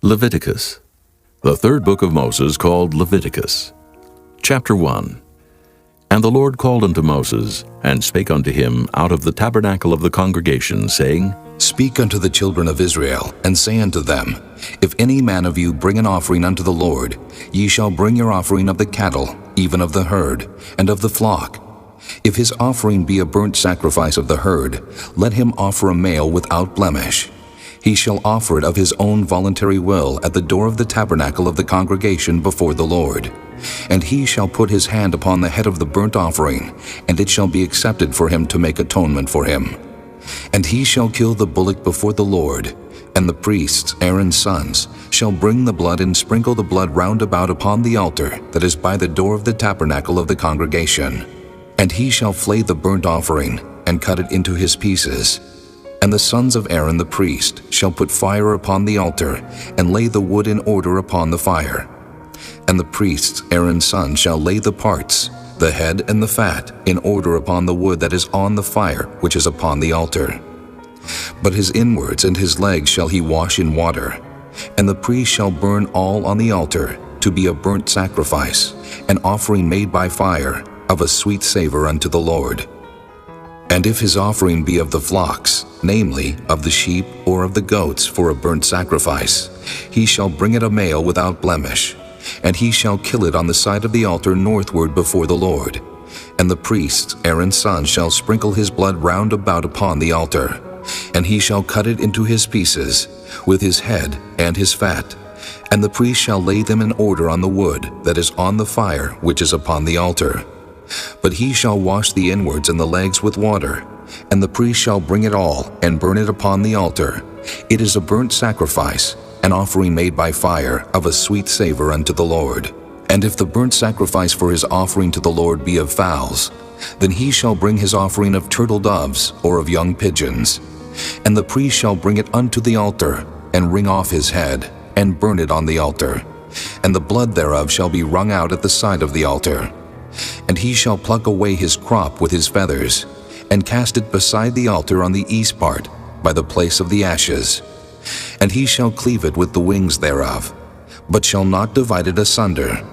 Leviticus, the third book of Moses, called Leviticus. Chapter 1. And the Lord called unto Moses, and spake unto him out of the tabernacle of the congregation, saying, Speak unto the children of Israel, and say unto them, If any man of you bring an offering unto the Lord, ye shall bring your offering of the cattle, even of the herd, and of the flock. If his offering be a burnt sacrifice of the herd, let him offer a male without blemish. He shall offer it of his own voluntary will at the door of the tabernacle of the congregation before the Lord. And he shall put his hand upon the head of the burnt offering, and it shall be accepted for him to make atonement for him. And he shall kill the bullock before the Lord, and the priests, Aaron's sons, shall bring the blood and sprinkle the blood round about upon the altar that is by the door of the tabernacle of the congregation. And he shall flay the burnt offering, and cut it into his pieces. And the sons of Aaron the priest shall put fire upon the altar, and lay the wood in order upon the fire. And the priests, Aaron's sons, shall lay the parts, the head and the fat, in order upon the wood that is on the fire which is upon the altar. But his inwards and his legs shall he wash in water. And the priest shall burn all on the altar, to be a burnt sacrifice, an offering made by fire, of a sweet savor unto the Lord. And if his offering be of the flocks, namely, of the sheep or of the goats for a burnt sacrifice, he shall bring it a male without blemish, and he shall kill it on the side of the altar northward before the Lord. And the priests, Aaron's sons, shall sprinkle his blood round about upon the altar, and he shall cut it into his pieces, with his head and his fat. And the priest shall lay them in order on the wood that is on the fire which is upon the altar. But he shall wash the inwards and the legs with water, and the priest shall bring it all, and burn it upon the altar. It is a burnt sacrifice, an offering made by fire, of a sweet savor unto the Lord. And if the burnt sacrifice for his offering to the Lord be of fowls, then he shall bring his offering of turtle doves, or of young pigeons. And the priest shall bring it unto the altar, and wring off his head, and burn it on the altar. And the blood thereof shall be wrung out at the side of the altar. And he shall pluck away his crop with his feathers, and cast it beside the altar on the east part, by the place of the ashes. And he shall cleave it with the wings thereof, but shall not divide it asunder.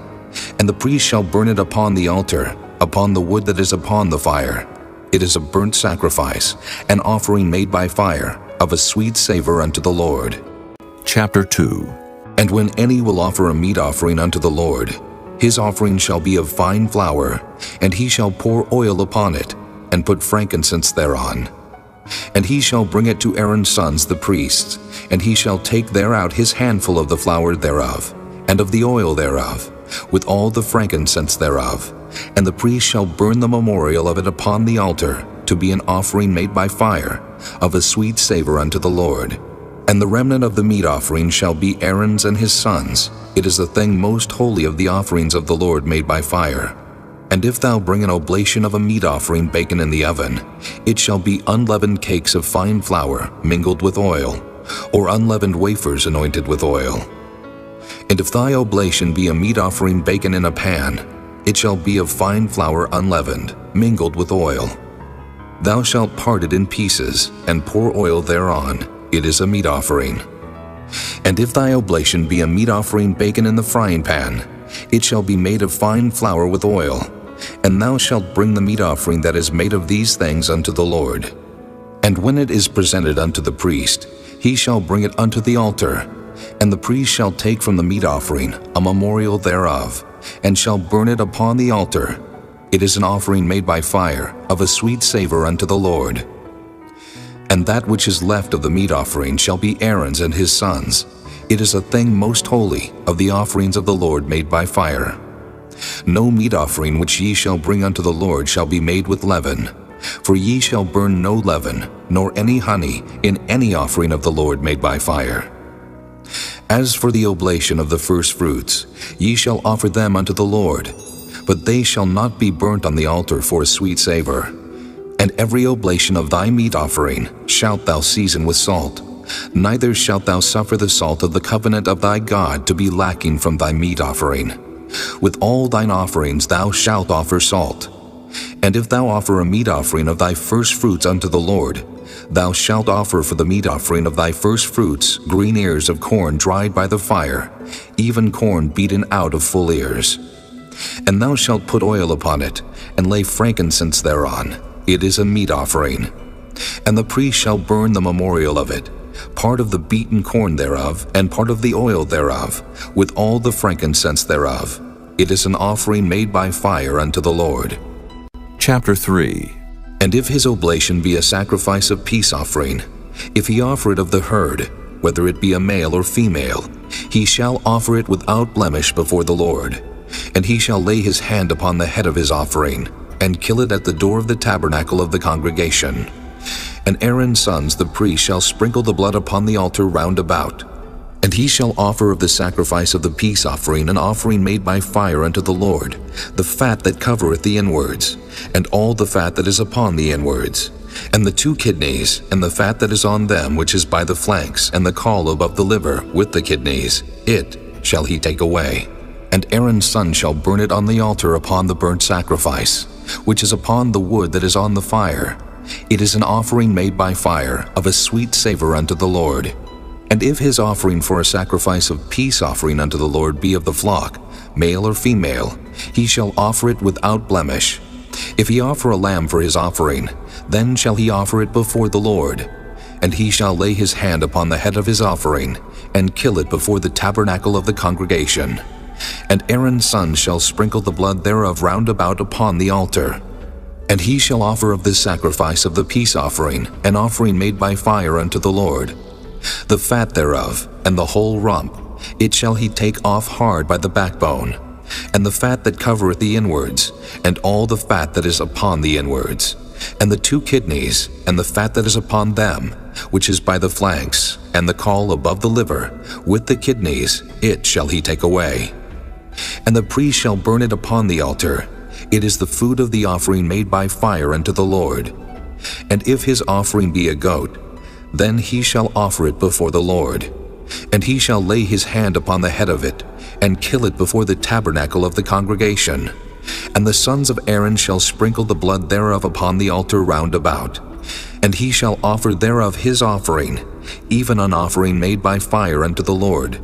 And the priest shall burn it upon the altar, upon the wood that is upon the fire. It is a burnt sacrifice, an offering made by fire, of a sweet savor unto the Lord. Chapter 2. And when any will offer a meat offering unto the Lord, his offering shall be of fine flour, and he shall pour oil upon it, and put frankincense thereon. And he shall bring it to Aaron's sons the priests, and he shall take thereout his handful of the flour thereof, and of the oil thereof, with all the frankincense thereof. And the priest shall burn the memorial of it upon the altar, to be an offering made by fire, of a sweet savor unto the Lord. And the remnant of the meat offering shall be Aaron's and his sons. It is the thing most holy of the offerings of the Lord made by fire. And if thou bring an oblation of a meat offering baken in the oven, it shall be unleavened cakes of fine flour mingled with oil, or unleavened wafers anointed with oil. And if thy oblation be a meat offering baken in a pan, it shall be of fine flour unleavened, mingled with oil. Thou shalt part it in pieces, and pour oil thereon. It is a meat offering. And if thy oblation be a meat offering baken in the frying pan, it shall be made of fine flour with oil. And thou shalt bring the meat offering that is made of these things unto the Lord. And when it is presented unto the priest, he shall bring it unto the altar. And the priest shall take from the meat offering a memorial thereof, and shall burn it upon the altar. It is an offering made by fire, of a sweet savor unto the Lord. And that which is left of the meat offering shall be Aaron's and his sons. It is a thing most holy of the offerings of the Lord made by fire. No meat offering which ye shall bring unto the Lord shall be made with leaven, for ye shall burn no leaven, nor any honey, in any offering of the Lord made by fire. As for the oblation of the first fruits, ye shall offer them unto the Lord, but they shall not be burnt on the altar for a sweet savor. And every oblation of thy meat offering shalt thou season with salt, neither shalt thou suffer the salt of the covenant of thy God to be lacking from thy meat offering. With all thine offerings thou shalt offer salt. And if thou offer a meat offering of thy first fruits unto the Lord, Thou shalt offer for the meat offering of thy first fruits green ears of corn dried by the fire, even corn beaten out of full ears. And thou shalt put oil upon it, and lay frankincense thereon. It is a meat offering. And the priest shall burn the memorial of it, part of the beaten corn thereof, and part of the oil thereof, with all the frankincense thereof. It is an offering made by fire unto the Lord. Chapter 3. And if his oblation be a sacrifice of peace offering, if he offer it of the herd, whether it be a male or female, he shall offer it without blemish before the Lord. And he shall lay his hand upon the head of his offering, and kill it at the door of the tabernacle of the congregation. And Aaron's sons the priest shall sprinkle the blood upon the altar round about. And he shall offer of the sacrifice of the peace offering an offering made by fire unto the Lord, the fat that covereth the inwards, and all the fat that is upon the inwards, and the 2 kidneys, and the fat that is on them which is by the flanks, and the caul above the liver with the kidneys, it shall he take away. And Aaron's son shall burn it on the altar upon the burnt sacrifice, which is upon the wood that is on the fire. It is an offering made by fire, of a sweet savor unto the Lord. And if his offering for a sacrifice of peace offering unto the Lord be of the flock, male or female, he shall offer it without blemish. If he offer a lamb for his offering, then shall he offer it before the Lord. And he shall lay his hand upon the head of his offering, and kill it before the tabernacle of the congregation. And Aaron's son shall sprinkle the blood thereof round about upon the altar. And he shall offer of this sacrifice of the peace offering an offering made by fire unto the Lord. The fat thereof, and the whole rump, it shall he take off hard by the backbone, and the fat that covereth the inwards, and all the fat that is upon the inwards, and the 2 kidneys, and the fat that is upon them, which is by the flanks, and the caul above the liver, with the kidneys, it shall he take away. And the priest shall burn it upon the altar. It is the food of the offering made by fire unto the Lord. And if his offering be a goat, then he shall offer it before the Lord. And he shall lay his hand upon the head of it, and kill it before the tabernacle of the congregation. And the sons of Aaron shall sprinkle the blood thereof upon the altar round about. And he shall offer thereof his offering, even an offering made by fire unto the Lord,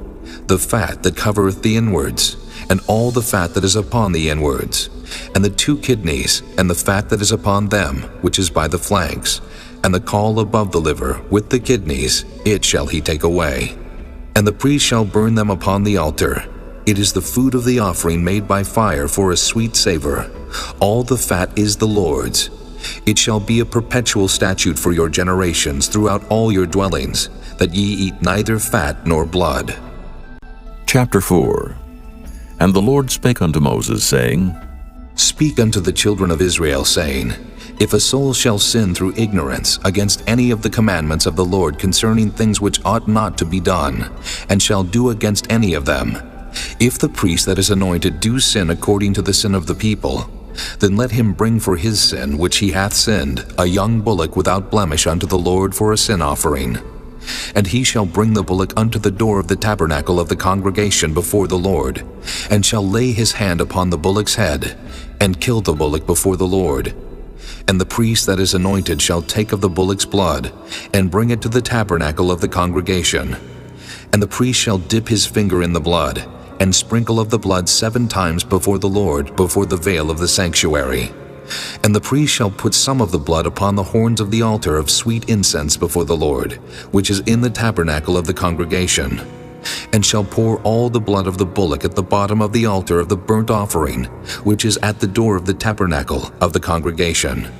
the fat that covereth the inwards, and all the fat that is upon the inwards, and the 2 kidneys, and the fat that is upon them, which is by the flanks, and the caul above the liver, with the kidneys, it shall he take away. And the priest shall burn them upon the altar. It is the food of the offering made by fire for a sweet savor. All the fat is the Lord's. It shall be a perpetual statute for your generations throughout all your dwellings, that ye eat neither fat nor blood. Chapter 4. And the Lord spake unto Moses, saying, Speak unto the children of Israel, saying, If a soul shall sin through ignorance against any of the commandments of the Lord concerning things which ought not to be done, and shall do against any of them, if the priest that is anointed do sin according to the sin of the people, then let him bring for his sin which he hath sinned a young bullock without blemish unto the Lord for a sin offering. And he shall bring the bullock unto the door of the tabernacle of the congregation before the Lord, and shall lay his hand upon the bullock's head, and kill the bullock before the Lord. And the priest that is anointed shall take of the bullock's blood, and bring it to the tabernacle of the congregation. And the priest shall dip his finger in the blood, and sprinkle of the blood 7 times before the Lord, before the veil of the sanctuary. And the priest shall put some of the blood upon the horns of the altar of sweet incense before the Lord, which is in the tabernacle of the congregation, and shall pour all the blood of the bullock at the bottom of the altar of the burnt offering, which is at the door of the tabernacle of the congregation.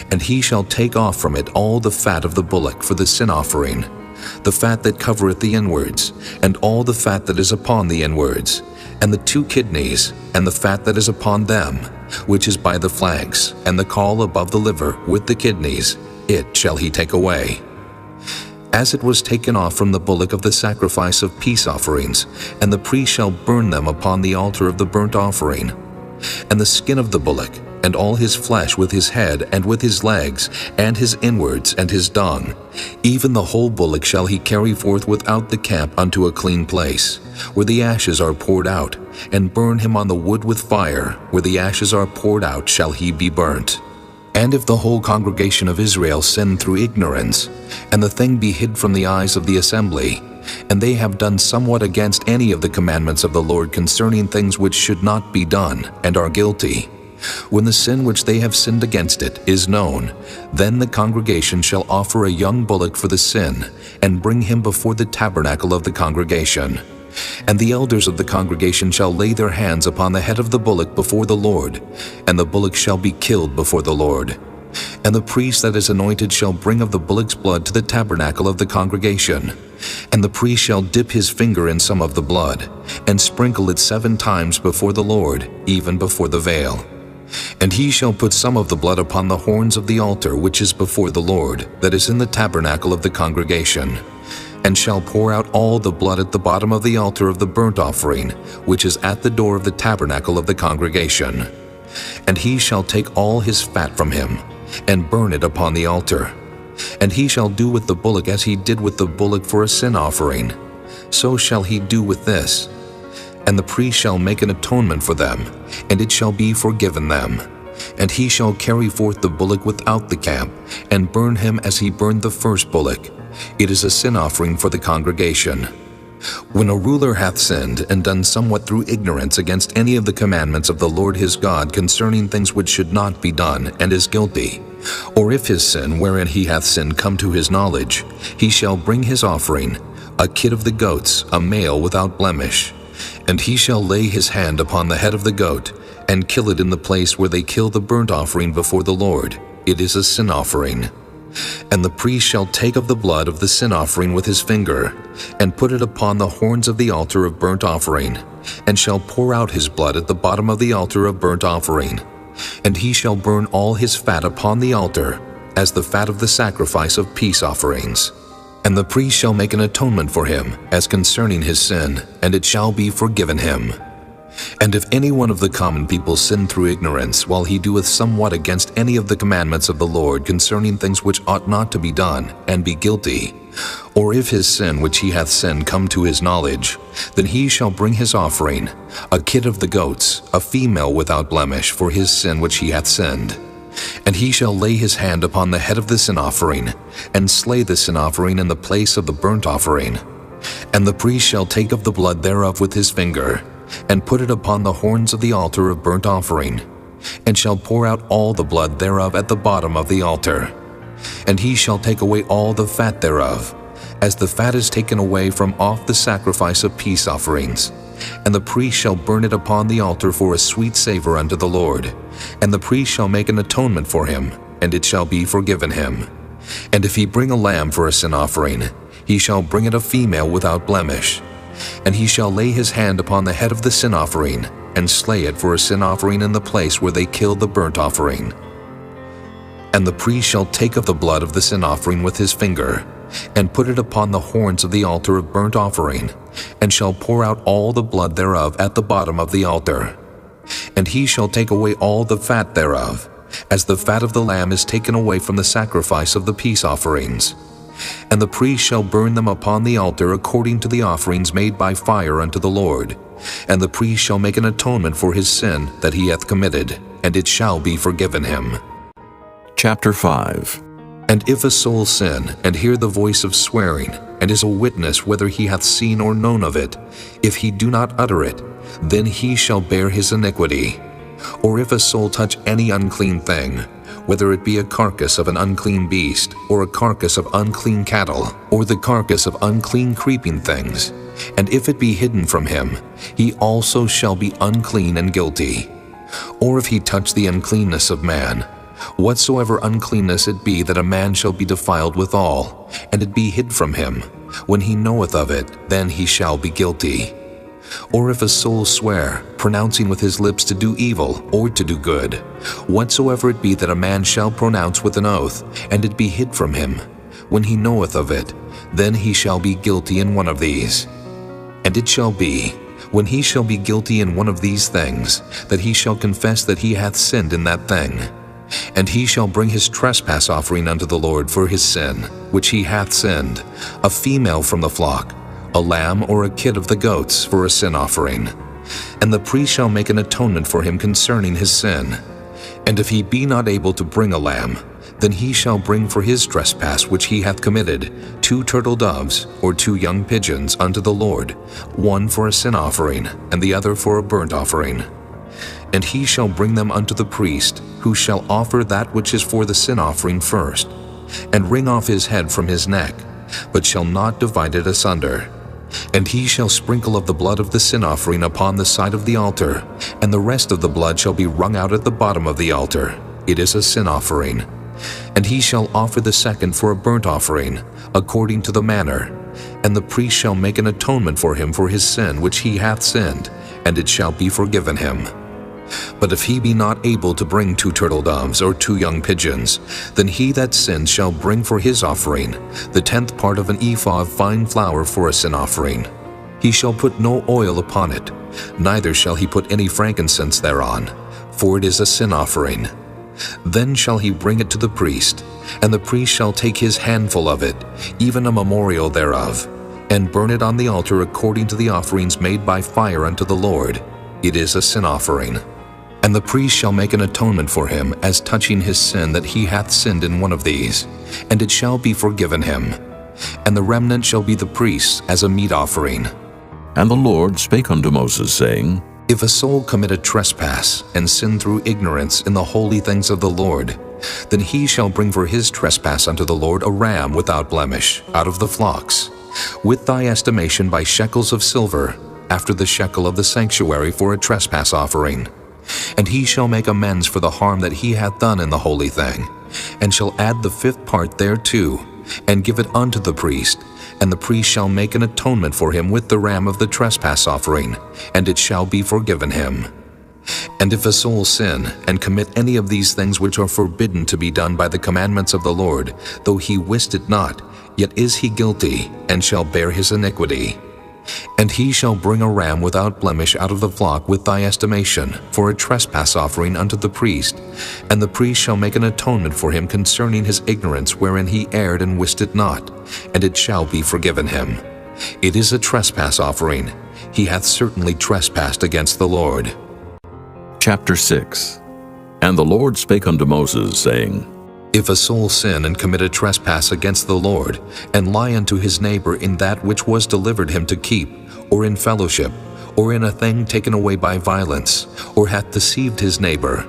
And he shall take off from it all the fat of the bullock for the sin offering, the fat that covereth the inwards, and all the fat that is upon the inwards, and the 2 kidneys, and the fat that is upon them, which is by the flanks, and the caul above the liver, with the kidneys, it shall he take away. As it was taken off from the bullock of the sacrifice of peace offerings, and the priest shall burn them upon the altar of the burnt offering. And the skin of the bullock, and all his flesh with his head, and with his legs, and his inwards, and his dung, even the whole bullock shall he carry forth without the camp unto a clean place, where the ashes are poured out, and burn him on the wood with fire, where the ashes are poured out shall he be burnt. And if the whole congregation of Israel sin through ignorance, and the thing be hid from the eyes of the assembly, and they have done somewhat against any of the commandments of the Lord concerning things which should not be done, and are guilty, when the sin which they have sinned against it is known, then the congregation shall offer a young bullock for the sin, and bring him before the tabernacle of the congregation. And the elders of the congregation shall lay their hands upon the head of the bullock before the Lord, and the bullock shall be killed before the Lord. And the priest that is anointed shall bring of the bullock's blood to the tabernacle of the congregation. And the priest shall dip his finger in some of the blood, and sprinkle it 7 times before the Lord, even before the veil. And he shall put some of the blood upon the horns of the altar which is before the Lord, that is in the tabernacle of the congregation, and shall pour out all the blood at the bottom of the altar of the burnt offering, which is at the door of the tabernacle of the congregation. And he shall take all his fat from him, and burn it upon the altar. And he shall do with the bullock as he did with the bullock for a sin offering. So shall he do with this. And the priest shall make an atonement for them, and it shall be forgiven them. And he shall carry forth the bullock without the camp, and burn him as he burned the first bullock. It is a sin offering for the congregation. When a ruler hath sinned and done somewhat through ignorance against any of the commandments of the Lord his God concerning things which should not be done, and is guilty, or if his sin wherein he hath sinned come to his knowledge, he shall bring his offering, a kid of the goats, a male without blemish. And he shall lay his hand upon the head of the goat, and kill it in the place where they kill the burnt offering before the Lord. It is a sin offering. And the priest shall take of the blood of the sin offering with his finger, and put it upon the horns of the altar of burnt offering, and shall pour out his blood at the bottom of the altar of burnt offering. And he shall burn all his fat upon the altar, as the fat of the sacrifice of peace offerings. And the priest shall make an atonement for him, as concerning his sin, and it shall be forgiven him. And if any one of the common people sin through ignorance, while he doeth somewhat against any of the commandments of the Lord concerning things which ought not to be done, and be guilty, or if his sin which he hath sinned come to his knowledge, then he shall bring his offering, a kid of the goats, a female without blemish, for his sin which he hath sinned. And he shall lay his hand upon the head of the sin offering, and slay the sin offering in the place of the burnt offering. And the priest shall take of the blood thereof with his finger, and put it upon the horns of the altar of burnt offering, and shall pour out all the blood thereof at the bottom of the altar. And he shall take away all the fat thereof, as the fat is taken away from off the sacrifice of peace offerings. And the priest shall burn it upon the altar for a sweet savor unto the Lord. And the priest shall make an atonement for him, and it shall be forgiven him. And if he bring a lamb for a sin offering, he shall bring it a female without blemish. And he shall lay his hand upon the head of the sin offering, and slay it for a sin offering in the place where they kill the burnt offering. And the priest shall take of the blood of the sin offering with his finger, and put it upon the horns of the altar of burnt offering, and shall pour out all the blood thereof at the bottom of the altar. And he shall take away all the fat thereof, as the fat of the lamb is taken away from the sacrifice of the peace offerings. And the priest shall burn them upon the altar according to the offerings made by fire unto the Lord. And the priest shall make an atonement for his sin that he hath committed, and it shall be forgiven him. Chapter 5. And if a soul sin, and hear the voice of swearing, and is a witness whether he hath seen or known of it, if he do not utter it, then he shall bear his iniquity. Or if a soul touch any unclean thing, whether it be a carcass of an unclean beast, or a carcass of unclean cattle, or the carcass of unclean creeping things, and if it be hidden from him, he also shall be unclean and guilty. Or if he touch the uncleanness of man, whatsoever uncleanness it be that a man shall be defiled withal, and it be hid from him, when he knoweth of it, then he shall be guilty. Or if a soul swear, pronouncing with his lips to do evil or to do good, whatsoever it be that a man shall pronounce with an oath, and it be hid from him, when he knoweth of it, then he shall be guilty in one of these. And it shall be, when he shall be guilty in one of these things, that he shall confess that he hath sinned in that thing. And he shall bring his trespass offering unto the Lord for his sin, which he hath sinned, a female from the flock, a lamb or a kid of the goats for a sin offering. And the priest shall make an atonement for him concerning his sin. And if he be not able to bring a lamb, then he shall bring for his trespass which he hath committed 2 turtle doves or 2 young pigeons unto the Lord, one for a sin offering, and the other for a burnt offering. And he shall bring them unto the priest, who shall offer that which is for the sin offering first, and wring off his head from his neck, but shall not divide it asunder. And he shall sprinkle of the blood of the sin offering upon the side of the altar, and the rest of the blood shall be wrung out at the bottom of the altar. It is a sin offering. And he shall offer the second for a burnt offering, according to the manner. And the priest shall make an atonement for him for his sin which he hath sinned, and it shall be forgiven him. But if he be not able to bring 2 turtle doves or 2 young pigeons, then he that sinned shall bring for his offering the 10th part of an ephah of fine flour for a sin offering. He shall put no oil upon it, neither shall he put any frankincense thereon, for it is a sin offering. Then shall he bring it to the priest, and the priest shall take his handful of it, even a memorial thereof, and burn it on the altar according to the offerings made by fire unto the Lord. It is a sin offering. And the priest shall make an atonement for him as touching his sin that he hath sinned in one of these, and it shall be forgiven him. And the remnant shall be the priest's as a meat offering. And the Lord spake unto Moses, saying, If a soul commit a trespass, and sin through ignorance in the holy things of the Lord, then he shall bring for his trespass unto the Lord a ram without blemish, out of the flocks, with thy estimation by shekels of silver, after the shekel of the sanctuary for a trespass offering. And he shall make amends for the harm that he hath done in the holy thing, and shall add the 5th part thereto, and give it unto the priest, and the priest shall make an atonement for him with the ram of the trespass offering, and it shall be forgiven him. And if a soul sin, and commit any of these things which are forbidden to be done by the commandments of the Lord, though he wist it not, yet is he guilty, and shall bear his iniquity. And he shall bring a ram without blemish out of the flock with thy estimation, for a trespass offering unto the priest, and the priest shall make an atonement for him concerning his ignorance wherein he erred and wist it not, and it shall be forgiven him. It is a trespass offering. He hath certainly trespassed against the Lord. Chapter 6. And the Lord spake unto Moses, saying, If a soul sin and commit a trespass against the Lord, and lie unto his neighbor in that which was delivered him to keep, or in fellowship, or in a thing taken away by violence, or hath deceived his neighbor,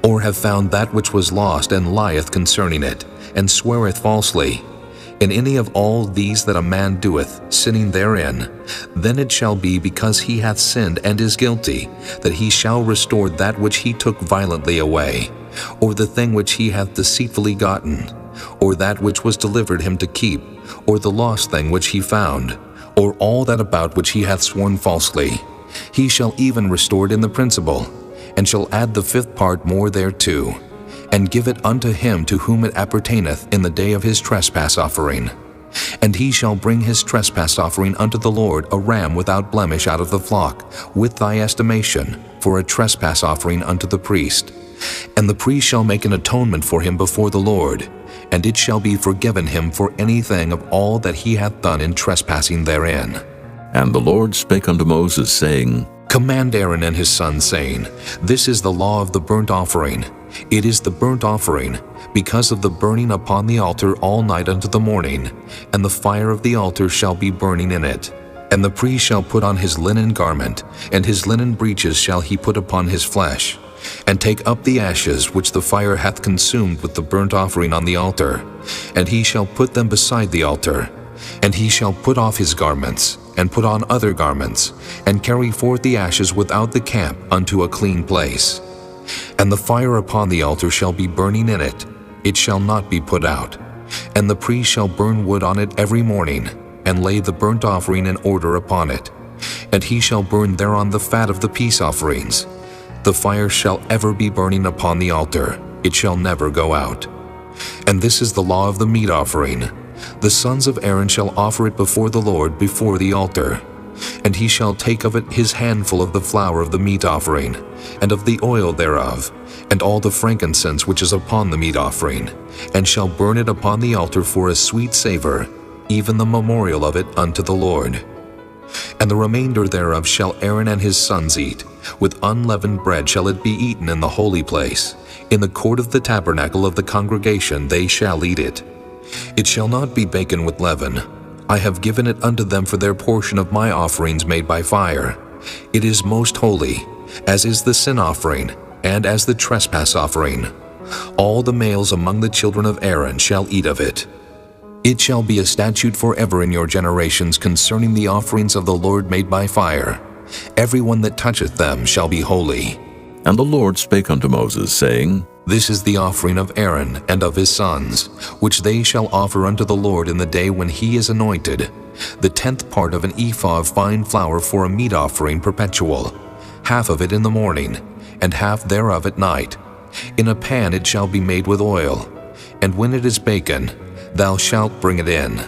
or have found that which was lost, and lieth concerning it, and sweareth falsely, in any of all these that a man doeth, sinning therein, then it shall be because he hath sinned and is guilty, that he shall restore that which he took violently away, or the thing which he hath deceitfully gotten, or that which was delivered him to keep, or the lost thing which he found, or all that about which he hath sworn falsely. He shall even restore it in the principal, and shall add the 5th part more thereto, and give it unto him to whom it appertaineth in the day of his trespass offering. And he shall bring his trespass offering unto the Lord a ram without blemish out of the flock, with thy estimation, for a trespass offering unto the priest. And the priest shall make an atonement for him before the Lord, and it shall be forgiven him for anything of all that he hath done in trespassing therein. And the Lord spake unto Moses, saying, Command Aaron and his sons, saying, This is the law of the burnt offering. It is the burnt offering, because of the burning upon the altar all night unto the morning, and the fire of the altar shall be burning in it. And the priest shall put on his linen garment, and his linen breeches shall he put upon his flesh, and take up the ashes which the fire hath consumed with the burnt offering on the altar, and he shall put them beside the altar. And he shall put off his garments, and put on other garments, and carry forth the ashes without the camp unto a clean place. And the fire upon the altar shall be burning in it, it shall not be put out. And the priest shall burn wood on it every morning, and lay the burnt offering in order upon it. And he shall burn thereon the fat of the peace offerings. The fire shall ever be burning upon the altar, it shall never go out. And this is the law of the meat offering. The sons of Aaron shall offer it before the Lord before the altar. And he shall take of it his handful of the flour of the meat offering, and of the oil thereof, and all the frankincense which is upon the meat offering, and shall burn it upon the altar for a sweet savor, even the memorial of it unto the Lord. And the remainder thereof shall Aaron and his sons eat, With unleavened bread shall it be eaten in the holy place. In the court of the tabernacle of the congregation they shall eat it. It shall not be baken with leaven. I have given it unto them for their portion of my offerings made by fire. It is most holy, as is the sin offering, and as the trespass offering. All the males among the children of Aaron shall eat of it. It shall be a statute forever in your generations concerning the offerings of the Lord made by fire. Every one that toucheth them shall be holy. And the Lord spake unto Moses, saying, This is the offering of Aaron and of his sons, which they shall offer unto the Lord in the day when he is anointed, the 10th part of an ephah of fine flour for a meat offering perpetual, half of it in the morning, and half thereof at night. In a pan it shall be made with oil, and when it is baken, thou shalt bring it in.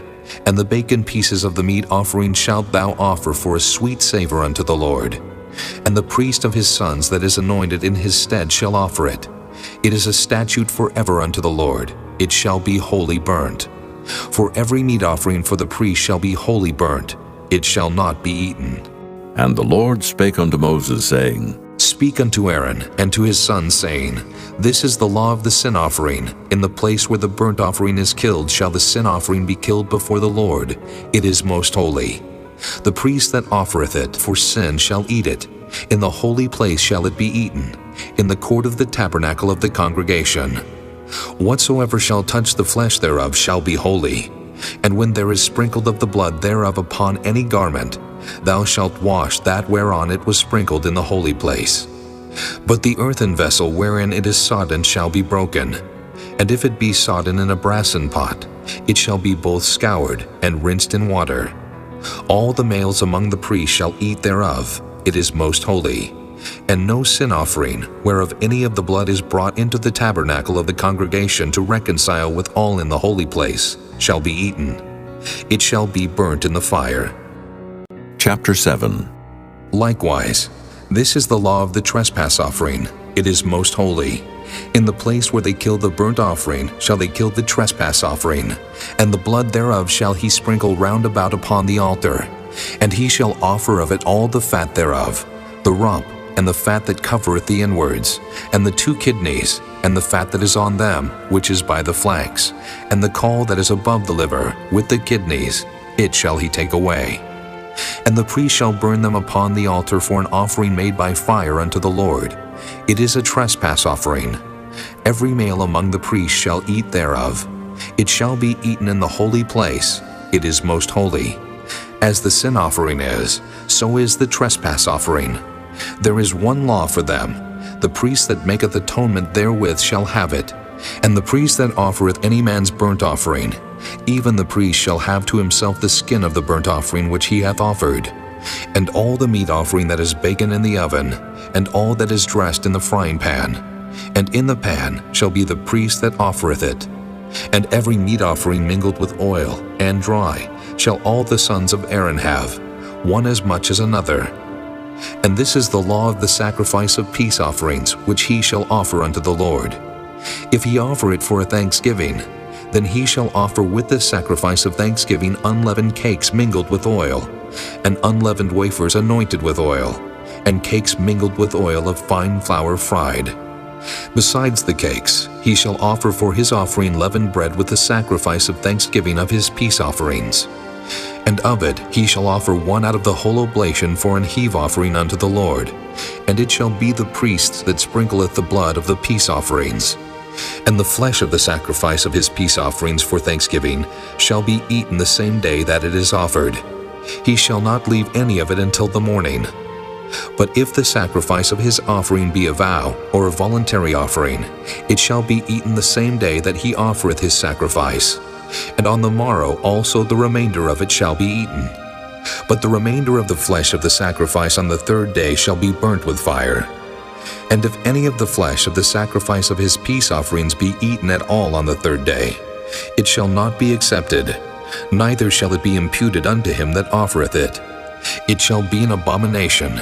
And the baken pieces of the meat offering shalt thou offer for a sweet savor unto the Lord. And the priest of his sons that is anointed in his stead shall offer it. It is a statute forever unto the Lord. It shall be wholly burnt. For every meat offering for the priest shall be wholly burnt. It shall not be eaten. And the Lord spake unto Moses, saying, Speak unto Aaron and to his sons, saying, This is the law of the sin offering. In the place where the burnt offering is killed shall the sin offering be killed before the Lord. It is most holy. The priest that offereth it for sin shall eat it. In the holy place shall it be eaten, in the court of the tabernacle of the congregation. Whatsoever shall touch the flesh thereof shall be holy. And when there is sprinkled of the blood thereof upon any garment, thou shalt wash that whereon it was sprinkled in the holy place. But the earthen vessel wherein it is sodden shall be broken. And if it be sodden in a brassen pot, it shall be both scoured and rinsed in water. All the males among the priests shall eat thereof. It is most holy. And no sin offering, whereof any of the blood is brought into the tabernacle of the congregation to reconcile with all in the holy place, shall be eaten. It shall be burnt in the fire. Chapter 7. Likewise, this is the law of the trespass offering. It is most holy. In the place where they kill the burnt offering shall they kill the trespass offering, and the blood thereof shall he sprinkle round about upon the altar. And he shall offer of it all the fat thereof, the rump, and the fat that covereth the inwards, and the 2 kidneys, and the fat that is on them, which is by the flanks, and the caul that is above the liver, with the kidneys, it shall he take away. And the priest shall burn them upon the altar for an offering made by fire unto the Lord. It is a trespass offering. Every male among the priests shall eat thereof. It shall be eaten in the holy place. It is most holy. As the sin offering is, so is the trespass offering. There is one law for them. The priest that maketh atonement therewith shall have it. And the priest that offereth any man's burnt offering, even the priest shall have to himself the skin of the burnt offering which he hath offered, and all the meat offering that is baken in the oven, and all that is dressed in the frying pan. And in the pan shall be the priest that offereth it. And every meat offering mingled with oil and dry shall all the sons of Aaron have, one as much as another. And this is the law of the sacrifice of peace offerings, which he shall offer unto the Lord. If he offer it for a thanksgiving, then he shall offer with the sacrifice of thanksgiving unleavened cakes mingled with oil, and unleavened wafers anointed with oil, and cakes mingled with oil of fine flour fried. Besides the cakes, he shall offer for his offering leavened bread with the sacrifice of thanksgiving of his peace offerings. And of it he shall offer one out of the whole oblation for an heave offering unto the Lord, and it shall be the priest that sprinkleth the blood of the peace offerings. And the flesh of the sacrifice of his peace offerings for thanksgiving shall be eaten the same day that it is offered. He shall not leave any of it until the morning. But if the sacrifice of his offering be a vow or a voluntary offering, it shall be eaten the same day that he offereth his sacrifice. And on the morrow also the remainder of it shall be eaten. But the remainder of the flesh of the sacrifice on the 3rd day shall be burnt with fire. And if any of the flesh of the sacrifice of his peace offerings be eaten at all on the 3rd day, it shall not be accepted, neither shall it be imputed unto him that offereth it. It shall be an abomination,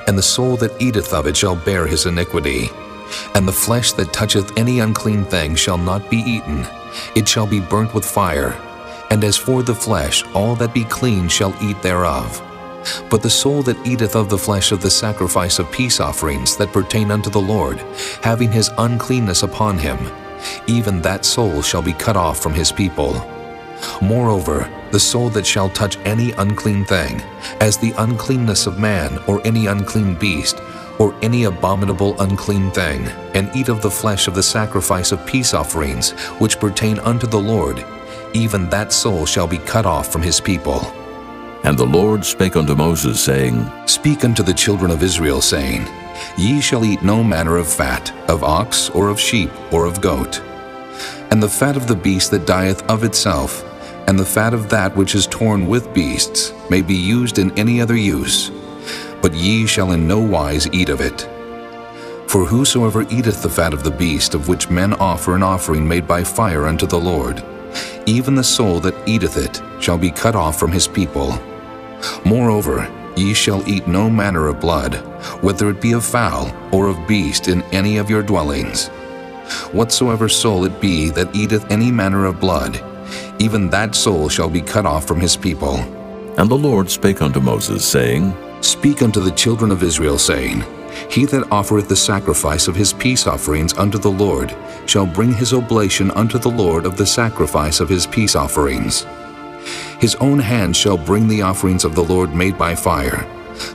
and the soul that eateth of it shall bear his iniquity. And the flesh that toucheth any unclean thing shall not be eaten, it shall be burnt with fire. And as for the flesh, all that be clean shall eat thereof. But the soul that eateth of the flesh of the sacrifice of peace offerings that pertain unto the Lord, having his uncleanness upon him, even that soul shall be cut off from his people. Moreover, the soul that shall touch any unclean thing, as the uncleanness of man, or any unclean beast, or any abominable unclean thing, and eat of the flesh of the sacrifice of peace offerings, which pertain unto the Lord, even that soul shall be cut off from his people. And the Lord spake unto Moses, saying, Speak unto the children of Israel, saying, Ye shall eat no manner of fat, of ox, or of sheep, or of goat. And the fat of the beast that dieth of itself, and the fat of that which is torn with beasts, may be used in any other use. But ye shall in no wise eat of it. For whosoever eateth the fat of the beast of which men offer an offering made by fire unto the Lord, even the soul that eateth it shall be cut off from his people. Moreover, ye shall eat no manner of blood, whether it be of fowl or of beast in any of your dwellings. Whatsoever soul it be that eateth any manner of blood, even that soul shall be cut off from his people. And the Lord spake unto Moses, saying, Speak unto the children of Israel, saying, He that offereth the sacrifice of his peace offerings unto the Lord shall bring his oblation unto the Lord of the sacrifice of his peace offerings. His own hand shall bring the offerings of the Lord made by fire,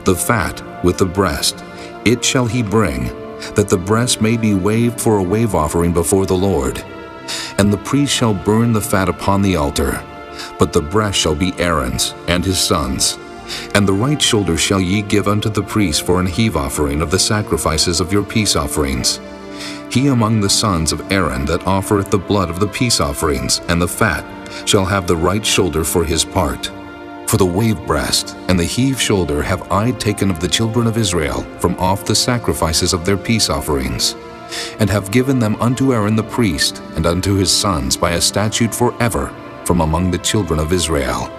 the fat with the breast, it shall he bring, that the breast may be waved for a wave offering before the Lord. And the priest shall burn the fat upon the altar, but the breast shall be Aaron's and his sons'. And the right shoulder shall ye give unto the priest for an heave offering of the sacrifices of your peace offerings. He among the sons of Aaron that offereth the blood of the peace offerings and the fat shall have the right shoulder for his part. For the wave breast and the heave shoulder have I taken of the children of Israel from off the sacrifices of their peace offerings, and have given them unto Aaron the priest and unto his sons by a statute forever from among the children of Israel.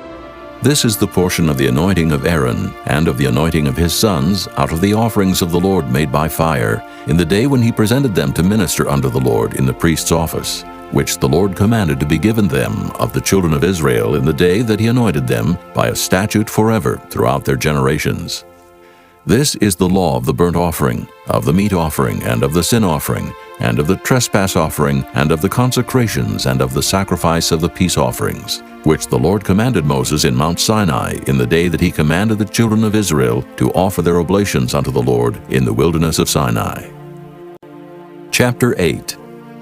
This is the portion of the anointing of Aaron, and of the anointing of his sons, out of the offerings of the Lord made by fire, in the day when he presented them to minister unto the Lord in the priest's office, which the Lord commanded to be given them of the children of Israel in the day that he anointed them, by a statute forever throughout their generations. This is the law of the burnt offering, of the meat offering, and of the sin offering, and of the trespass offering, and of the consecrations, and of the sacrifice of the peace offerings, which the Lord commanded Moses in Mount Sinai in the day that he commanded the children of Israel to offer their oblations unto the Lord in the wilderness of Sinai. Chapter 8.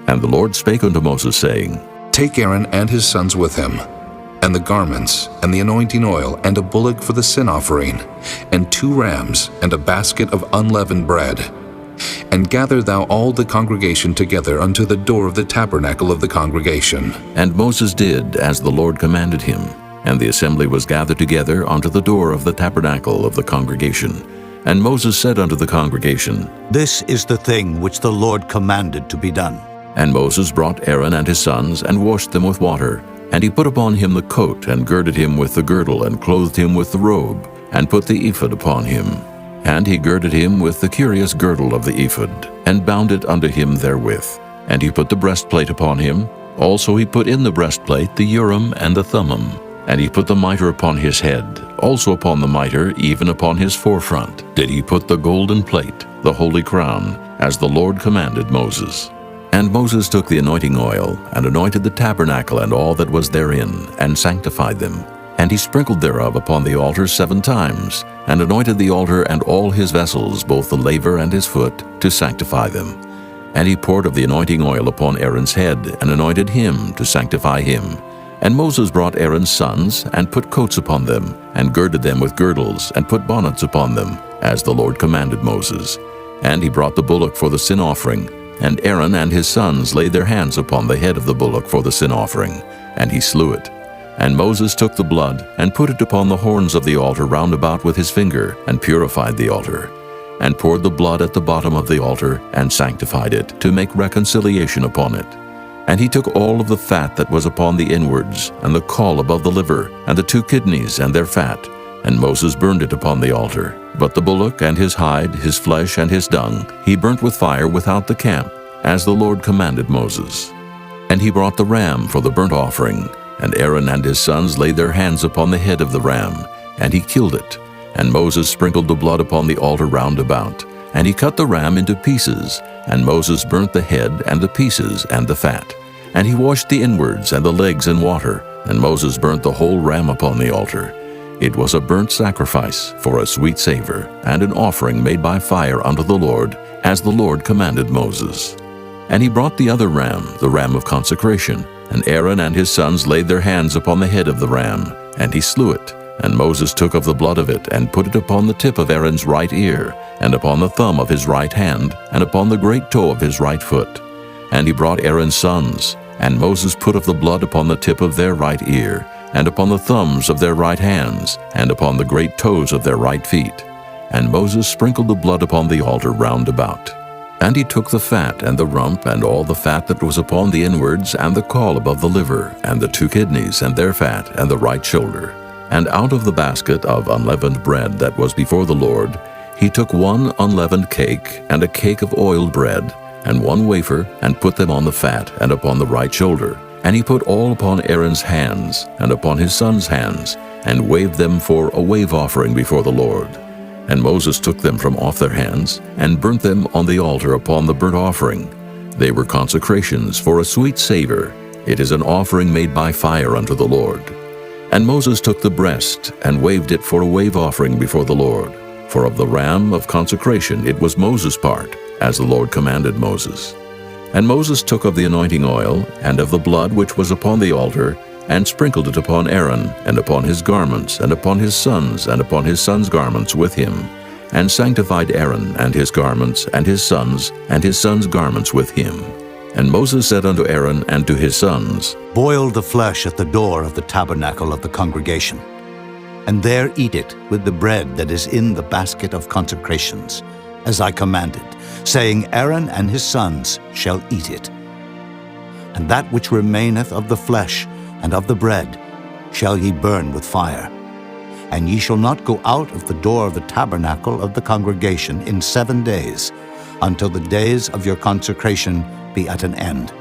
And the Lord spake unto Moses, saying, Take Aaron and his sons with him, and the garments, and the anointing oil, and a bullock for the sin offering, and 2 rams, and a basket of unleavened bread. And gather thou all the congregation together unto the door of the tabernacle of the congregation. And Moses did as the Lord commanded him, and the assembly was gathered together unto the door of the tabernacle of the congregation. And Moses said unto the congregation, This is the thing which the Lord commanded to be done. And Moses brought Aaron and his sons, and washed them with water. And he put upon him the coat, and girded him with the girdle, and clothed him with the robe, and put the ephod upon him. And he girded him with the curious girdle of the ephod, and bound it unto him therewith. And he put the breastplate upon him. Also he put in the breastplate the Urim and the Thummim. And he put the mitre upon his head. Also upon the mitre, even upon his forefront, did he put the golden plate, the holy crown, as the Lord commanded Moses. And Moses took the anointing oil, and anointed the tabernacle and all that was therein, and sanctified them. And he sprinkled thereof upon the altar 7 times, and anointed the altar and all his vessels, both the laver and his foot, to sanctify them. And he poured of the anointing oil upon Aaron's head, and anointed him to sanctify him. And Moses brought Aaron's sons, and put coats upon them, and girded them with girdles, and put bonnets upon them, as the Lord commanded Moses. And he brought the bullock for the sin offering, and Aaron and his sons laid their hands upon the head of the bullock for the sin offering, and he slew it. And Moses took the blood, and put it upon the horns of the altar round about with his finger, and purified the altar, and poured the blood at the bottom of the altar, and sanctified it, to make reconciliation upon it. And he took all of the fat that was upon the inwards, and the caul above the liver, and the 2 kidneys and their fat, and Moses burned it upon the altar. But the bullock and his hide, his flesh and his dung, he burnt with fire without the camp, as the Lord commanded Moses. And he brought the ram for the burnt offering, and Aaron and his sons laid their hands upon the head of the ram, and he killed it. And Moses sprinkled the blood upon the altar round about, and he cut the ram into pieces, and Moses burnt the head and the pieces and the fat. And he washed the inwards and the legs in water, and Moses burnt the whole ram upon the altar. It was a burnt sacrifice for a sweet savor, and an offering made by fire unto the Lord, as the Lord commanded Moses. And he brought the other ram, the ram of consecration, and Aaron and his sons laid their hands upon the head of the ram, and he slew it. And Moses took of the blood of it, and put it upon the tip of Aaron's right ear, and upon the thumb of his right hand, and upon the great toe of his right foot. And he brought Aaron's sons, and Moses put of the blood upon the tip of their right ear, and upon the thumbs of their right hands, and upon the great toes of their right feet. And Moses sprinkled the blood upon the altar round about. And he took the fat and the rump, and all the fat that was upon the inwards, and the caul above the liver, and the 2 kidneys, and their fat, and the right shoulder. And out of the basket of unleavened bread that was before the Lord, he took 1 unleavened cake, and a cake of oiled bread, and 1 wafer, and put them on the fat, and upon the right shoulder. And he put all upon Aaron's hands, and upon his sons' hands, and waved them for a wave offering before the Lord. And Moses took them from off their hands, and burnt them on the altar upon the burnt offering. They were consecrations for a sweet savor. It is an offering made by fire unto the Lord. And Moses took the breast, and waved it for a wave offering before the Lord. For of the ram of consecration it was Moses' part, as the Lord commanded Moses. And Moses took of the anointing oil, and of the blood which was upon the altar, and sprinkled it upon Aaron, and upon his garments, and upon his sons' garments with him, and sanctified Aaron and his garments, and his sons' garments with him. And Moses said unto Aaron and to his sons, Boil the flesh at the door of the tabernacle of the congregation, and there eat it with the bread that is in the basket of consecrations, as I commanded, saying, Aaron and his sons shall eat it. And that which remaineth of the flesh and of the bread shall ye burn with fire. And ye shall not go out of the door of the tabernacle of the congregation in 7 days, until the days of your consecration be at an end.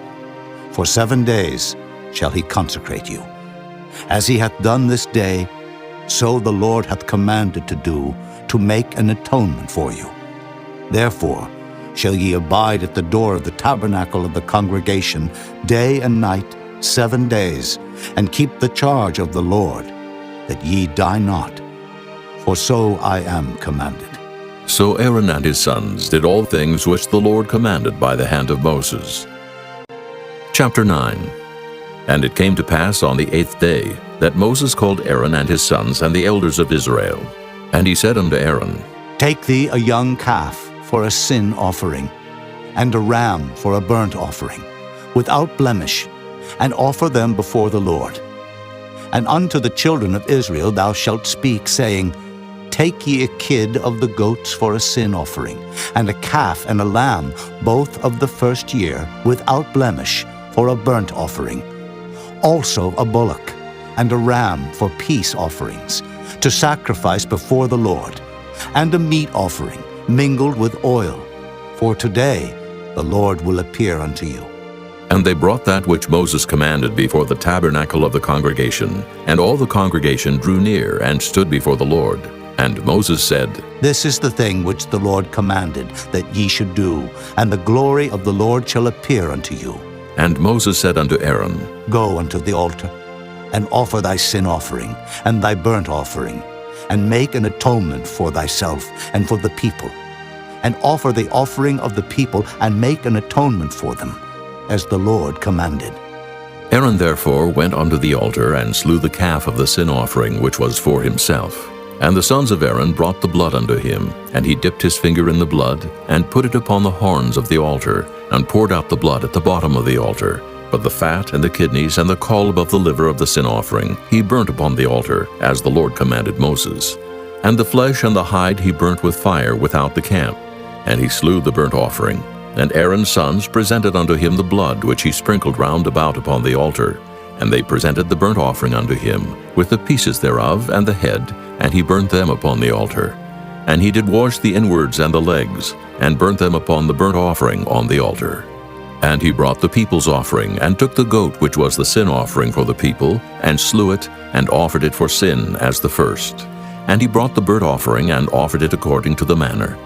For 7 days shall he consecrate you. As he hath done this day, so the Lord hath commanded to do, to make an atonement for you. Therefore shall ye abide at the door of the tabernacle of the congregation day and night 7 days, and keep the charge of the Lord, that ye die not. For so I am commanded. So Aaron and his sons did all things which the Lord commanded by the hand of Moses. Chapter 9. And it came to pass on the 8th day that Moses called Aaron and his sons and the elders of Israel. And he said unto Aaron, Take thee a young calf for a sin offering, and a ram for a burnt offering, without blemish, and offer them before the Lord. And unto the children of Israel thou shalt speak, saying, Take ye a kid of the goats for a sin offering, and a calf and a lamb, both of the first year, without blemish, for a burnt offering. Also a bullock, and a ram for peace offerings, to sacrifice before the Lord, and a meat offering, mingled with oil. For today the Lord will appear unto you. And they brought that which Moses commanded before the tabernacle of the congregation, and all the congregation drew near and stood before the Lord. And Moses said, This is the thing which the Lord commanded that ye should do, and the glory of the Lord shall appear unto you. And Moses said unto Aaron, Go unto the altar, and offer thy sin offering, and thy burnt offering, and make an atonement for thyself and for the people, and offer the offering of the people, and make an atonement for them, as the Lord commanded. Aaron therefore went unto the altar, and slew the calf of the sin offering which was for himself. And the sons of Aaron brought the blood unto him, and he dipped his finger in the blood, and put it upon the horns of the altar, and poured out the blood at the bottom of the altar. But the fat and the kidneys and the caul above the liver of the sin offering he burnt upon the altar, as the Lord commanded Moses. And the flesh and the hide he burnt with fire without the camp. And he slew the burnt offering. And Aaron's sons presented unto him the blood which he sprinkled round about upon the altar. And they presented the burnt offering unto him, with the pieces thereof and the head, and he burnt them upon the altar. And he did wash the inwards and the legs, and burnt them upon the burnt offering on the altar. And he brought the people's offering, and took the goat which was the sin offering for the people, and slew it, and offered it for sin as the first. And he brought the burnt offering and offered it according to the manner.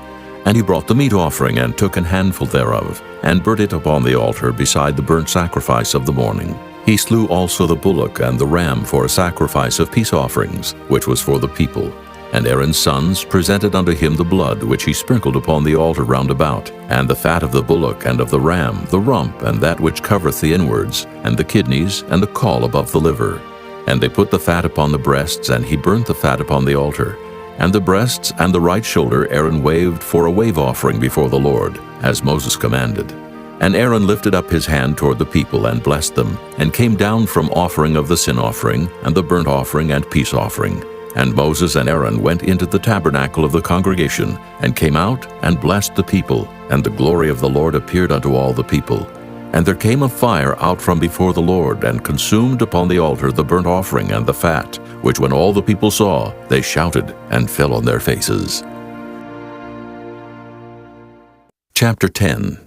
And he brought the meat offering and took an handful thereof, and burnt it upon the altar beside the burnt sacrifice of the morning. He slew also the bullock and the ram for a sacrifice of peace offerings, which was for the people. And Aaron's sons presented unto him the blood which he sprinkled upon the altar round about, and the fat of the bullock and of the ram, the rump, and that which covereth the inwards, and the kidneys, and the caul above the liver. And they put the fat upon the breasts, and he burnt the fat upon the altar. And the breasts and the right shoulder Aaron waved for a wave offering before the Lord, as Moses commanded. And Aaron lifted up his hand toward the people, and blessed them, and came down from offering of the sin offering, and the burnt offering and peace offering. And Moses and Aaron went into the tabernacle of the congregation, and came out, and blessed the people. And the glory of the Lord appeared unto all the people. And there came a fire out from before the Lord, and consumed upon the altar the burnt offering and the fat, which when all the people saw, they shouted, and fell on their faces. Chapter 10.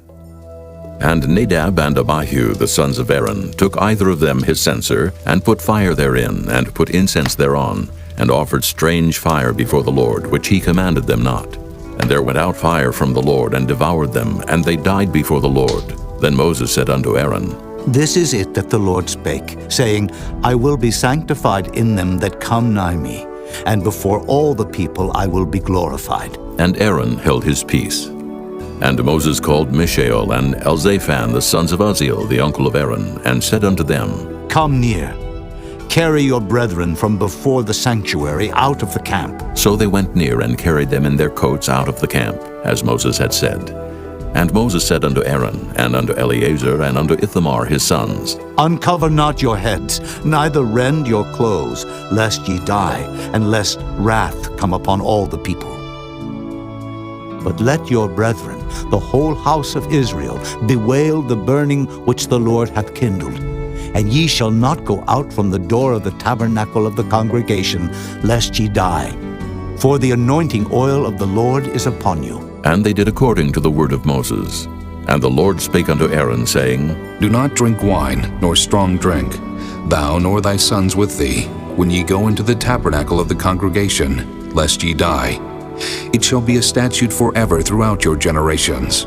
And Nadab and Abihu, the sons of Aaron, took either of them his censer, and put fire therein, and put incense thereon, and offered strange fire before the Lord, which he commanded them not. And there went out fire from the Lord, and devoured them, and they died before the Lord. Then Moses said unto Aaron, This is it that the Lord spake, saying, I will be sanctified in them that come nigh me, and before all the people I will be glorified. And Aaron held his peace. And Moses called Mishael and Elzaphan, the sons of Uzziel, the uncle of Aaron, and said unto them, Come near. Carry your brethren from before the sanctuary out of the camp. So they went near and carried them in their coats out of the camp, as Moses had said. And Moses said unto Aaron, and unto Eleazar, and unto Ithamar his sons, Uncover not your heads, neither rend your clothes, lest ye die, and lest wrath come upon all the people. But let your brethren, the whole house of Israel, bewail the burning which the Lord hath kindled. And ye shall not go out from the door of the tabernacle of the congregation, lest ye die. For the anointing oil of the Lord is upon you. And they did according to the word of Moses. And the Lord spake unto Aaron, saying, Do not drink wine, nor strong drink, thou nor thy sons with thee, when ye go into the tabernacle of the congregation, lest ye die. It shall be a statute forever throughout your generations.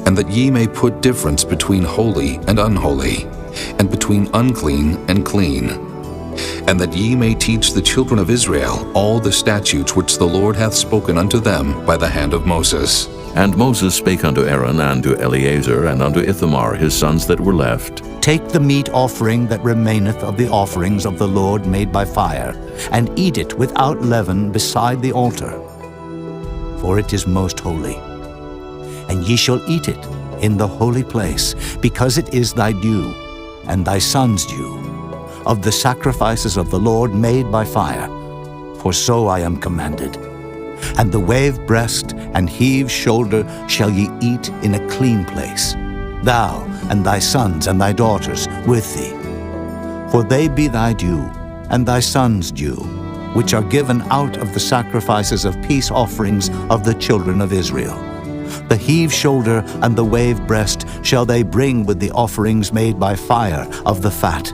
And that ye may put difference between holy and unholy, and between unclean and clean. And that ye may teach the children of Israel all the statutes which the Lord hath spoken unto them by the hand of Moses. And Moses spake unto Aaron, and to Eleazar, and unto Ithamar his sons that were left, Take the meat offering that remaineth of the offerings of the Lord made by fire, and eat it without leaven beside the altar. For it is most holy. And ye shall eat it in the holy place, because it is thy due, and thy son's due, of the sacrifices of the Lord made by fire, for so I am commanded. And the wave breast and heave shoulder shall ye eat in a clean place, thou and thy sons and thy daughters with thee. For they be thy due, and thy sons' due, which are given out of the sacrifices of peace offerings of the children of Israel. The heave shoulder and the wave breast shall they bring with the offerings made by fire of the fat,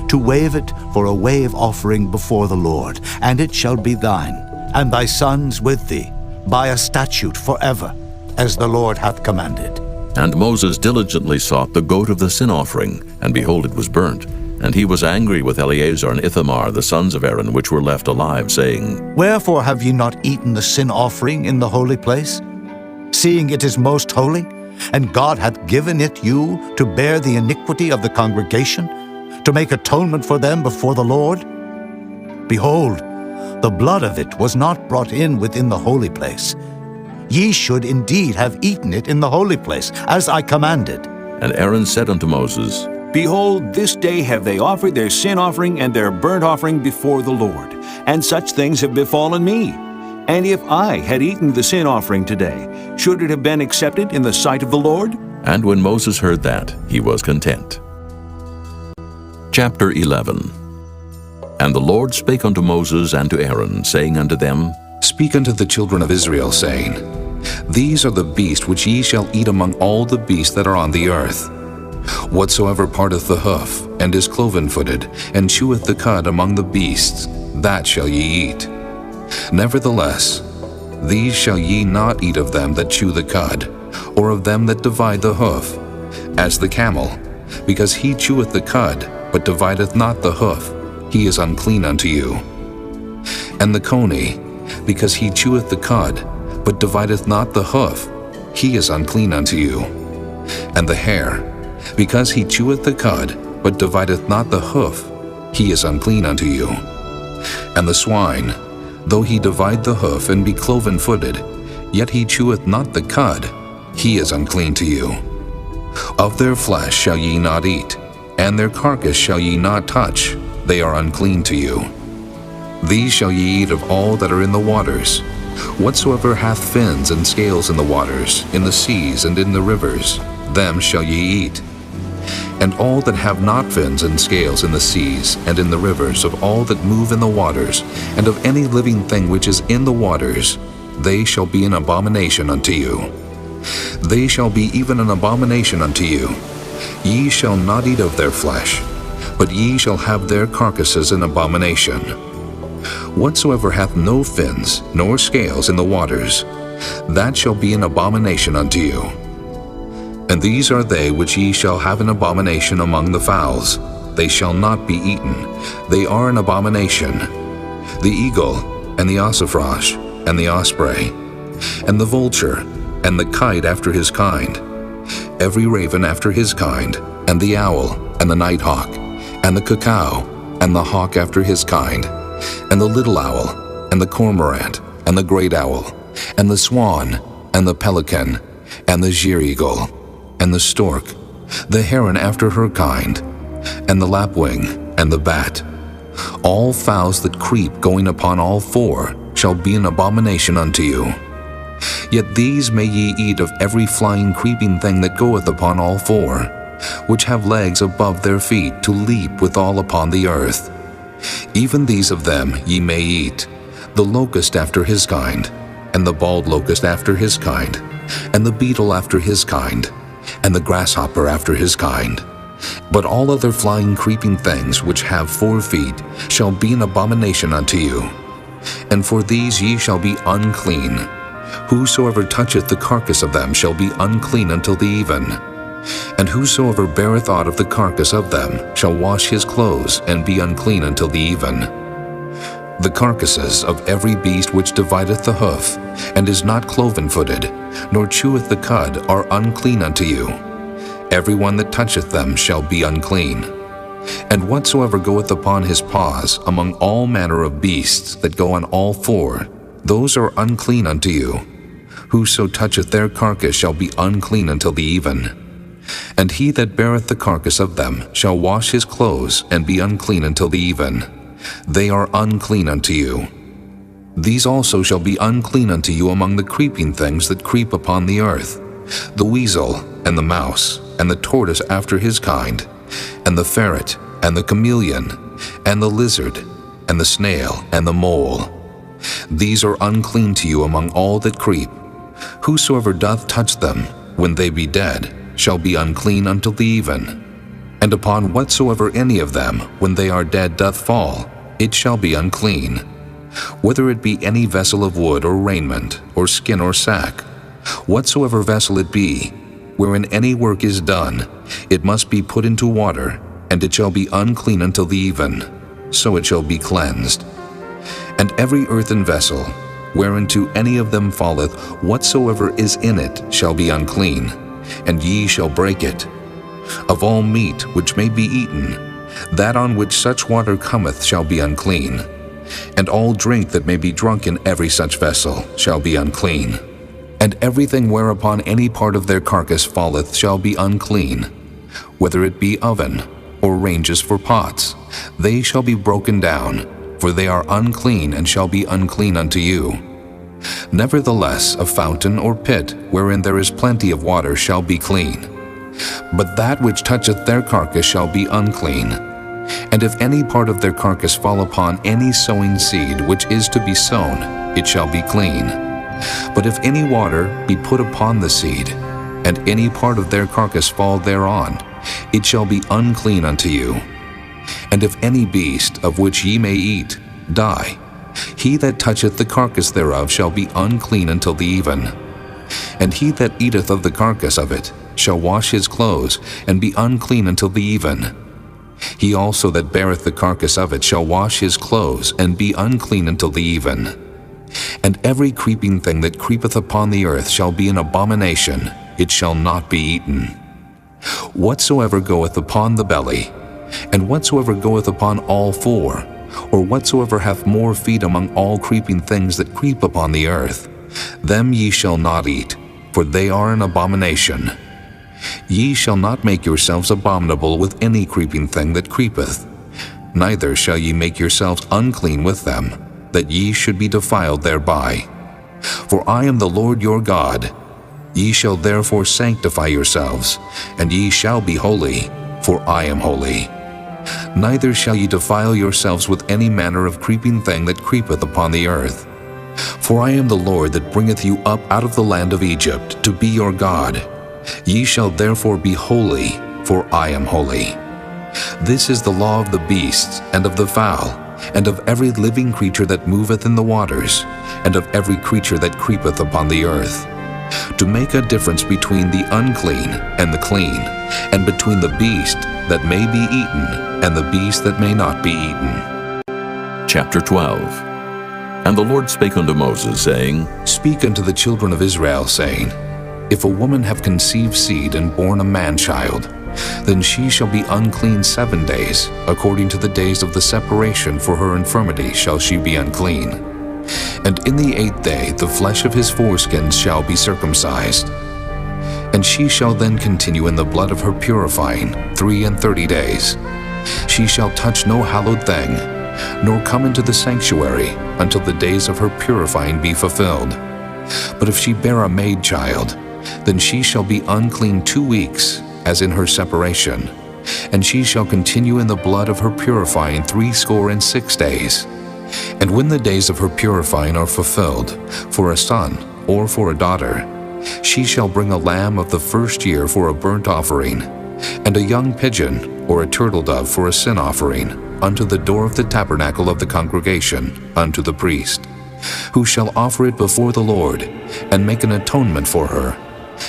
to wave it for a wave offering before the Lord, and it shall be thine, and thy sons with thee, by a statute forever, as the Lord hath commanded. And Moses diligently sought the goat of the sin offering, and behold, it was burnt. And he was angry with Eleazar and Ithamar, the sons of Aaron, which were left alive, saying, Wherefore have ye not eaten the sin offering in the holy place, seeing it is most holy, and God hath given it you to bear the iniquity of the congregation, to make atonement for them before the Lord? Behold, the blood of it was not brought in within the holy place. Ye should indeed have eaten it in the holy place, as I commanded. And Aaron said unto Moses, Behold, this day have they offered their sin offering and their burnt offering before the Lord, and such things have befallen me. And if I had eaten the sin offering today, should it have been accepted in the sight of the Lord? And when Moses heard that, he was content. Chapter 11. And the Lord spake unto Moses and to Aaron, saying unto them, Speak unto the children of Israel, saying, These are the beasts which ye shall eat among all the beasts that are on the earth. Whatsoever parteth the hoof, and is cloven-footed, and cheweth the cud among the beasts, that shall ye eat. Nevertheless, these shall ye not eat of them that chew the cud, or of them that divide the hoof, as the camel, because he cheweth the cud, but divideth not the hoof, he is unclean unto you. And the coney, because he cheweth the cud, but divideth not the hoof, he is unclean unto you. And the hare, because he cheweth the cud, but divideth not the hoof, he is unclean unto you. And the swine, though he divide the hoof and be cloven-footed, yet he cheweth not the cud, he is unclean to you. Of their flesh shall ye not eat, and their carcass shall ye not touch, they are unclean to you. These shall ye eat of all that are in the waters. Whatsoever hath fins and scales in the waters, in the seas and in the rivers, them shall ye eat. And all that have not fins and scales in the seas and in the rivers, of all that move in the waters, and of any living thing which is in the waters, they shall be an abomination unto you. They shall be even an abomination unto you. Ye shall not eat of their flesh, but ye shall have their carcasses an abomination. Whatsoever hath no fins nor scales in the waters, that shall be an abomination unto you. And these are they which ye shall have an abomination among the fowls. They shall not be eaten. They are an abomination. The eagle, and the ossifrage, and the osprey, and the vulture, and the kite after his kind, every raven after his kind, and the owl, and the nighthawk, and the cuckoo, and the hawk after his kind, and the little owl, and the cormorant, and the great owl, and the swan, and the pelican, and the sheer-eagle, and the stork, the heron after her kind, and the lapwing, and the bat. All fowls that creep going upon all four shall be an abomination unto you. Yet these may ye eat of every flying creeping thing that goeth upon all four, which have legs above their feet to leap withal upon the earth. Even these of them ye may eat, the locust after his kind, and the bald locust after his kind, and the beetle after his kind, and the grasshopper after his kind. But all other flying creeping things which have 4 feet shall be an abomination unto you. And for these ye shall be unclean. Whosoever toucheth the carcass of them shall be unclean until the even. And whosoever beareth aught of the carcass of them shall wash his clothes and be unclean until the even. The carcasses of every beast which divideth the hoof, and is not cloven-footed, nor cheweth the cud, are unclean unto you. Every one that toucheth them shall be unclean. And whatsoever goeth upon his paws among all manner of beasts that go on all 4, those are unclean unto you. Whoso toucheth their carcass shall be unclean until the even. And he that beareth the carcass of them shall wash his clothes and be unclean until the even. They are unclean unto you. These also shall be unclean unto you among the creeping things that creep upon the earth, the weasel, and the mouse, and the tortoise after his kind, and the ferret, and the chameleon, and the lizard, and the snail, and the mole. These are unclean to you among all that creep. Whosoever doth touch them, when they be dead, shall be unclean until the even. And upon whatsoever any of them, when they are dead, doth fall, it shall be unclean. Whether it be any vessel of wood or raiment, or skin or sack, whatsoever vessel it be, wherein any work is done, it must be put into water, and it shall be unclean until the even, so it shall be cleansed. And every earthen vessel, whereinto any of them falleth, whatsoever is in it shall be unclean, and ye shall break it. Of all meat which may be eaten, that on which such water cometh shall be unclean, and all drink that may be drunk in every such vessel shall be unclean. And everything whereupon any part of their carcass falleth shall be unclean, whether it be oven, or ranges for pots, they shall be broken down, for they are unclean and shall be unclean unto you. Nevertheless, a fountain or pit, wherein there is plenty of water, shall be clean. But that which toucheth their carcass shall be unclean. And if any part of their carcass fall upon any sowing seed which is to be sown, it shall be clean. But if any water be put upon the seed, and any part of their carcass fall thereon, it shall be unclean unto you. And if any beast of which ye may eat die, He that toucheth the carcass thereof shall be unclean until the even. And he that eateth of the carcass of it shall wash his clothes, and be unclean until the even. He also that beareth the carcass of it shall wash his clothes, and be unclean until the even. And every creeping thing that creepeth upon the earth shall be an abomination, it shall not be eaten. Whatsoever goeth upon the belly, and whatsoever goeth upon all four, or whatsoever hath more feet among all creeping things that creep upon the earth, them ye shall not eat, for they are an abomination. Ye shall not make yourselves abominable with any creeping thing that creepeth, neither shall ye make yourselves unclean with them, that ye should be defiled thereby. For I am the Lord your God. Ye shall therefore sanctify yourselves, and ye shall be holy, for I am holy. Neither shall ye defile yourselves with any manner of creeping thing that creepeth upon the earth. For I am the Lord that bringeth you up out of the land of Egypt, to be your God. Ye shall therefore be holy, for I am holy. This is the law of the beasts, and of the fowl, and of every living creature that moveth in the waters, and of every creature that creepeth upon the earth, to make a difference between the unclean and the clean, and between the beast that may be eaten and the beast that may not be eaten. Chapter 12. And the Lord spake unto Moses, saying, Speak unto the children of Israel, saying, If a woman have conceived seed and born a man-child, then she shall be unclean 7 days, according to the days of the separation for her infirmity shall she be unclean. And in the 8th day the flesh of his foreskins shall be circumcised. And she shall then continue in the blood of her purifying 33 days. She shall touch no hallowed thing, nor come into the sanctuary until the days of her purifying be fulfilled. But if she bear a maid child, then she shall be unclean 2 weeks, as in her separation, and she shall continue in the blood of her purifying 66 days. And when the days of her purifying are fulfilled, for a son or for a daughter, she shall bring a lamb of the first year for a burnt offering, and a young pigeon or a turtle dove for a sin offering, unto the door of the tabernacle of the congregation, unto the priest, who shall offer it before the Lord, and make an atonement for her,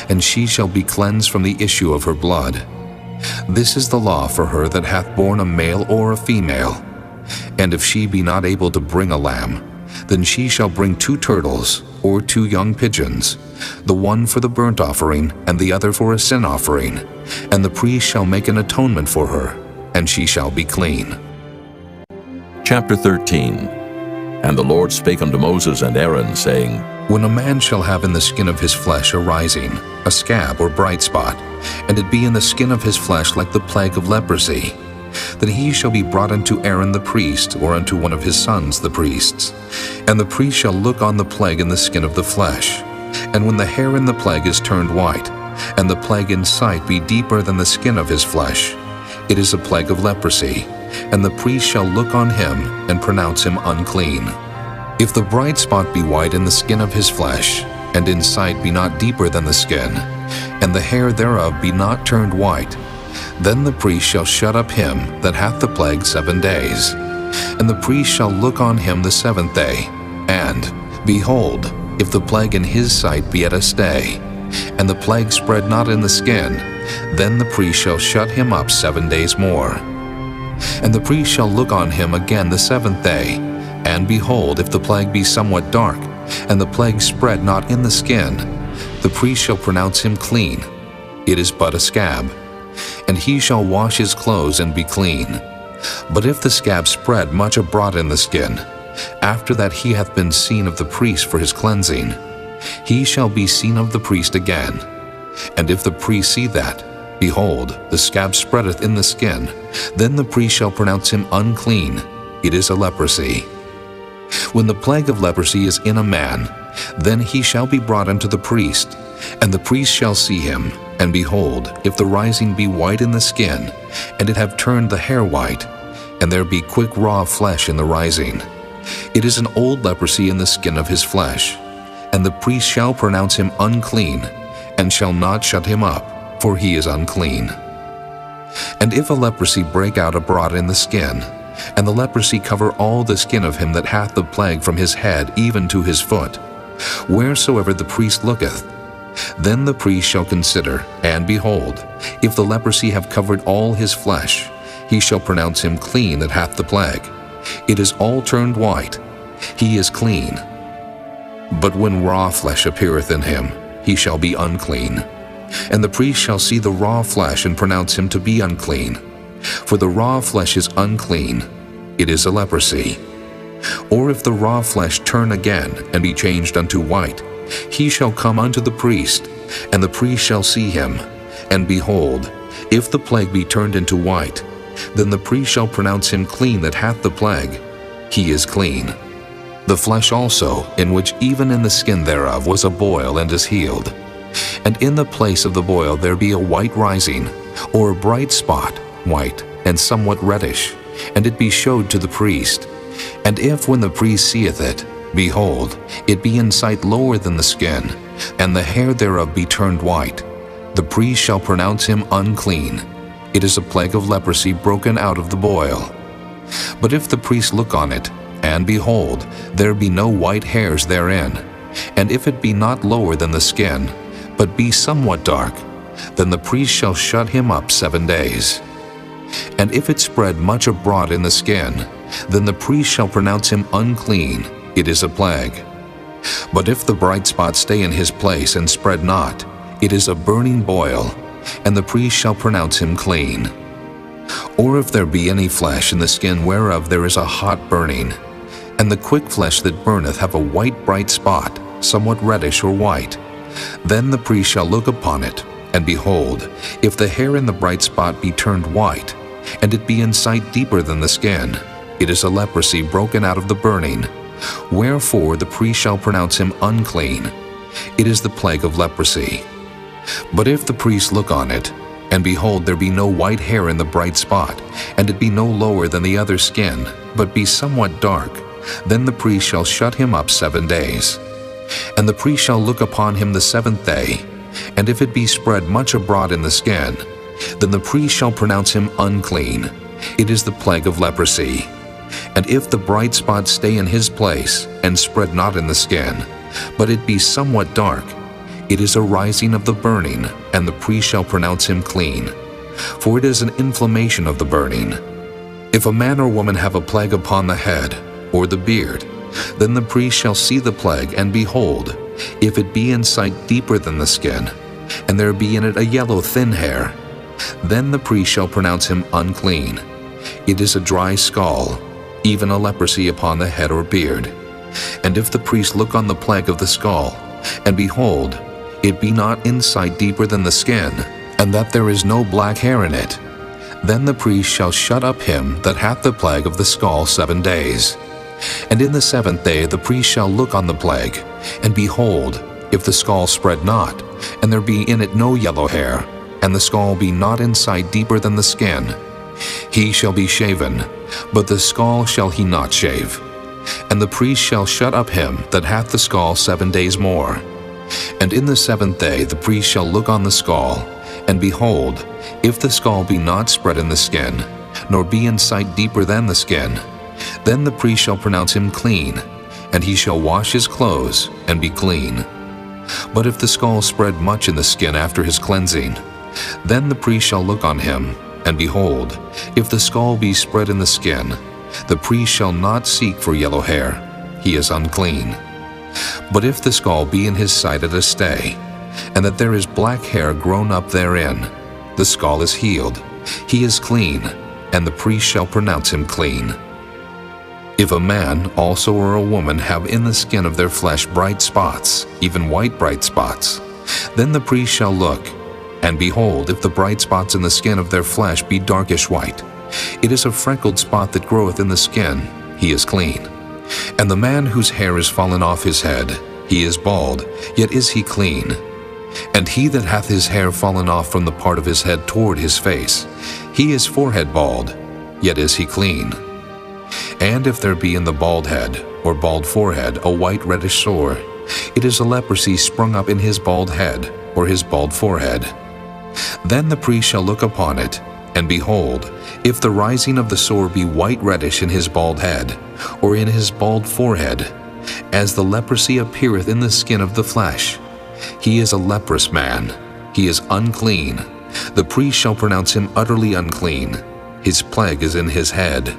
and she shall be cleansed from the issue of her blood. This is the law for her that hath borne a male or a female. And if she be not able to bring a lamb, then she shall bring 2 turtles or 2 young pigeons, the one for the burnt offering and the other for a sin offering, and the priest shall make an atonement for her, and she shall be clean. Chapter 13. And the Lord spake unto Moses and Aaron, saying, When a man shall have in the skin of his flesh arising a scab or bright spot, and it be in the skin of his flesh like the plague of leprosy, then he shall be brought unto Aaron the priest, or unto one of his sons the priests. And the priest shall look on the plague in the skin of the flesh. And when the hair in the plague is turned white, and the plague in sight be deeper than the skin of his flesh, it is a plague of leprosy, and the priest shall look on him and pronounce him unclean. If the bright spot be white in the skin of his flesh, and in sight be not deeper than the skin, and the hair thereof be not turned white, then the priest shall shut up him that hath the plague 7 days. And the priest shall look on him the 7th day, and, behold, if the plague in his sight be at a stay, and the plague spread not in the skin, then the priest shall shut him up 7 days more. And the priest shall look on him again the 7th day, and behold, if the plague be somewhat dark, and the plague spread not in the skin, the priest shall pronounce him clean. It is but a scab. And he shall wash his clothes and be clean. But if the scab spread much abroad in the skin, after that he hath been seen of the priest for his cleansing, he shall be seen of the priest again. And if the priest see that, behold, the scab spreadeth in the skin, then the priest shall pronounce him unclean. It is a leprosy. When the plague of leprosy is in a man, then he shall be brought unto the priest, and the priest shall see him. And behold, if the rising be white in the skin, and it have turned the hair white, and there be quick raw flesh in the rising, it is an old leprosy in the skin of his flesh. And the priest shall pronounce him unclean, and shall not shut him up, for he is unclean. And if a leprosy break out abroad in the skin, and the leprosy cover all the skin of him that hath the plague from his head even to his foot, wheresoever the priest looketh. Then the priest shall consider, and behold, if the leprosy have covered all his flesh, he shall pronounce him clean that hath the plague. It is all turned white, he is clean. But when raw flesh appeareth in him, he shall be unclean. And the priest shall see the raw flesh, and pronounce him to be unclean. For the raw flesh is unclean, it is a leprosy. Or if the raw flesh turn again, and be changed unto white, he shall come unto the priest, and the priest shall see him. And behold, if the plague be turned into white, then the priest shall pronounce him clean that hath the plague. He is clean. The flesh also, in which even in the skin thereof was a boil, and is healed. And in the place of the boil there be a white rising, or a bright spot, white, and somewhat reddish, and it be showed to the priest. And if when the priest seeth it, behold, it be in sight lower than the skin, and the hair thereof be turned white, the priest shall pronounce him unclean. It is a plague of leprosy broken out of the boil. But if the priest look on it, and behold, there be no white hairs therein, and if it be not lower than the skin, but be somewhat dark, then the priest shall shut him up 7 days. And if it spread much abroad in the skin, then the priest shall pronounce him unclean. It is a plague. But if the bright spot stay in his place and spread not, it is a burning boil, and the priest shall pronounce him clean. Or if there be any flesh in the skin whereof there is a hot burning, and the quick flesh that burneth have a white bright spot, somewhat reddish or white, then the priest shall look upon it, and behold, if the hair in the bright spot be turned white, and it be in sight deeper than the skin, it is a leprosy broken out of the burning. Wherefore the priest shall pronounce him unclean. It is the plague of leprosy. But if the priest look on it, and behold, there be no white hair in the bright spot, and it be no lower than the other skin, but be somewhat dark, then the priest shall shut him up 7 days. And the priest shall look upon him the 7th day, and if it be spread much abroad in the skin, then the priest shall pronounce him unclean. It is the plague of leprosy. And if the bright spot stay in his place, and spread not in the skin, but it be somewhat dark, it is a rising of the burning, and the priest shall pronounce him clean. For it is an inflammation of the burning. If a man or woman have a plague upon the head, or the beard, then the priest shall see the plague, and behold, if it be in sight deeper than the skin, and there be in it a yellow thin hair, then the priest shall pronounce him unclean. It is a dry scall, even a leprosy upon the head or beard. And if the priest look on the plague of the scall, and behold, it be not in sight deeper than the skin, and that there is no black hair in it, then the priest shall shut up him that hath the plague of the scall 7 days. And in the 7th day the priest shall look on the plague, and behold, if the scall spread not, and there be in it no yellow hair, and the scall be not in sight deeper than the skin, he shall be shaven, but the scall shall he not shave. And the priest shall shut up him that hath the scall 7 days more. And in the 7th day the priest shall look on the scall, and behold, if the scall be not spread in the skin, nor be in sight deeper than the skin, then the priest shall pronounce him clean, and he shall wash his clothes, and be clean. But if the scall spread much in the skin after his cleansing, then the priest shall look on him, and behold, if the scall be spread in the skin, the priest shall not seek for yellow hair, he is unclean. But if the scall be in his sight at a stay, and that there is black hair grown up therein, the scall is healed, he is clean, and the priest shall pronounce him clean. If a man also or a woman have in the skin of their flesh bright spots, even white bright spots, then the priest shall look, and behold, if the bright spots in the skin of their flesh be darkish white, it is a freckled spot that groweth in the skin, he is clean. And the man whose hair is fallen off his head, he is bald, yet is he clean. And he that hath his hair fallen off from the part of his head toward his face, he is forehead bald, yet is he clean. And if there be in the bald head, or bald forehead, a white reddish sore, it is a leprosy sprung up in his bald head, or his bald forehead. Then the priest shall look upon it, And behold, if the rising of the sore be white reddish in his bald head, or in his bald forehead, as the leprosy appeareth in the skin of the flesh, he is a leprous man, he is unclean. The priest shall pronounce him utterly unclean. His plague is in his head.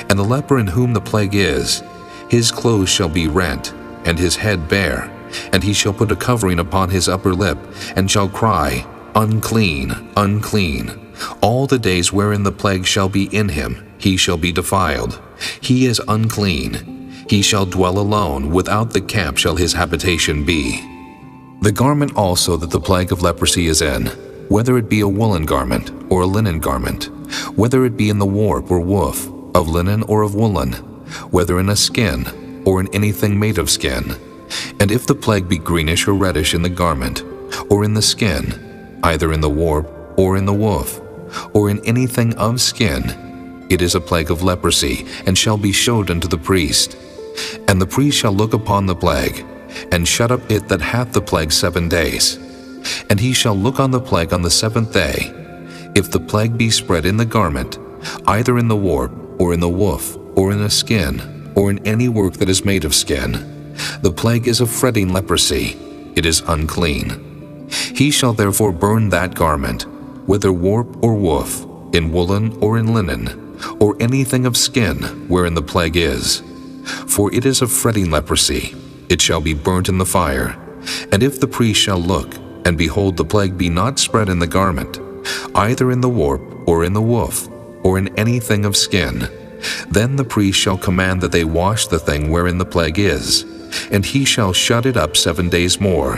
And the leper in whom the plague is, his clothes shall be rent, and his head bare, and he shall put a covering upon his upper lip, and shall cry, Unclean, unclean. All the days wherein the plague shall be in him, he shall be defiled. He is unclean. He shall dwell alone, without the camp shall his habitation be. The garment also that the plague of leprosy is in, whether it be a woolen garment or a linen garment, whether it be in the warp or woof, of linen or of woolen, whether in a skin or in anything made of skin. And if the plague be greenish or reddish in the garment, or in the skin, either in the warp or in the woof, or in anything of skin, it is a plague of leprosy, and shall be showed unto the priest. And the priest shall look upon the plague, and shut up it that hath the plague 7 days. And he shall look on the plague on the 7th day. If the plague be spread in the garment, either in the warp, or in the woof, or in a skin, or in any work that is made of skin, the plague is a fretting leprosy, it is unclean. He shall therefore burn that garment, whether warp or woof, in woolen or in linen, or anything of skin wherein the plague is. For it is a fretting leprosy, it shall be burnt in the fire. And if the priest shall look, and behold the plague be not spread in the garment, either in the warp or in the woof, or in anything of skin, then the priest shall command that they wash the thing wherein the plague is, and he shall shut it up 7 days more.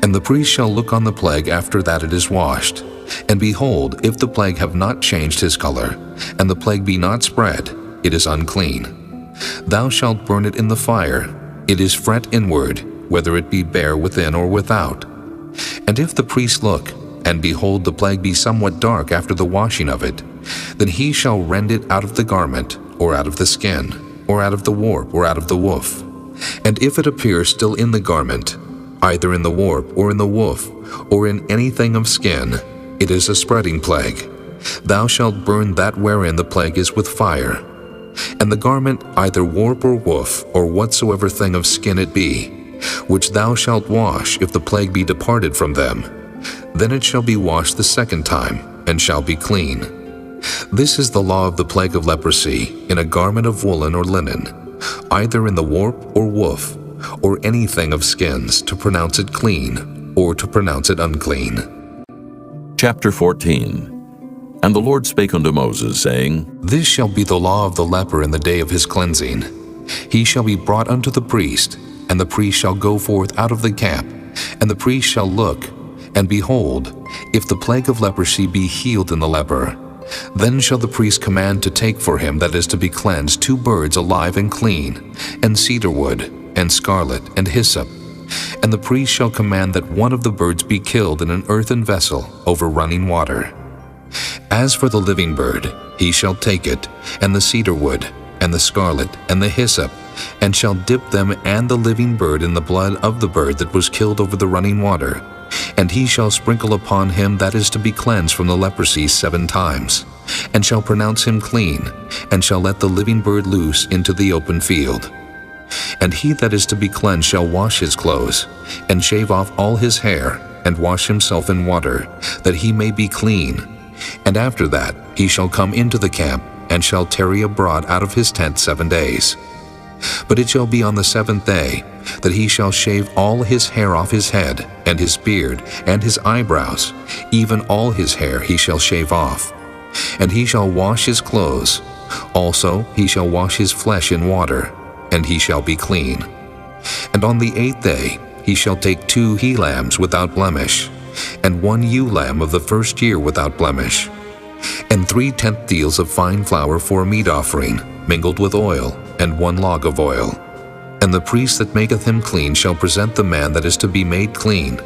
And the priest shall look on the plague after that it is washed. And behold, if the plague have not changed his color, and the plague be not spread, it is unclean. Thou shalt burn it in the fire. It is fret inward, whether it be bare within or without. And if the priest look, and behold the plague be somewhat dark after the washing of it, then he shall rend it out of the garment, or out of the skin, or out of the warp, or out of the woof. And if it appear still in the garment, either in the warp, or in the woof, or in anything of skin, it is a spreading plague. Thou shalt burn that wherein the plague is with fire. And the garment, either warp or woof, or whatsoever thing of skin it be, which thou shalt wash if the plague be departed from them, then it shall be washed the 2nd time, and shall be clean. This is the law of the plague of leprosy, in a garment of woolen or linen, either in the warp or woof, or anything of skins, to pronounce it clean, or to pronounce it unclean. Chapter 14. And the Lord spake unto Moses, saying, This shall be the law of the leper in the day of his cleansing. He shall be brought unto the priest, and the priest shall go forth out of the camp, and the priest shall look, and behold, if the plague of leprosy be healed in the leper, then shall the priest command to take for him that is to be cleansed 2 birds alive and clean, and cedar wood, and scarlet, and hyssop. And the priest shall command that one of the birds be killed in an earthen vessel over running water. As for the living bird, he shall take it, and the cedar wood, and the scarlet, and the hyssop, and shall dip them and the living bird in the blood of the bird that was killed over the running water. And he shall sprinkle upon him that is to be cleansed from the leprosy 7 times, and shall pronounce him clean, and shall let the living bird loose into the open field. And he that is to be cleansed shall wash his clothes, and shave off all his hair, and wash himself in water, that he may be clean. And after that he shall come into the camp, and shall tarry abroad out of his tent 7 days. But it shall be on the 7th day that he shall shave all his hair off his head, and his beard, and his eyebrows, even all his hair he shall shave off. And he shall wash his clothes. Also he shall wash his flesh in water, and he shall be clean. And on the 8th day he shall take 2 he-lambs without blemish, and 1 ewe-lamb of the 1st year without blemish, and 3 tenth deals of fine flour for a meat offering, mingled with oil, and 1 log of oil. And the priest that maketh him clean shall present the man that is to be made clean,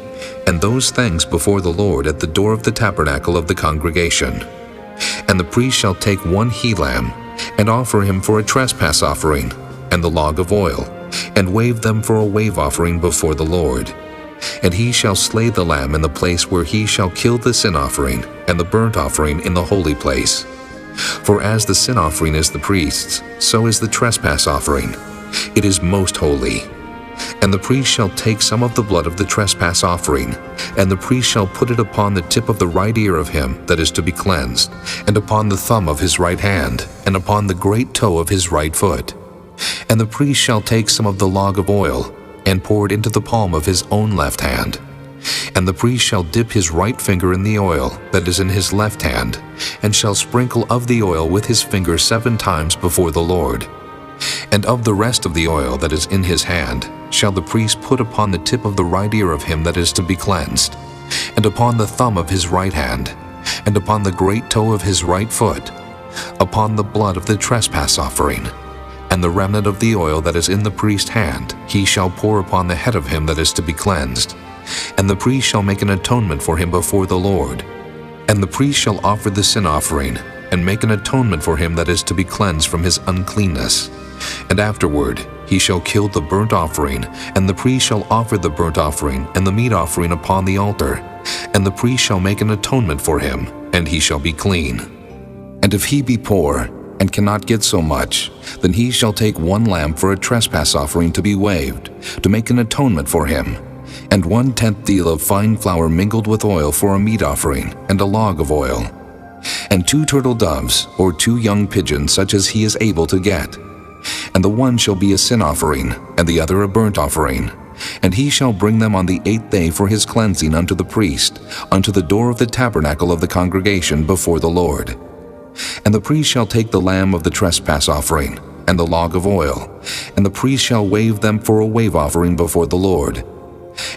and those things before the Lord at the door of the tabernacle of the congregation. And the priest shall take 1 he-lamb, and offer him for a trespass offering, and the log of oil, and wave them for a wave offering before the Lord. And he shall slay the lamb in the place where he shall kill the sin offering and the burnt offering in the holy place. For as the sin offering is the priest's, so is the trespass offering. It is most holy. And the priest shall take some of the blood of the trespass offering, and the priest shall put it upon the tip of the right ear of him that is to be cleansed, and upon the thumb of his right hand, and upon the great toe of his right foot. And the priest shall take some of the log of oil, and pour it into the palm of his own left hand. And the priest shall dip his right finger in the oil that is in his left hand, and shall sprinkle of the oil with his finger 7 times before the Lord. And of the rest of the oil that is in his hand shall the priest put upon the tip of the right ear of him that is to be cleansed, and upon the thumb of his right hand, and upon the great toe of his right foot, upon the blood of the trespass offering. And the remnant of the oil that is in the priest's hand he shall pour upon the head of him that is to be cleansed. And the priest shall make an atonement for him before the Lord. And the priest shall offer the sin offering, and make an atonement for him that is to be cleansed from his uncleanness. And afterward he shall kill the burnt offering, and the priest shall offer the burnt offering and the meat offering upon the altar. And the priest shall make an atonement for him, and he shall be clean. And if he be poor, and cannot get so much, then he shall take 1 lamb for a trespass offering to be waved, to make an atonement for him, and 1/10 deal of fine flour mingled with oil for a meat offering, and a log of oil, and 2 turtle doves, or 2 young pigeons, such as he is able to get. And the one shall be a sin offering, and the other a burnt offering. And he shall bring them on the 8th day for his cleansing unto the priest, unto the door of the tabernacle of the congregation before the Lord. And the priest shall take the lamb of the trespass offering, and the log of oil, and the priest shall wave them for a wave offering before the Lord.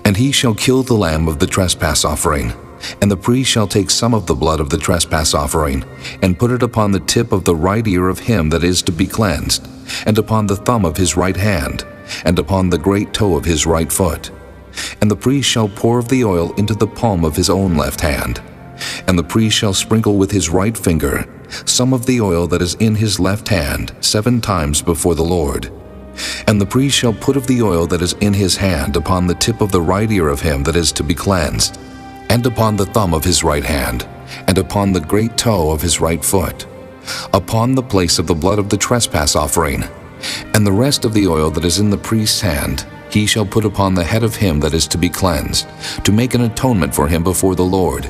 And he shall kill the lamb of the trespass offering, and the priest shall take some of the blood of the trespass offering, and put it upon the tip of the right ear of him that is to be cleansed, and upon the thumb of his right hand, and upon the great toe of his right foot. And the priest shall pour of the oil into the palm of his own left hand. And the priest shall sprinkle with his right finger some of the oil that is in his left hand 7 times before the Lord. And the priest shall put of the oil that is in his hand upon the tip of the right ear of him that is to be cleansed, and upon the thumb of his right hand, and upon the great toe of his right foot, upon the place of the blood of the trespass offering. And the rest of the oil that is in the priest's hand he shall put upon the head of him that is to be cleansed, to make an atonement for him before the Lord.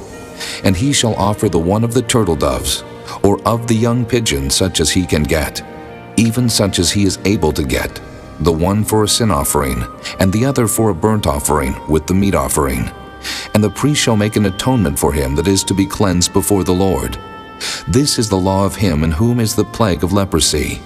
And he shall offer the one of the turtle doves, or of the young pigeon, such as he can get, even such as he is able to get, the one for a sin offering, and the other for a burnt offering with the meat offering. And the priest shall make an atonement for him that is to be cleansed before the Lord. This is the law of him in whom is the plague of leprosy,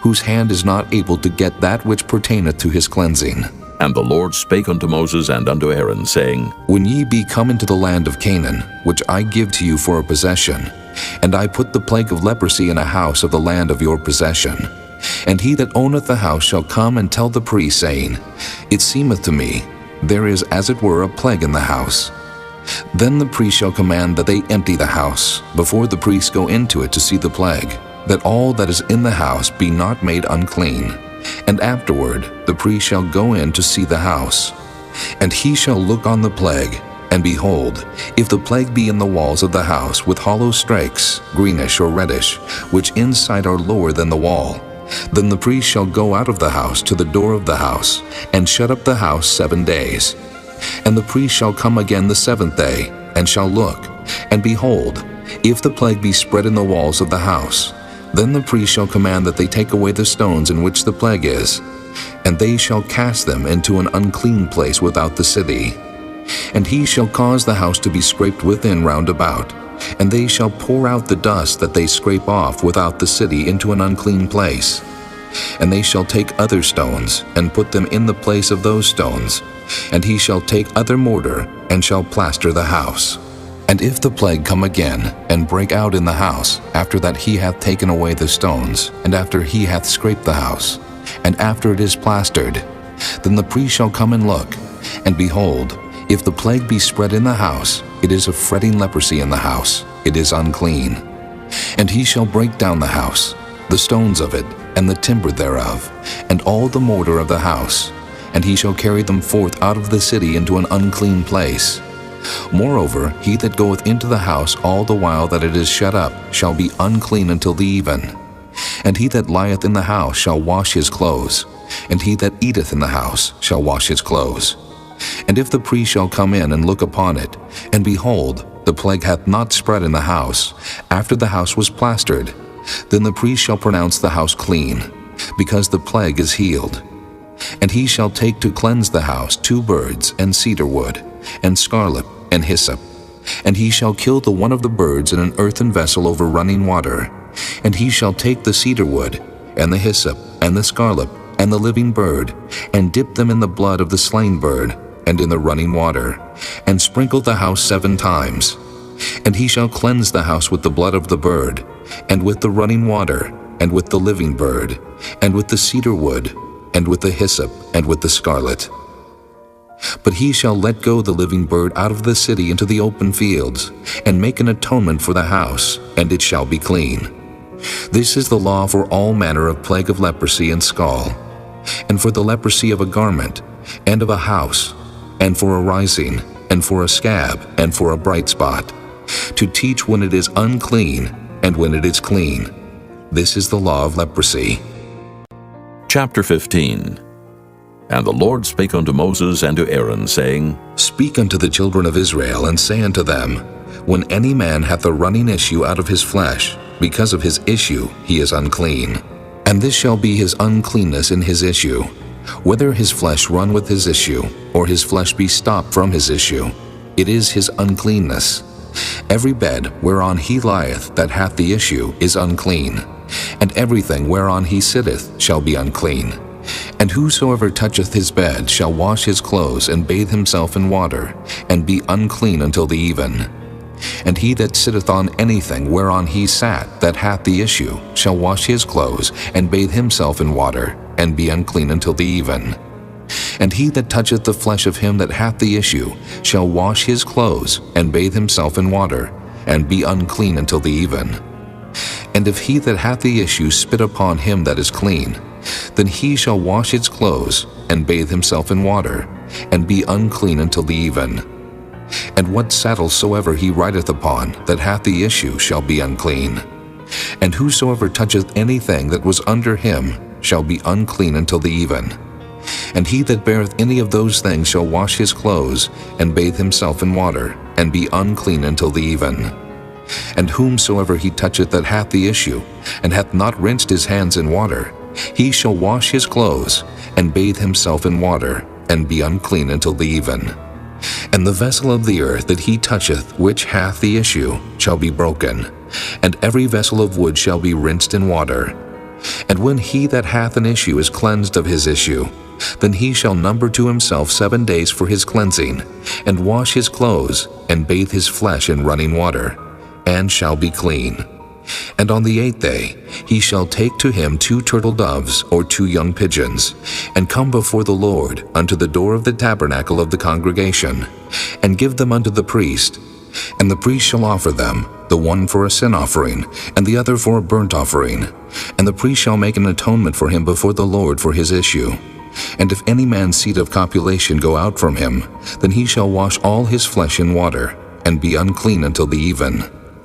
whose hand is not able to get that which pertaineth to his cleansing. And the Lord spake unto Moses and unto Aaron, saying, When ye be come into the land of Canaan, which I give to you for a possession, and I put the plague of leprosy in a house of the land of your possession, and he that owneth the house shall come and tell the priest, saying, It seemeth to me, there is as it were a plague in the house. Then the priest shall command that they empty the house, before the priests go into it to see the plague, that all that is in the house be not made unclean. And afterward the priest shall go in to see the house. And he shall look on the plague, and behold, if the plague be in the walls of the house with hollow strakes, greenish or reddish, which inside are lower than the wall, then the priest shall go out of the house to the door of the house, and shut up the house 7 days. And the priest shall come again the 7th day, and shall look, and behold, if the plague be spread in the walls of the house, then the priest shall command that they take away the stones in which the plague is, and they shall cast them into an unclean place without the city. And he shall cause the house to be scraped within round about, and they shall pour out the dust that they scrape off without the city into an unclean place. And they shall take other stones, and put them in the place of those stones, and he shall take other mortar, and shall plaster the house. And if the plague come again, and break out in the house, after that he hath taken away the stones, and after he hath scraped the house, and after it is plastered, then the priest shall come and look, and behold, if the plague be spread in the house, it is a fretting leprosy in the house, it is unclean. And he shall break down the house, the stones of it, and the timber thereof, and all the mortar of the house, and he shall carry them forth out of the city into an unclean place. Moreover, he that goeth into the house all the while that it is shut up shall be unclean until the even. And he that lieth in the house shall wash his clothes, and he that eateth in the house shall wash his clothes. And if the priest shall come in and look upon it, and behold, the plague hath not spread in the house, after the house was plastered, then the priest shall pronounce the house clean, because the plague is healed. And he shall take to cleanse the house 2 birds, and cedar wood, and scarlet, and hyssop. And he shall kill the one of the birds in an earthen vessel over running water. And he shall take the cedar wood, and the hyssop, and the scarlet, and the living bird, and dip them in the blood of the slain bird, and in the running water, and sprinkle the house 7 times. And he shall cleanse the house with the blood of the bird, and with the running water, and with the living bird, and with the cedar wood, and with the hyssop, and with the scarlet. But he shall let go the living bird out of the city into the open fields, and make an atonement for the house, and it shall be clean. This is the law for all manner of plague of leprosy and scall, and for the leprosy of a garment, and of a house, and for a rising, and for a scab, and for a bright spot, to teach when it is unclean, and when it is clean. This is the law of leprosy. Chapter 15. And the Lord spake unto Moses and to Aaron, saying, Speak unto the children of Israel, and say unto them, When any man hath a running issue out of his flesh, because of his issue he is unclean. And this shall be his uncleanness in his issue, whether his flesh run with his issue, or his flesh be stopped from his issue, it is his uncleanness. Every bed whereon he lieth that hath the issue is unclean, and everything whereon he sitteth shall be unclean. And whosoever toucheth his bed shall wash his clothes, and bathe himself in water, and be unclean until the even. And he that sitteth on anything whereon he sat that hath the issue shall wash his clothes, and bathe himself in water, and be unclean until the even. And he that toucheth the flesh of him that hath the issue shall wash his clothes, and bathe himself in water, and be unclean until the even. And if he that hath the issue spit upon him that is clean, then he shall wash his clothes, and bathe himself in water, and be unclean until the even. And what saddle soever he rideth upon that hath the issue shall be unclean. And whosoever toucheth anything that was under him shall be unclean until the even. And he that beareth any of those things shall wash his clothes, and bathe himself in water, and be unclean until the even. And whomsoever he toucheth that hath the issue, and hath not rinsed his hands in water, he shall wash his clothes, and bathe himself in water, and be unclean until the even. And the vessel of the earth that he toucheth which hath the issue shall be broken, and every vessel of wood shall be rinsed in water. And when he that hath an issue is cleansed of his issue, then he shall number to himself 7 days for his cleansing, and wash his clothes, and bathe his flesh in running water, and shall be clean. And on the 8th day he shall take to him 2 turtle doves or 2 young pigeons, and come before the Lord unto the door of the tabernacle of the congregation, and give them unto the priest. And the priest shall offer them, the one for a sin offering, and the other for a burnt offering. And the priest shall make an atonement for him before the Lord for his issue. And if any man's seed of copulation go out from him, then he shall wash all his flesh in water, and be unclean until the even.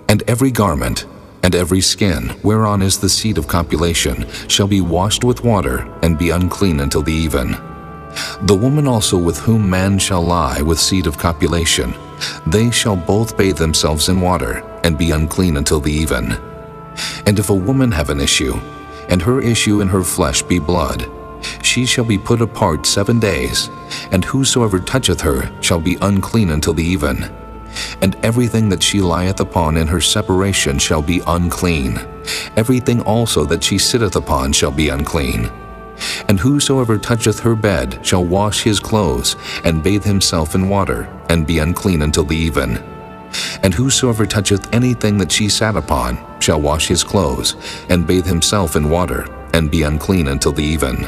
And every garment, and every skin, whereon is the seed of copulation, shall be washed with water, and be unclean until the even. The woman also with whom man shall lie with seed of copulation, they shall both bathe themselves in water, and be unclean until the even. And if a woman have an issue, and her issue in her flesh be blood, she shall be put apart 7 days, and whosoever toucheth her shall be unclean until the even. And everything that she lieth upon in her separation shall be unclean. Everything also that she sitteth upon shall be unclean. And whosoever toucheth her bed shall wash his clothes, and bathe himself in water, and be unclean until the even. And whosoever toucheth anything that she sat upon shall wash his clothes, and bathe himself in water, and be unclean until the even.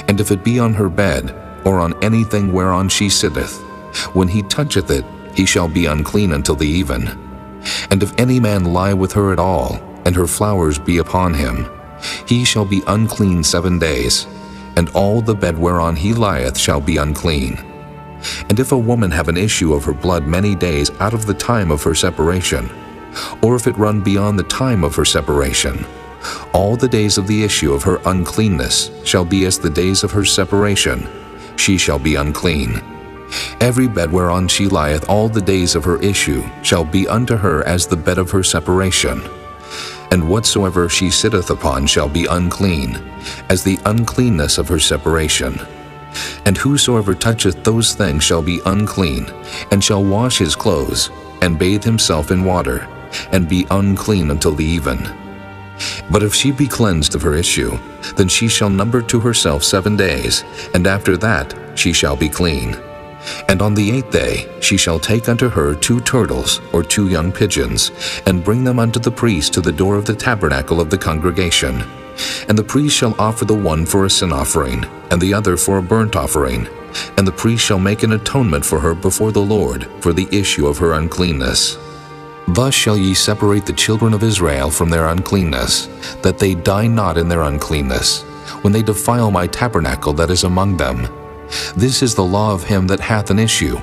And if it be on her bed, or on anything whereon she sitteth, when he toucheth it, he shall be unclean until the even. And if any man lie with her at all, and her flowers be upon him, he shall be unclean 7 days. and all the bed whereon he lieth shall be unclean. And if a woman have an issue of her blood many days out of the time of her separation, or if it run beyond the time of her separation, all the days of the issue of her uncleanness shall be as the days of her separation. She shall be unclean. Every bed whereon she lieth all the days of her issue shall be unto her as the bed of her separation. And whatsoever she sitteth upon shall be unclean, as the uncleanness of her separation. And whosoever toucheth those things shall be unclean, and shall wash his clothes, and bathe himself in water, and be unclean until the even. But if she be cleansed of her issue, then she shall number to herself 7 days, and after that she shall be clean. And on the 8th day she shall take unto her 2 turtles or 2 young pigeons, and bring them unto the priest to the door of the tabernacle of the congregation. And the priest shall offer the one for a sin offering, and the other for a burnt offering. And the priest shall make an atonement for her before the Lord for the issue of her uncleanness. Thus shall ye separate the children of Israel from their uncleanness, that they die not in their uncleanness, when they defile my tabernacle that is among them. This is the law of him that hath an issue,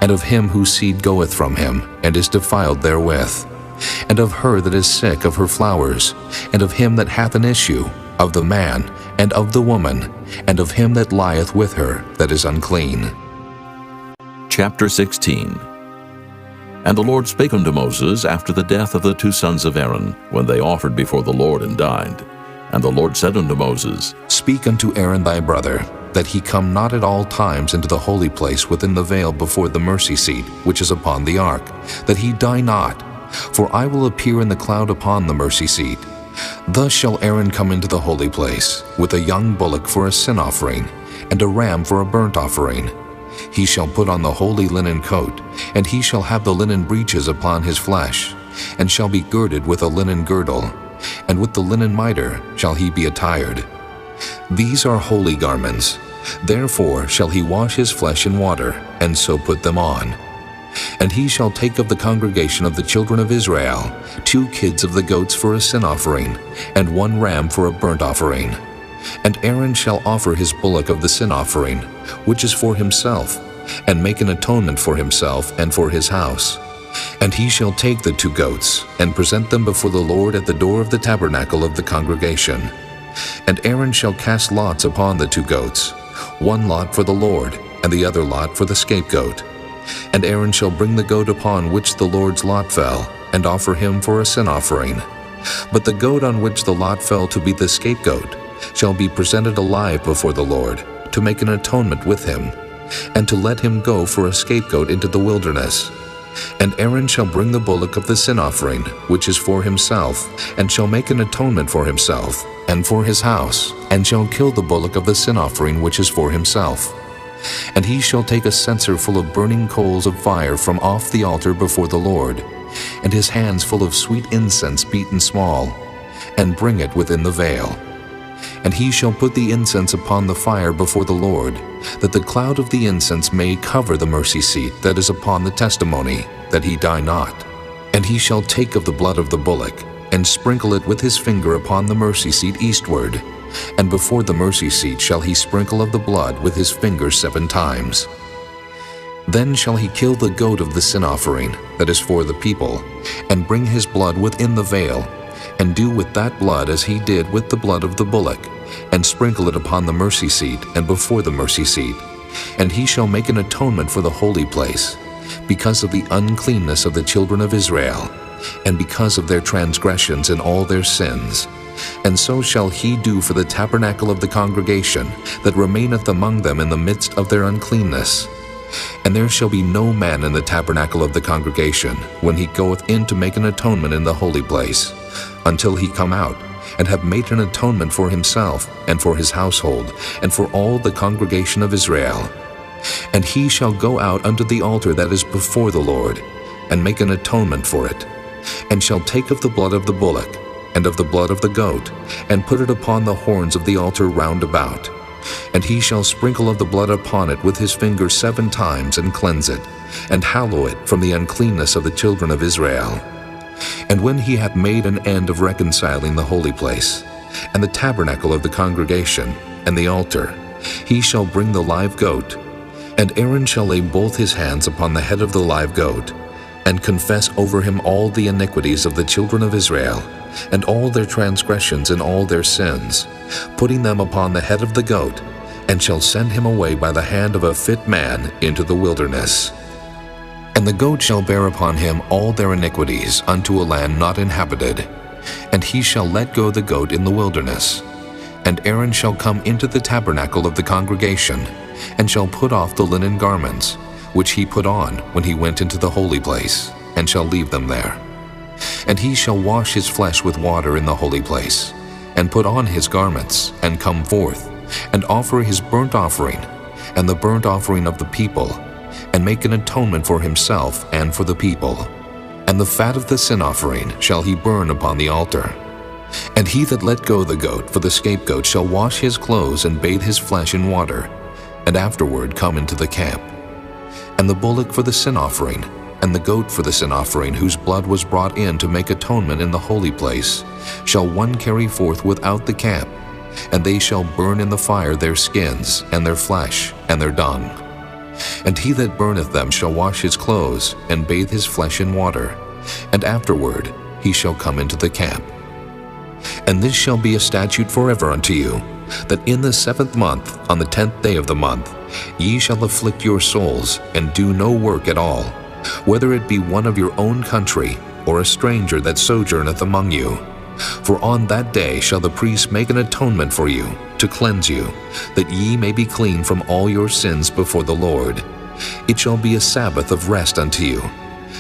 and of him whose seed goeth from him, and is defiled therewith, and of her that is sick of her flowers, and of him that hath an issue, of the man, and of the woman, and of him that lieth with her that is unclean. Chapter 16. And the Lord spake unto Moses after the death of the 2 sons of Aaron, when they offered before the Lord and died. And the Lord said unto Moses, Speak unto Aaron thy brother, that he come not at all times into the holy place within the veil before the mercy seat, which is upon the ark, that he die not. For I will appear in the cloud upon the mercy seat. Thus shall Aaron come into the holy place, with a young bullock for a sin offering, and a ram for a burnt offering. He shall put on the holy linen coat, and he shall have the linen breeches upon his flesh, and shall be girded with a linen girdle, and with the linen mitre shall he be attired. These are holy garments. Therefore shall he wash his flesh in water, and so put them on. And he shall take of the congregation of the children of Israel 2 kids of the goats for a sin offering, and 1 ram for a burnt offering. And Aaron shall offer his bullock of the sin offering, which is for himself, and make an atonement for himself and for his house. And he shall take the 2 goats, and present them before the Lord at the door of the tabernacle of the congregation. And Aaron shall cast lots upon the 2 goats, 1 lot for the Lord, and the other lot for the scapegoat. And Aaron shall bring the goat upon which the Lord's lot fell, and offer him for a sin offering. But the goat on which the lot fell to be the scapegoat shall be presented alive before the Lord, to make an atonement with him, and to let him go for a scapegoat into the wilderness. And Aaron shall bring the bullock of the sin offering, which is for himself, and shall make an atonement for himself, and for his house, and shall kill the bullock of the sin offering which is for himself. And he shall take a censer full of burning coals of fire from off the altar before the Lord, and his hands full of sweet incense beaten small, and bring it within the veil. And he shall put the incense upon the fire before the Lord, that the cloud of the incense may cover the mercy seat that is upon the testimony, that he die not. And he shall take of the blood of the bullock, and sprinkle it with his finger upon the mercy seat eastward, and before the mercy seat shall he sprinkle of the blood with his finger 7 times. Then shall he kill the goat of the sin offering, that is for the people, and bring his blood within the veil, and do with that blood as he did with the blood of the bullock, and sprinkle it upon the mercy seat and before the mercy seat. And he shall make an atonement for the holy place, because of the uncleanness of the children of Israel, and because of their transgressions and all their sins. And so shall he do for the tabernacle of the congregation that remaineth among them in the midst of their uncleanness. And there shall be no man in the tabernacle of the congregation when he goeth in to make an atonement in the holy place, until he come out, and have made an atonement for himself, and for his household, and for all the congregation of Israel. And he shall go out unto the altar that is before the Lord, and make an atonement for it, and shall take of the blood of the bullock, and of the blood of the goat, and put it upon the horns of the altar round about. And he shall sprinkle of the blood upon it with his finger 7 times, and cleanse it, and hallow it from the uncleanness of the children of Israel. And when he hath made an end of reconciling the holy place, and the tabernacle of the congregation, and the altar, he shall bring the live goat, and Aaron shall lay both his hands upon the head of the live goat, and confess over him all the iniquities of the children of Israel, and all their transgressions and all their sins, putting them upon the head of the goat, and shall send him away by the hand of a fit man into the wilderness. And the goat shall bear upon him all their iniquities unto a land not inhabited, and he shall let go the goat in the wilderness. And Aaron shall come into the tabernacle of the congregation, and shall put off the linen garments, which he put on when he went into the holy place, and shall leave them there. And he shall wash his flesh with water in the holy place, and put on his garments, and come forth, and offer his burnt offering, and the burnt offering of the people, and make an atonement for himself and for the people. And the fat of the sin offering shall he burn upon the altar. And he that let go the goat for the scapegoat shall wash his clothes and bathe his flesh in water, and afterward come into the camp. And the bullock for the sin offering, and the goat for the sin offering, whose blood was brought in to make atonement in the holy place, shall one carry forth without the camp, and they shall burn in the fire their skins, and their flesh, and their dung. And he that burneth them shall wash his clothes, and bathe his flesh in water, and afterward he shall come into the camp. And this shall be a statute forever unto you, that in the 7th month, on the 10th day of the month, ye shall afflict your souls, and do no work at all, whether it be one of your own country, or a stranger that sojourneth among you. For on that day shall the priest make an atonement for you, to cleanse you, that ye may be clean from all your sins before the Lord. It shall be a Sabbath of rest unto you,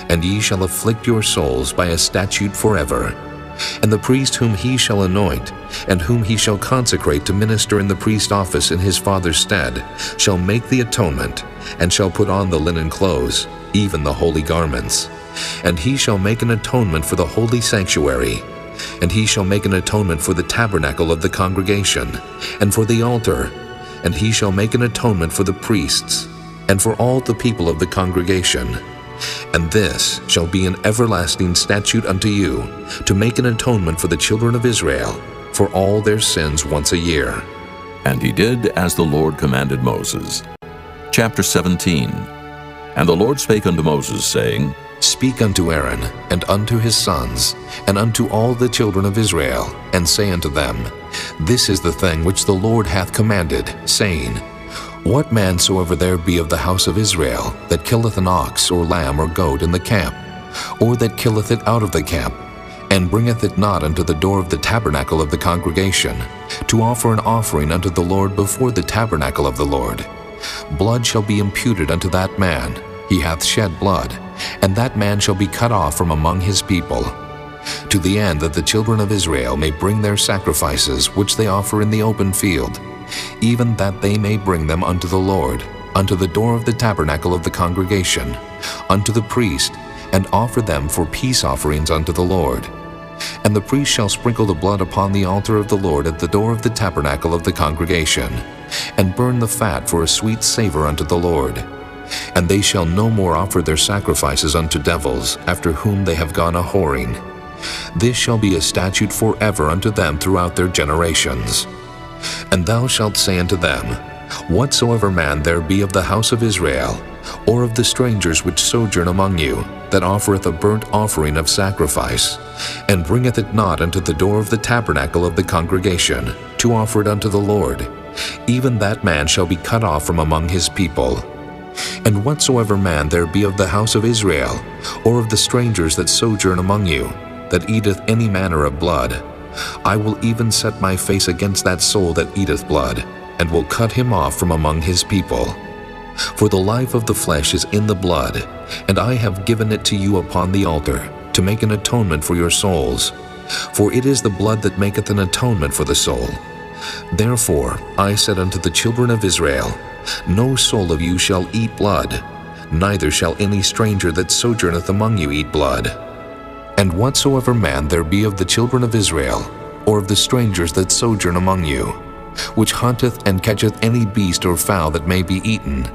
and ye shall afflict your souls by a statute forever. And the priest whom he shall anoint, and whom he shall consecrate to minister in the priest office in his father's stead, shall make the atonement, and shall put on the linen clothes, even the holy garments. And he shall make an atonement for the holy sanctuary, and he shall make an atonement for the tabernacle of the congregation, and for the altar, and he shall make an atonement for the priests, and for all the people of the congregation. And this shall be an everlasting statute unto you, to make an atonement for the children of Israel, for all their sins once a year. And he did as the Lord commanded Moses. Chapter 17. And the Lord spake unto Moses, saying, Speak unto Aaron, and unto his sons, and unto all the children of Israel, and say unto them, This is the thing which the Lord hath commanded, saying, What man soever there be of the house of Israel, that killeth an ox, or lamb, or goat in the camp, or that killeth it out of the camp, and bringeth it not unto the door of the tabernacle of the congregation, to offer an offering unto the Lord before the tabernacle of the Lord, blood shall be imputed unto that man. He hath shed blood, and that man shall be cut off from among his people, to the end that the children of Israel may bring their sacrifices which they offer in the open field, even that they may bring them unto the Lord, unto the door of the tabernacle of the congregation, unto the priest, and offer them for peace offerings unto the Lord. And the priest shall sprinkle the blood upon the altar of the Lord at the door of the tabernacle of the congregation, and burn the fat for a sweet savor unto the Lord. And they shall no more offer their sacrifices unto devils, after whom they have gone a-whoring. This shall be a statute forever unto them throughout their generations. And thou shalt say unto them, Whatsoever man there be of the house of Israel, or of the strangers which sojourn among you, that offereth a burnt offering of sacrifice, and bringeth it not unto the door of the tabernacle of the congregation, to offer it unto the Lord, even that man shall be cut off from among his people. And whatsoever man there be of the house of Israel, or of the strangers that sojourn among you, that eateth any manner of blood, I will even set my face against that soul that eateth blood, and will cut him off from among his people. For the life of the flesh is in the blood, and I have given it to you upon the altar, to make an atonement for your souls. For it is the blood that maketh an atonement for the soul. Therefore I said unto the children of Israel, No soul of you shall eat blood, neither shall any stranger that sojourneth among you eat blood. And whatsoever man there be of the children of Israel, or of the strangers that sojourn among you, which hunteth and catcheth any beast or fowl that may be eaten,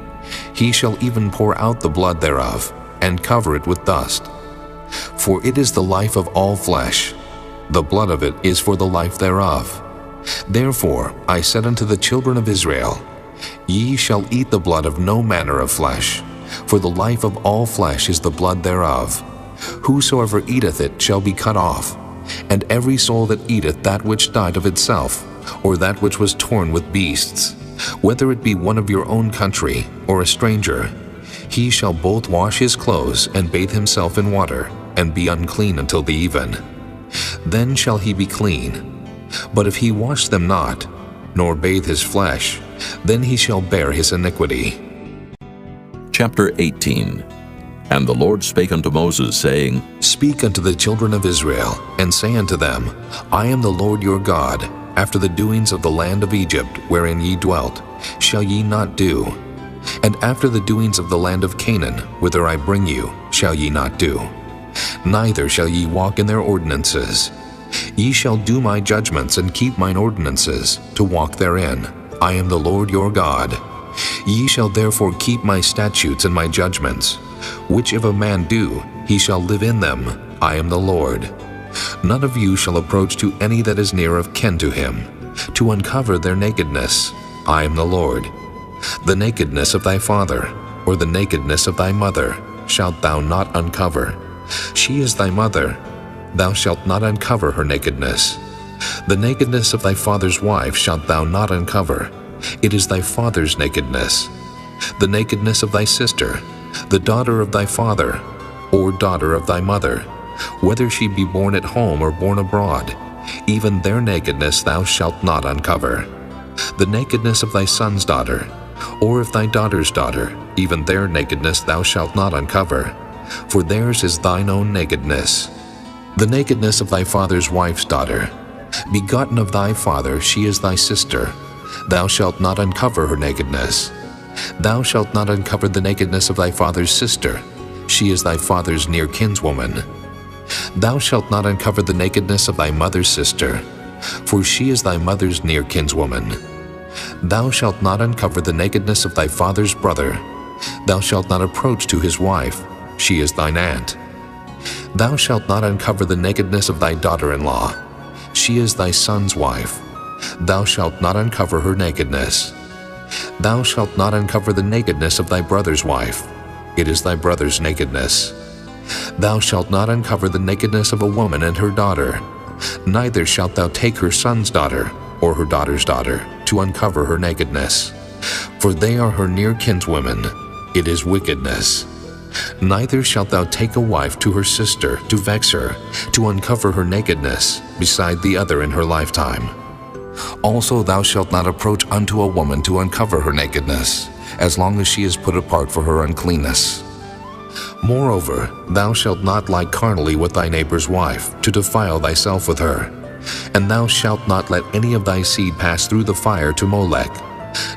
he shall even pour out the blood thereof, and cover it with dust. For it is the life of all flesh, the blood of it is for the life thereof. Therefore I said unto the children of Israel, Ye shall eat the blood of no manner of flesh, for the life of all flesh is the blood thereof. Whosoever eateth it shall be cut off. And every soul that eateth that which died of itself, or that which was torn with beasts, whether it be one of your own country, or a stranger, he shall both wash his clothes and bathe himself in water, and be unclean until the even. Then shall he be clean. But if he wash them not, nor bathe his flesh, then he shall bear his iniquity. Chapter 18. And the Lord spake unto Moses, saying, Speak unto the children of Israel, and say unto them, I am the Lord your God. After the doings of the land of Egypt, wherein ye dwelt, shall ye not do. And after the doings of the land of Canaan, whither I bring you, shall ye not do. Neither shall ye walk in their ordinances. Ye shall do my judgments and keep mine ordinances, to walk therein. I am the Lord your God. Ye shall therefore keep my statutes and my judgments, which if a man do, he shall live in them. I am the Lord. None of you shall approach to any that is near of kin to him, to uncover their nakedness. I am the Lord. The nakedness of thy father, or the nakedness of thy mother, shalt thou not uncover. She is thy mother. Thou shalt not uncover her nakedness. The nakedness of thy father's wife shalt thou not uncover. It is thy father's nakedness. The nakedness of thy sister, the daughter of thy father, or daughter of thy mother, whether she be born at home or born abroad, even their nakedness thou shalt not uncover. The nakedness of thy son's daughter, or of thy daughter's daughter, even their nakedness thou shalt not uncover, for theirs is thine own nakedness. The nakedness of thy father's wife's daughter, begotten of thy father, she is thy sister. Thou shalt not uncover her nakedness. Thou shalt not uncover the nakedness of thy father's sister. She is thy father's near kinswoman. Thou shalt not uncover the nakedness of thy mother's sister, for she is thy mother's near kinswoman. Thou shalt not uncover the nakedness of thy father's brother. Thou shalt not approach to his wife. She is thine aunt. Thou shalt not uncover the nakedness of thy daughter-in-law. She is thy son's wife. Thou shalt not uncover her nakedness. Thou shalt not uncover the nakedness of thy brother's wife. It is thy brother's nakedness. Thou shalt not uncover the nakedness of a woman and her daughter. Neither shalt thou take her son's daughter, or her daughter's daughter, to uncover her nakedness. For they are her near kinswomen. It is wickedness. Neither shalt thou take a wife to her sister, to vex her, to uncover her nakedness, beside the other in her lifetime. Also thou shalt not approach unto a woman to uncover her nakedness, as long as she is put apart for her uncleanness. Moreover, thou shalt not lie carnally with thy neighbor's wife, to defile thyself with her. And thou shalt not let any of thy seed pass through the fire to Molech.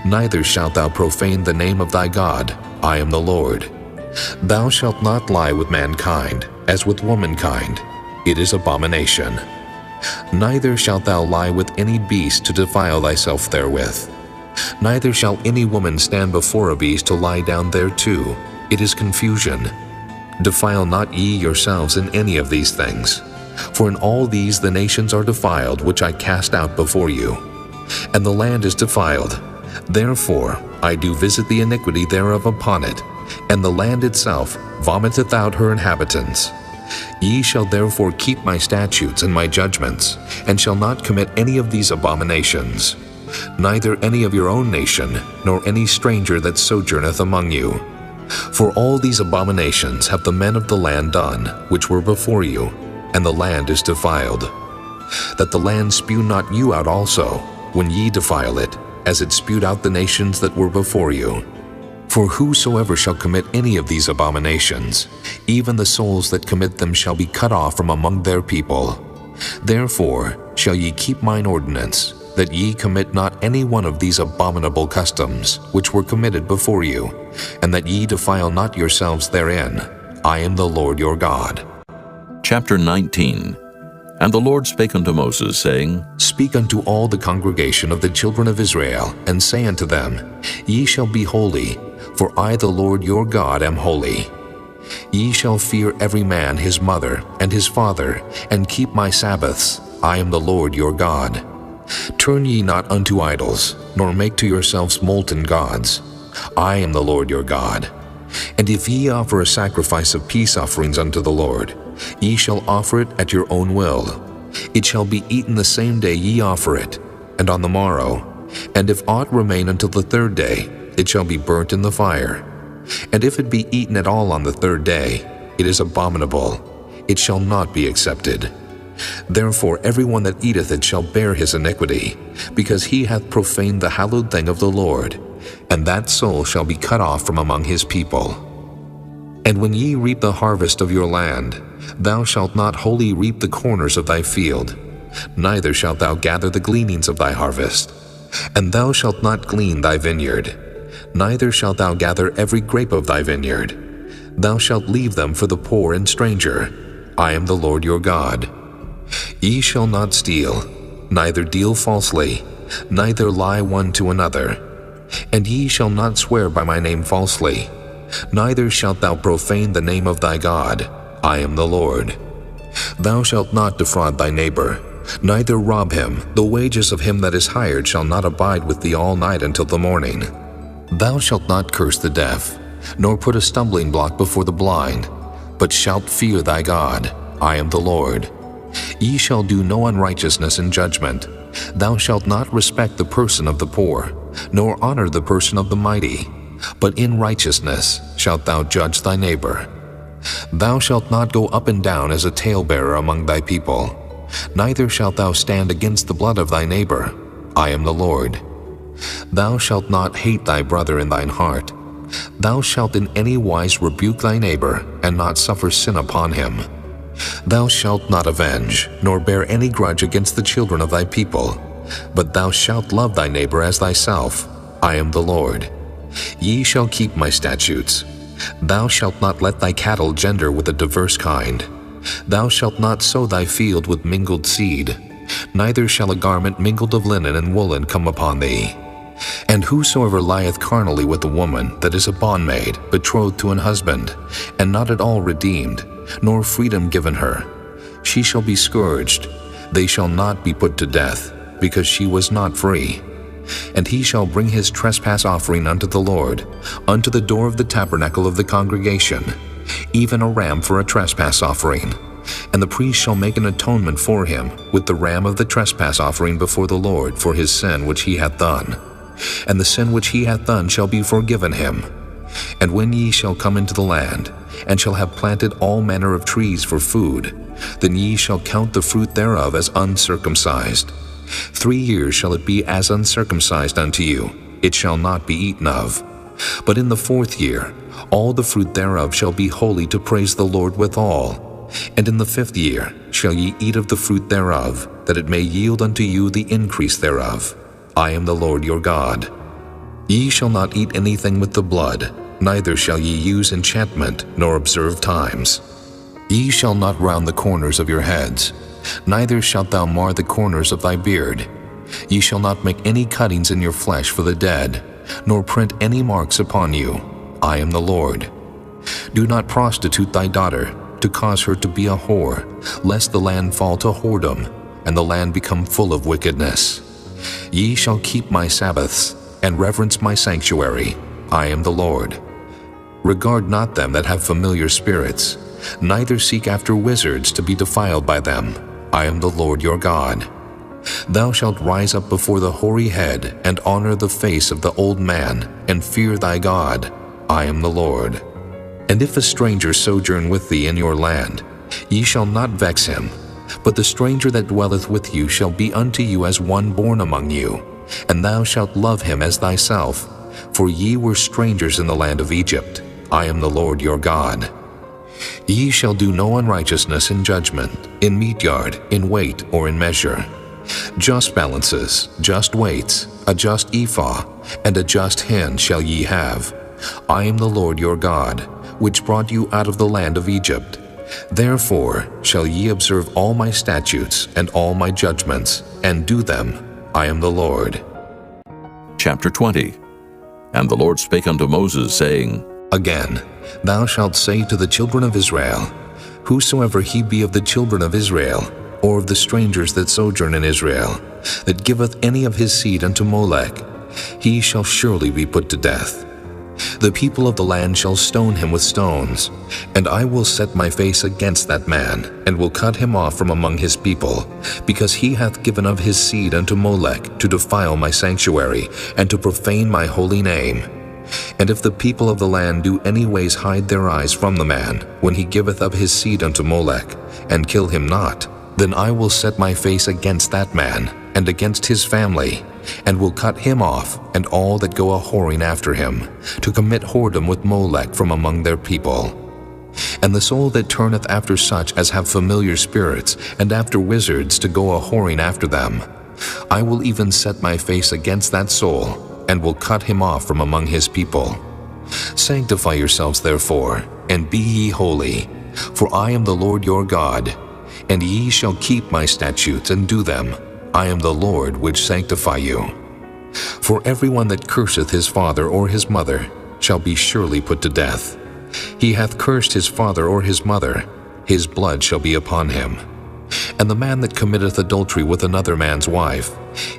Neither shalt thou profane the name of thy God. I am the Lord. Thou shalt not lie with mankind, as with womankind. It is abomination. Neither shalt thou lie with any beast to defile thyself therewith. Neither shall any woman stand before a beast to lie down thereto. It is confusion. Defile not ye yourselves in any of these things. For in all these the nations are defiled, which I cast out before you. And the land is defiled. Therefore I do visit the iniquity thereof upon it, and the land itself vomiteth out her inhabitants. Ye shall therefore keep my statutes and my judgments, and shall not commit any of these abominations, neither any of your own nation, nor any stranger that sojourneth among you. For all these abominations have the men of the land done, which were before you, and the land is defiled. That the land spew not you out also, when ye defile it, as it spewed out the nations that were before you. For whosoever shall commit any of these abominations, even the souls that commit them shall be cut off from among their people. Therefore shall ye keep mine ordinance, that ye commit not any one of these abominable customs, which were committed before you, and that ye defile not yourselves therein. I am the Lord your God. Chapter 19. And the Lord spake unto Moses, saying, Speak unto all the congregation of the children of Israel, and say unto them, Ye shall be holy, for I the Lord your God am holy. Ye shall fear every man his mother and his father, and keep my Sabbaths. I am the Lord your God. Turn ye not unto idols, nor make to yourselves molten gods. I am the Lord your God. And if ye offer a sacrifice of peace offerings unto the Lord, ye shall offer it at your own will. It shall be eaten the same day ye offer it, and on the morrow. And if aught remain until the third day, it shall be burnt in the fire. And if it be eaten at all on the third day, it is abominable. It shall not be accepted. Therefore every one that eateth it shall bear his iniquity, because he hath profaned the hallowed thing of the Lord, and that soul shall be cut off from among his people. And when ye reap the harvest of your land, thou shalt not wholly reap the corners of thy field, neither shalt thou gather the gleanings of thy harvest. And thou shalt not glean thy vineyard, neither shalt thou gather every grape of thy vineyard. Thou shalt leave them for the poor and stranger. I am the Lord your God. Ye shall not steal, neither deal falsely, neither lie one to another. And ye shall not swear by my name falsely, neither shalt thou profane the name of thy God. I am the Lord. Thou shalt not defraud thy neighbor, neither rob him. The wages of him that is hired shall not abide with thee all night until the morning. Thou shalt not curse the deaf, nor put a stumbling block before the blind, but shalt fear thy God. I am the Lord. Ye shall do no unrighteousness in judgment. Thou shalt not respect the person of the poor, nor honor the person of the mighty, but in righteousness shalt thou judge thy neighbor. Thou shalt not go up and down as a talebearer among thy people, neither shalt thou stand against the blood of thy neighbor. I am the Lord. Thou shalt not hate thy brother in thine heart. Thou shalt in any wise rebuke thy neighbor, and not suffer sin upon him. Thou shalt not avenge, nor bear any grudge against the children of thy people, but thou shalt love thy neighbor as thyself. I am the Lord. Ye shall keep my statutes. Thou shalt not let thy cattle gender with a diverse kind. Thou shalt not sow thy field with mingled seed, neither shall a garment mingled of linen and woolen come upon thee. And whosoever lieth carnally with a woman that is a bondmaid, betrothed to an husband, and not at all redeemed, nor freedom given her, she shall be scourged. They shall not be put to death, because she was not free. And he shall bring his trespass offering unto the Lord, unto the door of the tabernacle of the congregation, even a ram for a trespass offering. And the priest shall make an atonement for him with the ram of the trespass offering before the Lord for his sin which he hath done. And the sin which he hath done shall be forgiven him. And when ye shall come into the land, and shall have planted all manner of trees for food, then ye shall count the fruit thereof as uncircumcised. 3 years shall it be as uncircumcised unto you, it shall not be eaten of. But in the 4th year all the fruit thereof shall be holy to praise the Lord withal. And in the 5th year shall ye eat of the fruit thereof, that it may yield unto you the increase thereof. I am the Lord your God. Ye shall not eat anything with the blood, neither shall ye use enchantment, nor observe times. Ye shall not round the corners of your heads, neither shalt thou mar the corners of thy beard. Ye shall not make any cuttings in your flesh for the dead, nor print any marks upon you. I am the Lord. Do not prostitute thy daughter, to cause her to be a whore, lest the land fall to whoredom, and the land become full of wickedness. Ye shall keep my Sabbaths, and reverence my sanctuary. I am the Lord. Regard not them that have familiar spirits, neither seek after wizards to be defiled by them. I am the Lord your God. Thou shalt rise up before the hoary head, and honor the face of the old man, and fear thy God. I am the Lord. And if a stranger sojourn with thee in your land, ye shall not vex him, but the stranger that dwelleth with you shall be unto you as one born among you, and thou shalt love him as thyself, for ye were strangers in the land of Egypt. I am the Lord your God. Ye shall do no unrighteousness in judgment, in meat yard, in weight, or in measure. Just balances, just weights, a just ephah, and a just hin shall ye have. I am the Lord your God, which brought you out of the land of Egypt. Therefore shall ye observe all my statutes and all my judgments, and do them. I am the Lord. Chapter 20. And the Lord spake unto Moses, saying, Again, thou shalt say to the children of Israel, Whosoever he be of the children of Israel, or of the strangers that sojourn in Israel, that giveth any of his seed unto Molech, he shall surely be put to death. The people of the land shall stone him with stones, and I will set my face against that man, and will cut him off from among his people, because he hath given of his seed unto Molech to defile my sanctuary, and to profane my holy name. And if the people of the land do any ways hide their eyes from the man, when he giveth of his seed unto Molech, and kill him not, then I will set my face against that man, and against his family, and will cut him off, and all that go a-whoring after him, to commit whoredom with Molech from among their people. And the soul that turneth after such as have familiar spirits, and after wizards to go a-whoring after them, I will even set my face against that soul, and will cut him off from among his people. Sanctify yourselves therefore, and be ye holy, for I am the Lord your God, and ye shall keep my statutes and do them. I am the Lord which sanctify you. For everyone that curseth his father or his mother shall be surely put to death. He hath cursed his father or his mother, his blood shall be upon him. And the man that committeth adultery with another man's wife,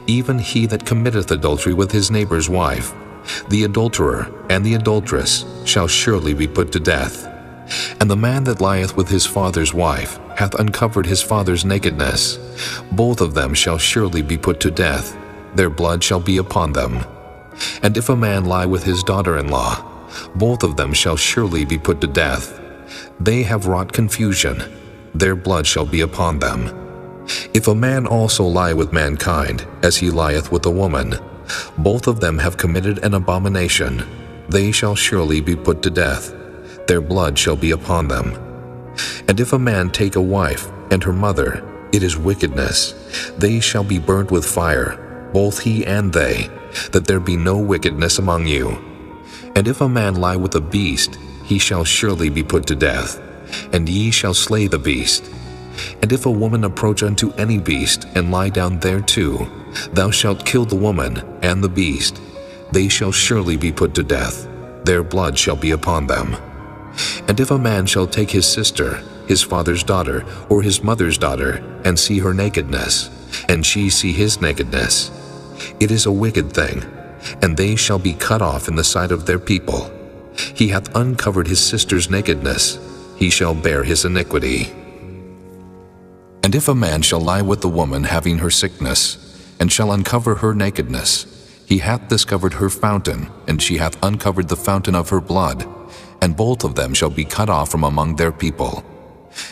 even he that committeth adultery with his neighbor's wife, the adulterer and the adulteress shall surely be put to death. And the man that lieth with his father's wife hath uncovered his father's nakedness. Both of them shall surely be put to death. Their blood shall be upon them. And if a man lie with his daughter-in-law, both of them shall surely be put to death. They have wrought confusion. Their blood shall be upon them. If a man also lie with mankind, as he lieth with a woman, both of them have committed an abomination. They shall surely be put to death. Their blood shall be upon them. And if a man take a wife and her mother, it is wickedness. They shall be burnt with fire, both he and they, that there be no wickedness among you. And if a man lie with a beast, he shall surely be put to death, and ye shall slay the beast. And if a woman approach unto any beast, and lie down thereto, thou shalt kill the woman and the beast. They shall surely be put to death. Their blood shall be upon them. And if a man shall take his sister, his father's daughter, or his mother's daughter, and see her nakedness, and she see his nakedness, it is a wicked thing, and they shall be cut off in the sight of their people. He hath uncovered his sister's nakedness, he shall bear his iniquity. And if a man shall lie with the woman having her sickness, and shall uncover her nakedness, he hath discovered her fountain, and she hath uncovered the fountain of her blood, and both of them shall be cut off from among their people.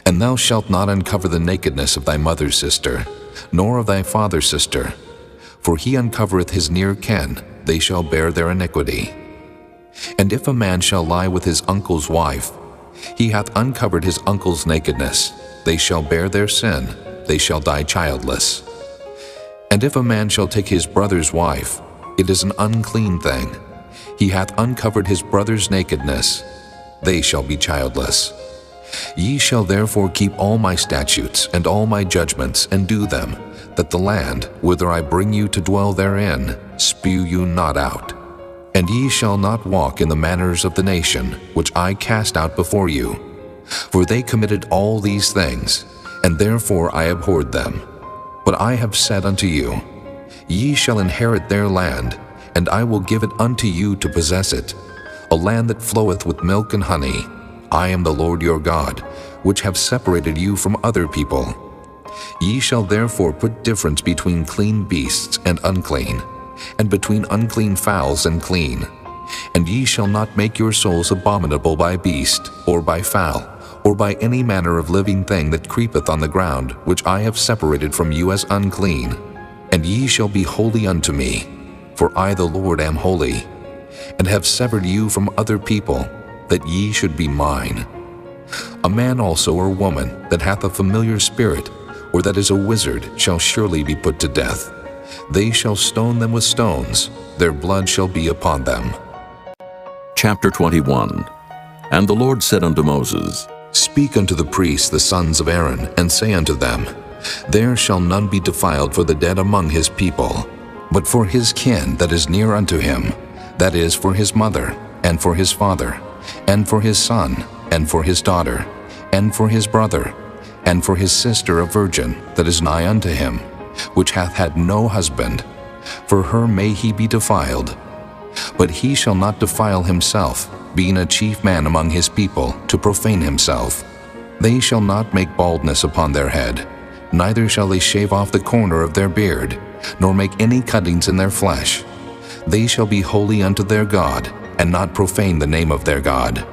And thou shalt not uncover the nakedness of thy mother's sister, nor of thy father's sister, for he uncovereth his near kin, they shall bear their iniquity. And if a man shall lie with his uncle's wife, he hath uncovered his uncle's nakedness, they shall bear their sin, they shall die childless. And if a man shall take his brother's wife, it is an unclean thing. He hath uncovered his brother's nakedness, they shall be childless. Ye shall therefore keep all my statutes and all my judgments, and do them, that the land, whither I bring you to dwell therein, spew you not out. And ye shall not walk in the manners of the nation, which I cast out before you. For they committed all these things, and therefore I abhorred them. But I have said unto you, ye shall inherit their land, and I will give it unto you to possess it, a land that floweth with milk and honey. I am the Lord your God, which have separated you from other people. Ye shall therefore put difference between clean beasts and unclean, and between unclean fowls and clean. And ye shall not make your souls abominable by beast, or by fowl, or by any manner of living thing that creepeth on the ground, which I have separated from you as unclean. And ye shall be holy unto me, for I the Lord am holy, and have severed you from other people, that ye should be mine. A man also or woman that hath a familiar spirit, or that is a wizard, shall surely be put to death. They shall stone them with stones, their blood shall be upon them. Chapter 21. And the Lord said unto Moses, Speak unto the priests the sons of Aaron, and say unto them, There shall none be defiled for the dead among his people, but for his kin that is near unto him, that is, for his mother, and for his father, and for his son, and for his daughter, and for his brother, and for his sister a virgin that is nigh unto him, which hath had no husband, for her may he be defiled. But he shall not defile himself, being a chief man among his people, to profane himself. They shall not make baldness upon their head, neither shall they shave off the corner of their beard, nor make any cuttings in their flesh. They shall be holy unto their God, and not profane the name of their God.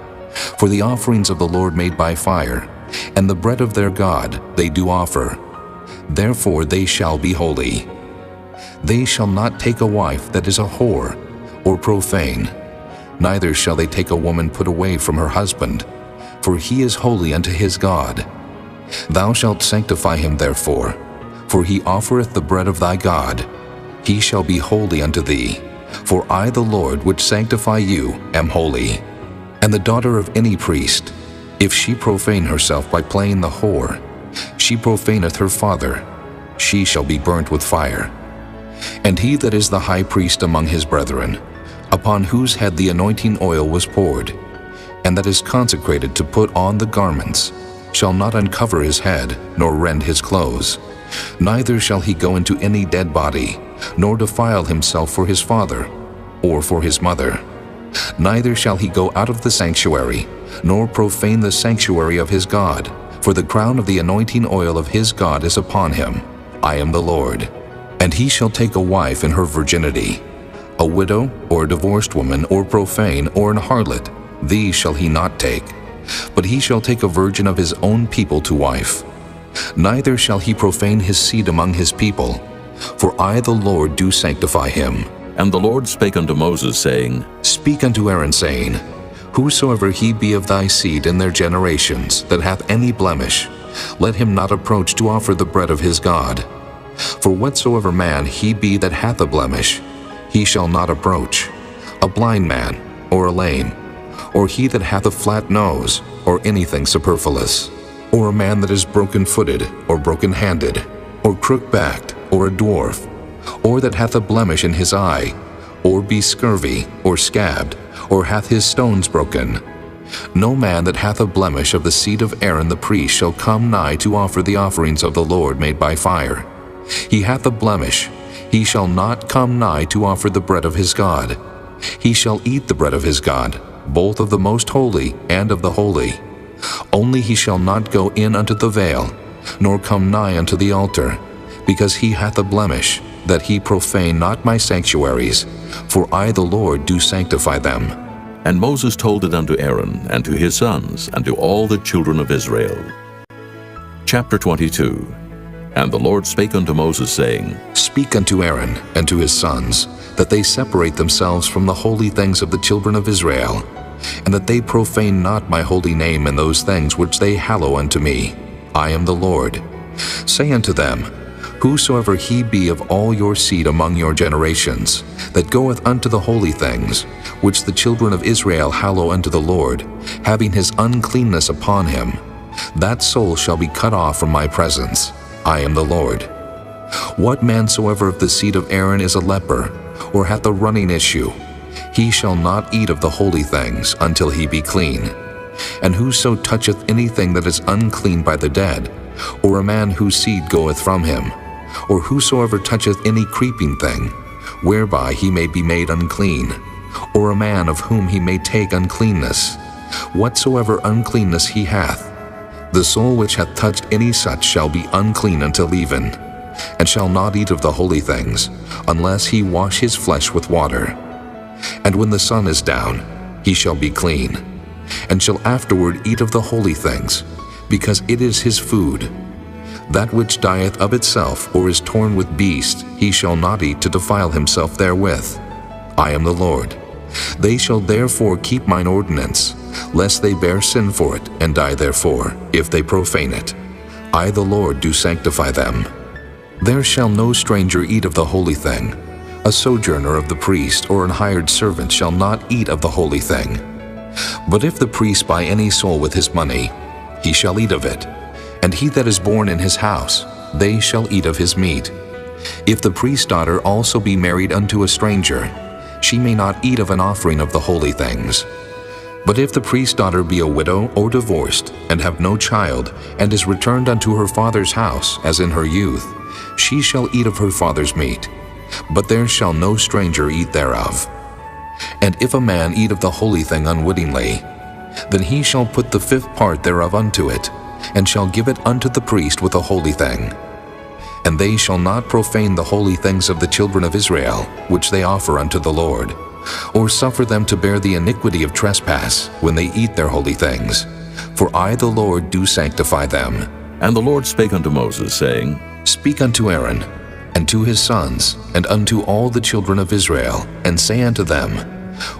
For the offerings of the Lord made by fire, and the bread of their God they do offer. Therefore they shall be holy. They shall not take a wife that is a whore, or profane, neither shall they take a woman put away from her husband, for he is holy unto his God. Thou shalt sanctify him therefore, for he offereth the bread of thy God. He shall be holy unto thee, for I the Lord which sanctify you am holy. And the daughter of any priest, if she profane herself by playing the whore, she profaneth her father, she shall be burnt with fire. And he that is the high priest among his brethren, upon whose head the anointing oil was poured, and that is consecrated to put on the garments, shall not uncover his head, nor rend his clothes. Neither shall he go into any dead body, nor defile himself for his father, or for his mother. Neither shall he go out of the sanctuary, nor profane the sanctuary of his God, for the crown of the anointing oil of his God is upon him. I am the Lord. And he shall take a wife in her virginity, a widow, or a divorced woman, or profane, or an harlot, these shall he not take. But he shall take a virgin of his own people to wife. Neither shall he profane his seed among his people, for I the Lord do sanctify him. And the Lord spake unto Moses, saying, Speak unto Aaron, saying, Whosoever he be of thy seed in their generations, that hath any blemish, let him not approach to offer the bread of his God. For whatsoever man he be that hath a blemish, he shall not approach, a blind man, or a lame, or he that hath a flat nose, or anything superfluous, or a man that is broken-footed, or broken-handed, or crook-backed, or a dwarf, or that hath a blemish in his eye, or be scurvy, or scabbed, or hath his stones broken. No man that hath a blemish of the seed of Aaron the priest shall come nigh to offer the offerings of the Lord made by fire. He hath a blemish, he shall not come nigh to offer the bread of his God. He shall eat the bread of his God, both of the most holy and of the holy. Only he shall not go in unto the veil, nor come nigh unto the altar, because he hath a blemish, that he profane not my sanctuaries, for I the Lord do sanctify them. And Moses told it unto Aaron, and to his sons, and to all the children of Israel. Chapter 22. And the Lord spake unto Moses, saying, Speak unto Aaron and to his sons, that they separate themselves from the holy things of the children of Israel, and that they profane not my holy name in those things which they hallow unto me. I am the Lord. Say unto them, Whosoever he be of all your seed among your generations, that goeth unto the holy things, which the children of Israel hallow unto the Lord, having his uncleanness upon him, that soul shall be cut off from my presence. I am the Lord. What man soever of the seed of Aaron is a leper, or hath a running issue, he shall not eat of the holy things until he be clean. And whoso toucheth anything that is unclean by the dead, or a man whose seed goeth from him, or whosoever toucheth any creeping thing, whereby he may be made unclean, or a man of whom he may take uncleanness, whatsoever uncleanness he hath, the soul which hath touched any such shall be unclean until even, and shall not eat of the holy things, unless he wash his flesh with water. And when the sun is down, he shall be clean, and shall afterward eat of the holy things, because it is his food. That which dieth of itself, or is torn with beasts, he shall not eat to defile himself therewith. I am the Lord. They shall therefore keep mine ordinance, lest they bear sin for it, and die therefore, if they profane it. I the Lord do sanctify them. There shall no stranger eat of the holy thing. A sojourner of the priest, or an hired servant, shall not eat of the holy thing. But if the priest buy any soul with his money, he shall eat of it, and he that is born in his house, they shall eat of his meat. If the priest's daughter also be married unto a stranger, she may not eat of an offering of the holy things. But if the priest's daughter be a widow or divorced, and have no child, and is returned unto her father's house, as in her youth, she shall eat of her father's meat, but there shall no stranger eat thereof. And if a man eat of the holy thing unwittingly, then he shall put the fifth part thereof unto it, and shall give it unto the priest with a holy thing. And they shall not profane the holy things of the children of Israel, which they offer unto the Lord, or suffer them to bear the iniquity of trespass when they eat their holy things. For I the Lord do sanctify them. And the Lord spake unto Moses, saying, Speak unto Aaron, and to his sons, and unto all the children of Israel, and say unto them,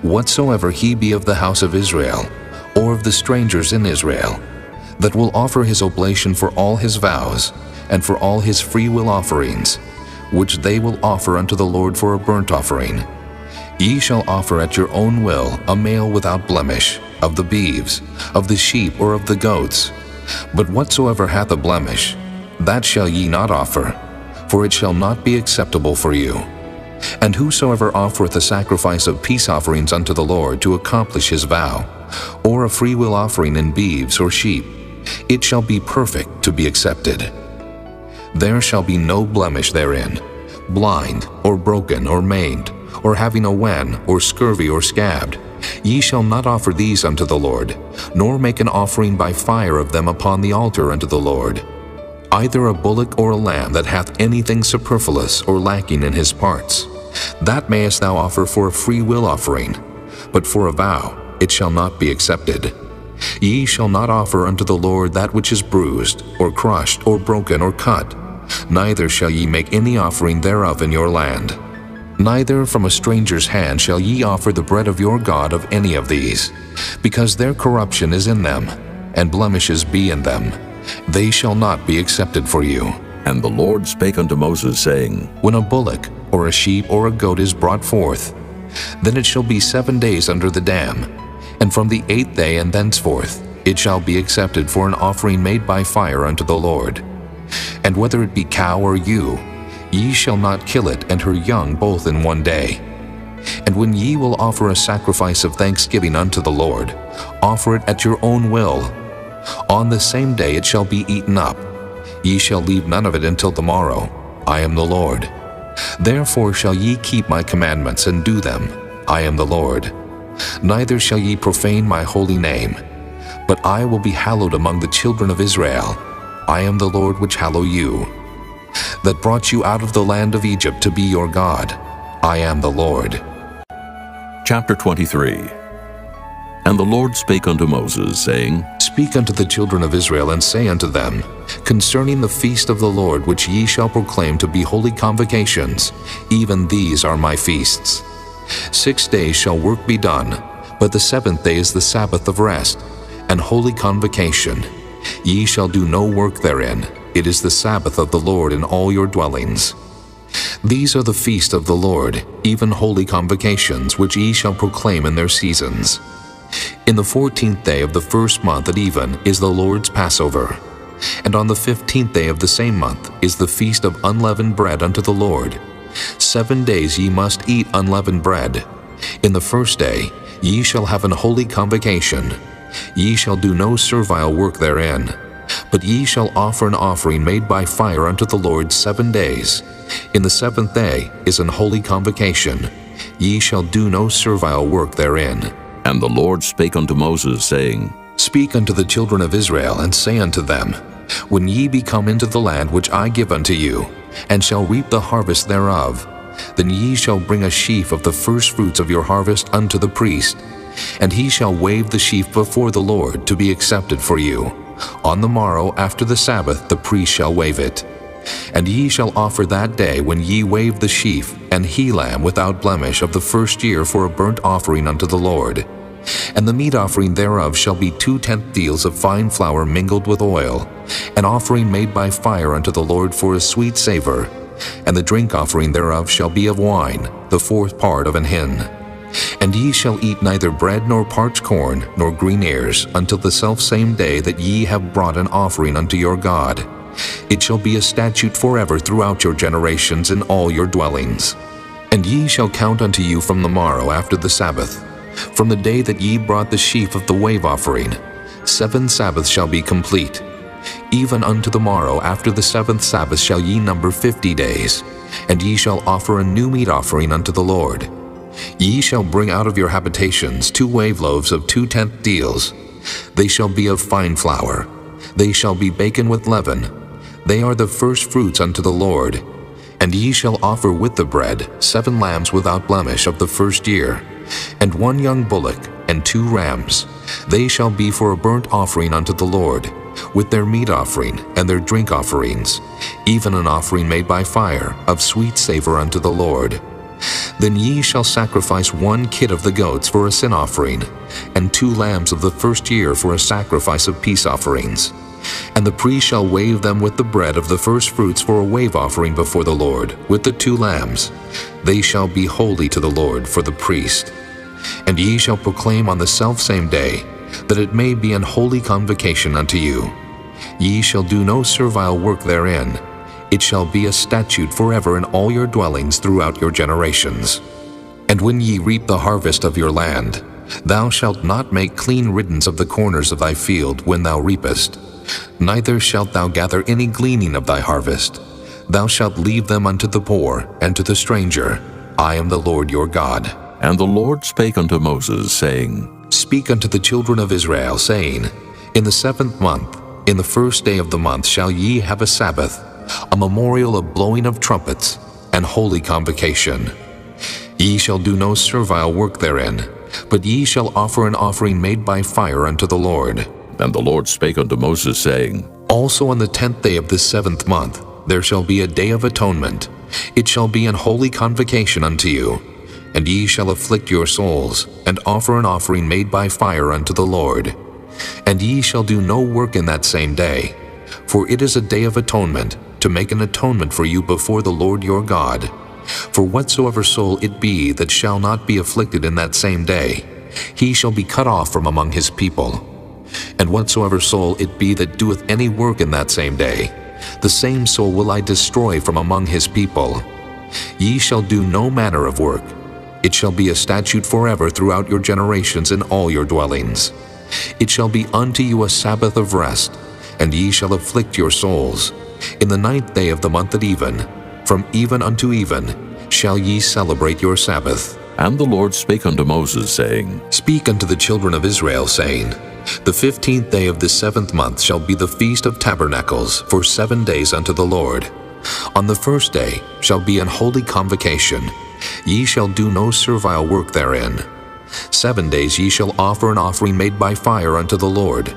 Whatsoever he be of the house of Israel, or of the strangers in Israel, that will offer his oblation for all his vows, and for all his freewill offerings, which they will offer unto the Lord for a burnt offering, ye shall offer at your own will a male without blemish, of the beeves, of the sheep, or of the goats. But whatsoever hath a blemish, that shall ye not offer, for it shall not be acceptable for you. And whosoever offereth a sacrifice of peace offerings unto the Lord to accomplish his vow, or a freewill offering in beeves or sheep, it shall be perfect to be accepted. There shall be no blemish therein, blind, or broken, or maimed, or having a wen, or scurvy, or scabbed. Ye shall not offer these unto the Lord, nor make an offering by fire of them upon the altar unto the Lord. Either a bullock or a lamb that hath anything superfluous or lacking in his parts, that mayest thou offer for a free will offering, but for a vow it shall not be accepted. Ye shall not offer unto the Lord that which is bruised, or crushed, or broken, or cut, neither shall ye make any offering thereof in your land. Neither from a stranger's hand shall ye offer the bread of your God of any of these, because their corruption is in them, and blemishes be in them. They shall not be accepted for you. And the Lord spake unto Moses, saying, When a bullock, or a sheep, or a goat is brought forth, then it shall be 7 days under the dam, and from the 8th day and thenceforth it shall be accepted for an offering made by fire unto the Lord. And whether it be cow or ewe, ye shall not kill it and her young both in 1 day. And when ye will offer a sacrifice of thanksgiving unto the Lord, offer it at your own will. On the same day it shall be eaten up. Ye shall leave none of it until the morrow. I am the Lord. Therefore shall ye keep my commandments and do them. I am the Lord. Neither shall ye profane my holy name, but I will be hallowed among the children of Israel. I am the Lord which hallow you, that brought you out of the land of Egypt to be your God. I am the Lord. Chapter 23. And the Lord spake unto Moses, saying, Speak unto the children of Israel, and say unto them, Concerning the feast of the Lord which ye shall proclaim to be holy convocations, even these are my feasts. 6 days shall work be done, but the 7th day is the Sabbath of rest, and holy convocation. Ye shall do no work therein. It is the Sabbath of the Lord in all your dwellings. These are the feast of the Lord, even holy convocations, which ye shall proclaim in their seasons. In the 14th day of the first month at even is the Lord's Passover. And on the 15th day of the same month is the feast of unleavened bread unto the Lord. 7 days ye must eat unleavened bread. In the first day ye shall have an holy convocation. Ye shall do no servile work therein, but ye shall offer an offering made by fire unto the Lord 7 days. In the 7th day is an holy convocation. Ye shall do no servile work therein. And the Lord spake unto Moses, saying, Speak unto the children of Israel, and say unto them, When ye be come into the land which I give unto you, and shall reap the harvest thereof, then ye shall bring a sheaf of the firstfruits of your harvest unto the priest, and he shall wave the sheaf before the Lord to be accepted for you. On the morrow after the Sabbath the priest shall wave it. And ye shall offer that day when ye wave the sheaf an he-lamb without blemish of the first year for a burnt offering unto the Lord. And the meat offering thereof shall be 2/10 deals of fine flour mingled with oil, an offering made by fire unto the Lord for a sweet savor. And the drink offering thereof shall be of wine, the 4th part of an hin. And ye shall eat neither bread nor parched corn nor green ears until the selfsame day that ye have brought an offering unto your God. It shall be a statute forever throughout your generations in all your dwellings. And ye shall count unto you from the morrow after the Sabbath From the day that ye brought the sheaf of the wave offering, 7 Sabbaths shall be complete. Even unto the morrow after the 7th Sabbath shall ye number 50 days, and ye shall offer a new meat offering unto the Lord. Ye shall bring out of your habitations 2 wave loaves of 2/10 deals. They shall be of fine flour. They shall be baken with leaven. They are the first fruits unto the Lord. And ye shall offer with the bread 7 lambs without blemish of the first year, and 1 young bullock, and 2 rams. They shall be for a burnt offering unto the Lord, with their meat offering and their drink offerings, even an offering made by fire of sweet savor unto the Lord. Then ye shall sacrifice 1 kid of the goats for a sin offering, and 2 lambs of the first year for a sacrifice of peace offerings. And the priest shall wave them with the bread of the first fruits for a wave offering before the Lord, with the 2 lambs. They shall be holy to the Lord for the priest. And ye shall proclaim on the selfsame day, that it may be an holy convocation unto you. Ye shall do no servile work therein. It shall be a statute forever in all your dwellings throughout your generations. And when ye reap the harvest of your land, thou shalt not make clean riddance of the corners of thy field when thou reapest. Neither shalt thou gather any gleaning of thy harvest. Thou shalt leave them unto the poor and to the stranger. I am the Lord your God. And the Lord spake unto Moses, saying, Speak unto the children of Israel, saying, In the 7th month, in the first day of the month shall ye have a Sabbath, a memorial of blowing of trumpets, and holy convocation. Ye shall do no servile work therein, but ye shall offer an offering made by fire unto the Lord. And the Lord spake unto Moses, saying, Also on the 10th day of this 7th month there shall be a day of atonement. It shall be an holy convocation unto you. And ye shall afflict your souls, and offer an offering made by fire unto the Lord. And ye shall do no work in that same day, for it is a day of atonement, to make an atonement for you before the Lord your God. For whatsoever soul it be that shall not be afflicted in that same day, he shall be cut off from among his people. And whatsoever soul it be that doeth any work in that same day, the same soul will I destroy from among his people. Ye shall do no manner of work. It shall be a statute forever throughout your generations in all your dwellings. It shall be unto you a Sabbath of rest, and ye shall afflict your souls. In the 9th day of the month at even, from even unto even, shall ye celebrate your Sabbath. And the Lord spake unto Moses, saying, Speak unto the children of Israel, saying, The 15th day of this 7th month shall be the feast of tabernacles for 7 days unto the Lord. On the first day shall be an holy convocation. Ye shall do no servile work therein. 7 days ye shall offer an offering made by fire unto the Lord.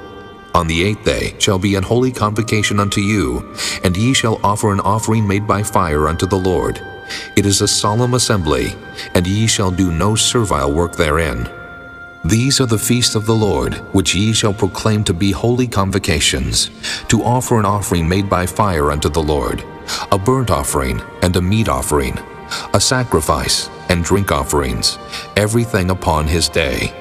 On the 8th day shall be an holy convocation unto you, and ye shall offer an offering made by fire unto the Lord. It is a solemn assembly, and ye shall do no servile work therein. These are the feasts of the Lord, which ye shall proclaim to be holy convocations, to offer an offering made by fire unto the Lord, a burnt offering and a meat offering, a sacrifice and drink offerings, everything upon his day.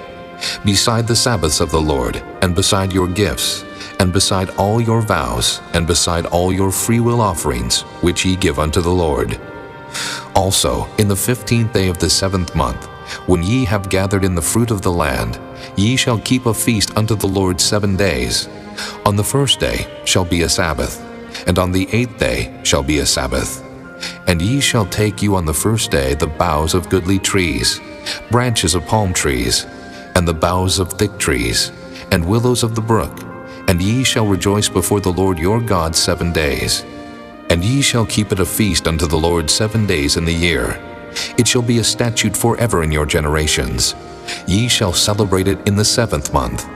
Beside the Sabbaths of the Lord, and beside your gifts, and beside all your vows, and beside all your freewill offerings, which ye give unto the Lord. Also, in the 15th day of the 7th month, when ye have gathered in the fruit of the land, ye shall keep a feast unto the Lord 7 days. On the first day shall be a Sabbath, and on the 8th day shall be a Sabbath. And ye shall take you on the first day the boughs of goodly trees, branches of palm trees, and the boughs of thick trees, and willows of the brook, and ye shall rejoice before the Lord your God 7 days. And ye shall keep it a feast unto the Lord 7 days in the year. It shall be a statute forever in your generations. Ye shall celebrate it in the 7th month.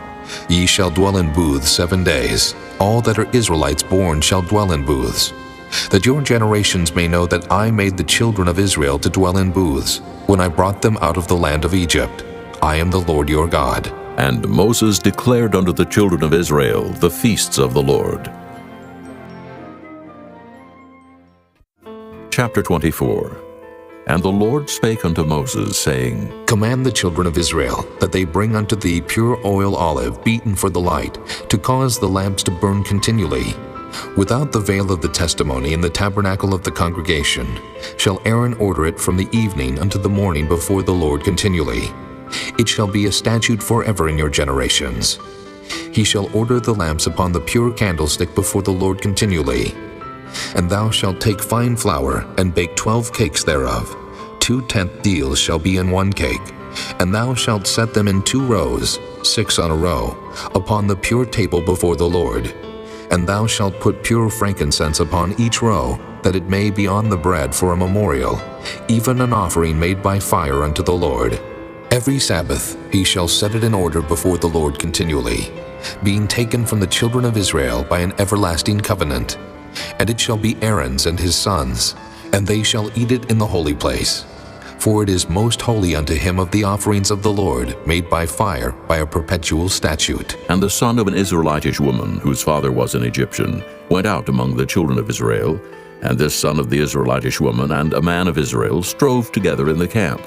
Ye shall dwell in booths 7 days. All that are Israelites born shall dwell in booths, that your generations may know that I made the children of Israel to dwell in booths, when I brought them out of the land of Egypt. I am the Lord your God. And Moses declared unto the children of Israel the feasts of the Lord. Chapter 24. And the Lord spake unto Moses, saying, Command the children of Israel that they bring unto thee pure oil olive beaten for the light, to cause the lamps to burn continually. Without the veil of the testimony in the tabernacle of the congregation shall Aaron order it from the evening unto the morning before the Lord continually. It shall be a statute forever in your generations. He shall order the lamps upon the pure candlestick before the Lord continually. And thou shalt take fine flour, and bake 12 cakes thereof. 2/10 deals shall be in one cake. And thou shalt set them in 2 rows, 6 on a row, upon the pure table before the Lord. And thou shalt put pure frankincense upon each row, that it may be on the bread for a memorial, even an offering made by fire unto the Lord. Every Sabbath he shall set it in order before the Lord continually, being taken from the children of Israel by an everlasting covenant. And it shall be Aaron's and his sons, and they shall eat it in the holy place. For it is most holy unto him of the offerings of the Lord, made by fire, by a perpetual statute. And the son of an Israelitish woman, whose father was an Egyptian, went out among the children of Israel, and this son of the Israelitish woman and a man of Israel strove together in the camp.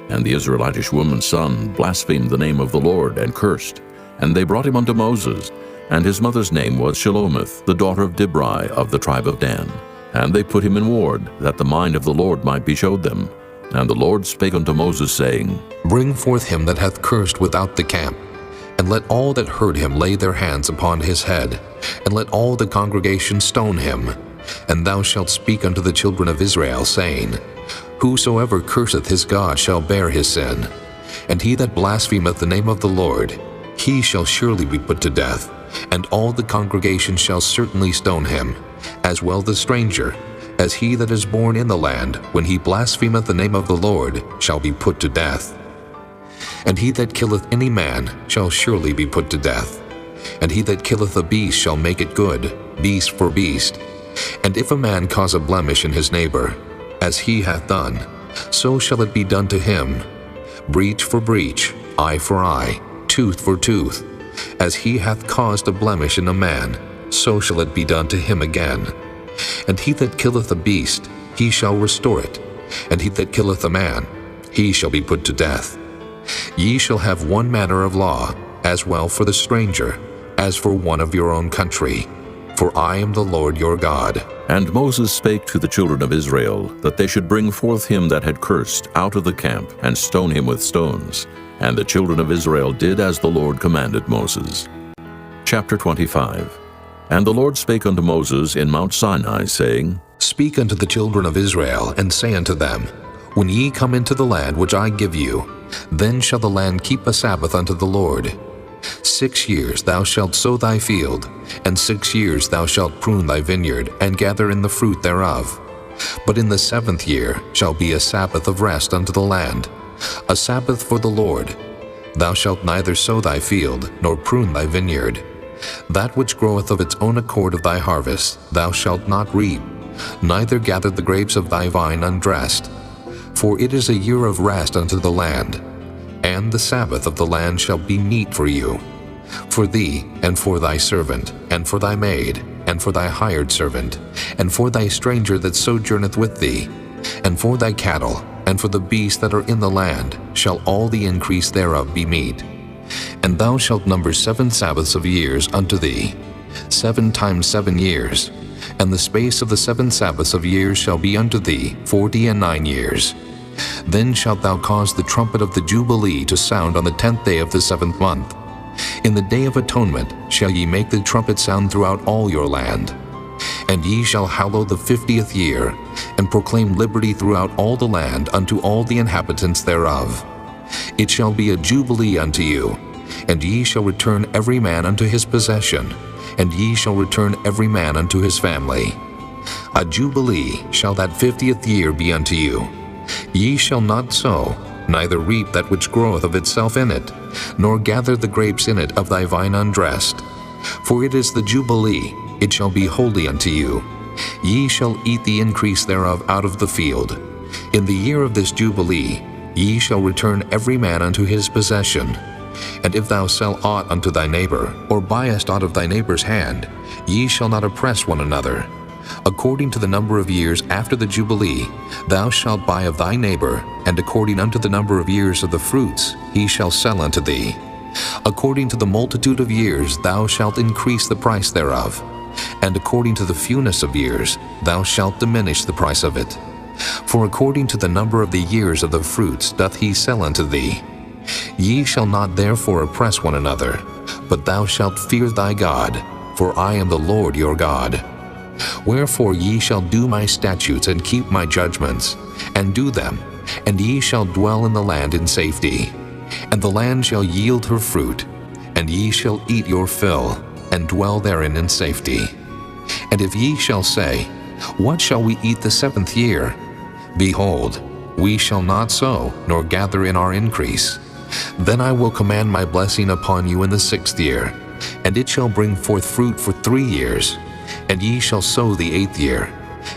And the Israelitish woman's son blasphemed the name of the Lord, and cursed. And they brought him unto Moses, and his mother's name was Shelomith, the daughter of Dibri of the tribe of Dan. And they put him in ward, that the mind of the Lord might be showed them. And the Lord spake unto Moses, saying, Bring forth him that hath cursed without the camp, and let all that heard him lay their hands upon his head, and let all the congregation stone him. And thou shalt speak unto the children of Israel, saying, Whosoever curseth his God shall bear his sin. And he that blasphemeth the name of the Lord, he shall surely be put to death, and all the congregation shall certainly stone him, as well the stranger, as he that is born in the land, when he blasphemeth the name of the Lord, shall be put to death. And he that killeth any man shall surely be put to death. And he that killeth a beast shall make it good, beast for beast. And if a man cause a blemish in his neighbor, as he hath done, so shall it be done to him. Breach for breach, eye for eye, tooth for tooth. As he hath caused a blemish in a man, so shall it be done to him again. And he that killeth a beast, he shall restore it. And he that killeth a man, he shall be put to death. Ye shall have one manner of law, as well for the stranger, as for one of your own country. For I am the Lord your God. And Moses spake to the children of Israel, that they should bring forth him that had cursed out of the camp, and stone him with stones. And the children of Israel did as the Lord commanded Moses. Chapter 25. And the Lord spake unto Moses in Mount Sinai, saying, Speak unto the children of Israel, and say unto them, When ye come into the land which I give you, then shall the land keep a Sabbath unto the Lord. 6 years thou shalt sow thy field, and 6 years thou shalt prune thy vineyard, and gather in the fruit thereof. But in the 7th year shall be a Sabbath of rest unto the land, a Sabbath for the Lord. Thou shalt neither sow thy field, nor prune thy vineyard. That which groweth of its own accord of thy harvest thou shalt not reap, neither gather the grapes of thy vine undressed. For it is a year of rest unto the land, and the Sabbath of the land shall be meat for you, for thee, and for thy servant, and for thy maid, and for thy hired servant, and for thy stranger that sojourneth with thee, and for thy cattle, and for the beasts that are in the land, shall all the increase thereof be meat. And thou shalt number 7 Sabbaths of years unto thee, 7 times 7 years, and the space of the 7 Sabbaths of years shall be unto thee 49 years. Then shalt thou cause the trumpet of the Jubilee to sound on the 10th day of the 7th month. In the day of atonement shall ye make the trumpet sound throughout all your land. And ye shall hallow the 50th year, and proclaim liberty throughout all the land unto all the inhabitants thereof. It shall be a jubilee unto you, and ye shall return every man unto his possession, and ye shall return every man unto his family. A jubilee shall that 50th year be unto you. Ye shall not sow, neither reap that which groweth of itself in it, nor gather the grapes in it of thy vine undressed. For it is the jubilee, it shall be holy unto you. Ye shall eat the increase thereof out of the field. In the year of this jubilee, ye shall return every man unto his possession. And if thou sell aught unto thy neighbor, or buyest aught of thy neighbor's hand, ye shall not oppress one another. According to the number of years after the Jubilee, thou shalt buy of thy neighbor, and according unto the number of years of the fruits, he shall sell unto thee. According to the multitude of years thou shalt increase the price thereof, and according to the fewness of years thou shalt diminish the price of it. For according to the number of the years of the fruits doth he sell unto thee. Ye shall not therefore oppress one another, but thou shalt fear thy God, for I am the Lord your God. Wherefore ye shall do my statutes and keep my judgments, and do them, and ye shall dwell in the land in safety. And the land shall yield her fruit, and ye shall eat your fill, and dwell therein in safety. And if ye shall say, What shall we eat the 7th year? Behold, we shall not sow, nor gather in our increase. Then I will command my blessing upon you in the 6th year, and it shall bring forth fruit for 3 years. And ye shall sow the 8th year,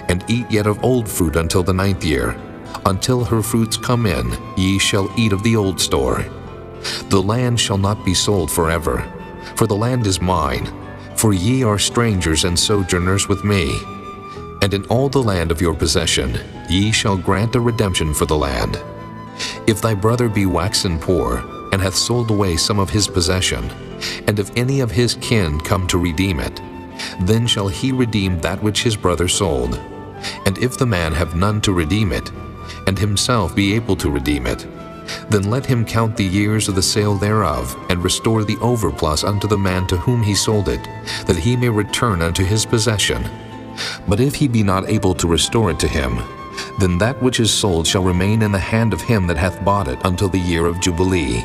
and eat yet of old fruit until the 9th year. Until her fruits come in, ye shall eat of the old store. The land shall not be sold forever, for the land is mine, for ye are strangers and sojourners with me. And in all the land of your possession ye shall grant a redemption for the land. If thy brother be waxen poor, and hath sold away some of his possession, and if any of his kin come to redeem it, then shall he redeem that which his brother sold. And if the man have none to redeem it, and himself be able to redeem it, then let him count the years of the sale thereof, and restore the overplus unto the man to whom he sold it, that he may return unto his possession. But if he be not able to restore it to him, then that which is sold shall remain in the hand of him that hath bought it until the year of Jubilee.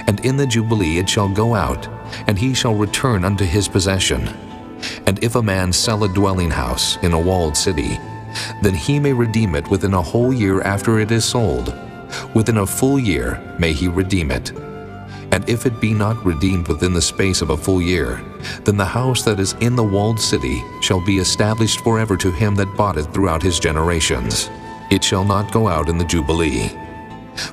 And in the Jubilee it shall go out, and he shall return unto his possession. And if a man sell a dwelling house in a walled city, then he may redeem it within a whole year after it is sold. Within a full year may he redeem it. And if it be not redeemed within the space of a full year, then the house that is in the walled city shall be established forever to him that bought it throughout his generations. It shall not go out in the Jubilee.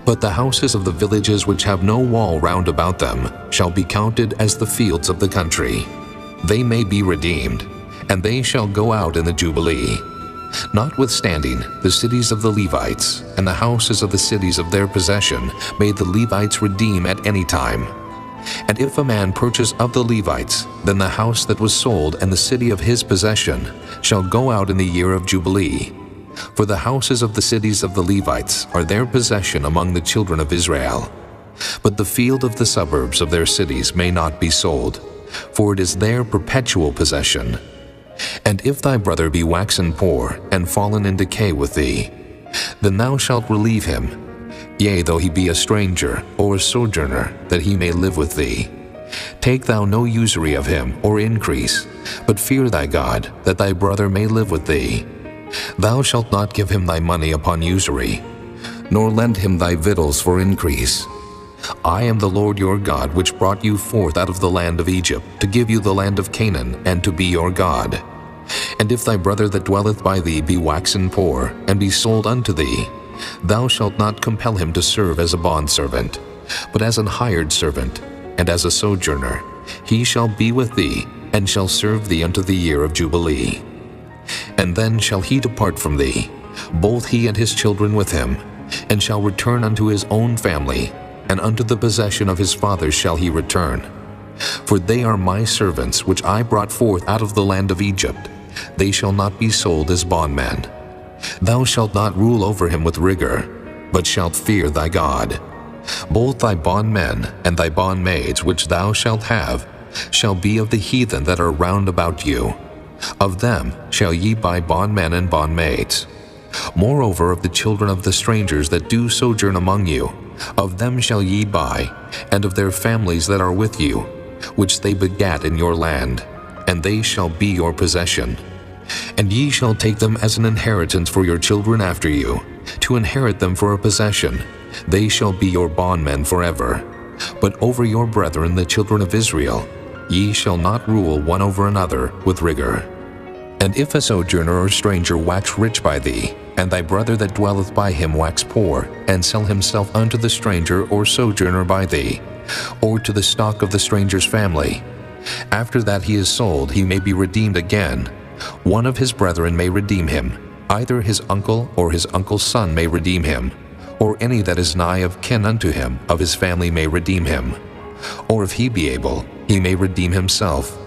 But the houses of the villages which have no wall round about them shall be counted as the fields of the country. They may be redeemed, and they shall go out in the Jubilee. Notwithstanding, the cities of the Levites and the houses of the cities of their possession may the Levites redeem at any time. And if a man purchase of the Levites, then the house that was sold and the city of his possession shall go out in the year of Jubilee. For the houses of the cities of the Levites are their possession among the children of Israel. But the field of the suburbs of their cities may not be sold, for it is their perpetual possession. And if thy brother be waxen poor, and fallen in decay with thee, then thou shalt relieve him, yea, though he be a stranger or a sojourner, that he may live with thee. Take thou no usury of him, or increase, but fear thy God, that thy brother may live with thee. Thou shalt not give him thy money upon usury, nor lend him thy victuals for increase. I am the Lord your God, which brought you forth out of the land of Egypt, to give you the land of Canaan, and to be your God. And if thy brother that dwelleth by thee be waxen poor, and be sold unto thee, thou shalt not compel him to serve as a bondservant, but as an hired servant, and as a sojourner. He shall be with thee, and shall serve thee unto the year of Jubilee. And then shall he depart from thee, both he and his children with him, and shall return unto his own family, and unto the possession of his fathers shall he return. For they are my servants, which I brought forth out of the land of Egypt. They shall not be sold as bondmen. Thou shalt not rule over him with rigor, but shalt fear thy God. Both thy bondmen and thy bondmaids which thou shalt have shall be of the heathen that are round about you. Of them shall ye buy bondmen and bondmaids. Moreover, of the children of the strangers that do sojourn among you, of them shall ye buy, and of their families that are with you, which they begat in your land, and they shall be your possession. And ye shall take them as an inheritance for your children after you, to inherit them for a possession. They shall be your bondmen forever. But over your brethren the children of Israel, ye shall not rule one over another with rigor. And if a sojourner or stranger wax rich by thee, and thy brother that dwelleth by him wax poor, and sell himself unto the stranger or sojourner by thee, or to the stock of the stranger's family, after that he is sold, he may be redeemed again. One of his brethren may redeem him, either his uncle or his uncle's son may redeem him, or any that is nigh of kin unto him of his family may redeem him. Or if he be able, he may redeem himself,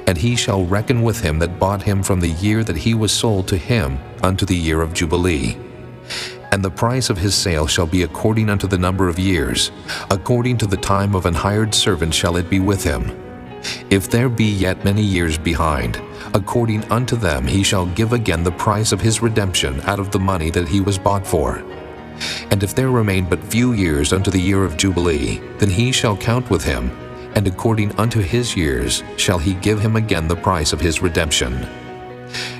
and he shall reckon with him that bought him from the year that he was sold to him unto the year of Jubilee. And the price of his sale shall be according unto the number of years, according to the time of an hired servant shall it be with him. If there be yet many years behind, according unto them he shall give again the price of his redemption out of the money that he was bought for. And if there remain but few years unto the year of Jubilee, then he shall count with him, and according unto his years shall he give him again the price of his redemption.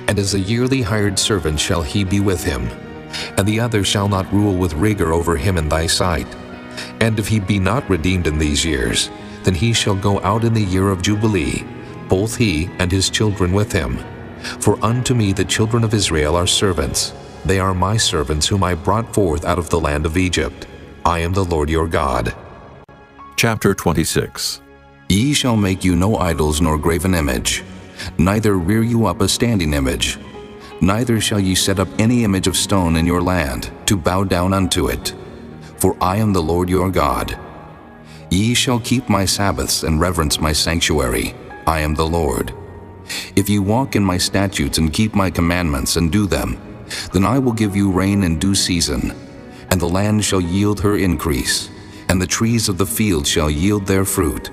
And as a yearly hired servant shall he be with him, and the other shall not rule with rigor over him in thy sight. And if he be not redeemed in these years, then he shall go out in the year of Jubilee, both he and his children with him. For unto me the children of Israel are servants. They are my servants whom I brought forth out of the land of Egypt. I am the Lord your God. Chapter 26. Ye shall make you no idols nor graven image, neither rear you up a standing image. Neither shall ye set up any image of stone in your land, to bow down unto it. For I am the Lord your God. Ye shall keep my Sabbaths and reverence my sanctuary. I am the Lord. If ye walk in my statutes and keep my commandments and do them, then I will give you rain in due season, and the land shall yield her increase, and the trees of the field shall yield their fruit.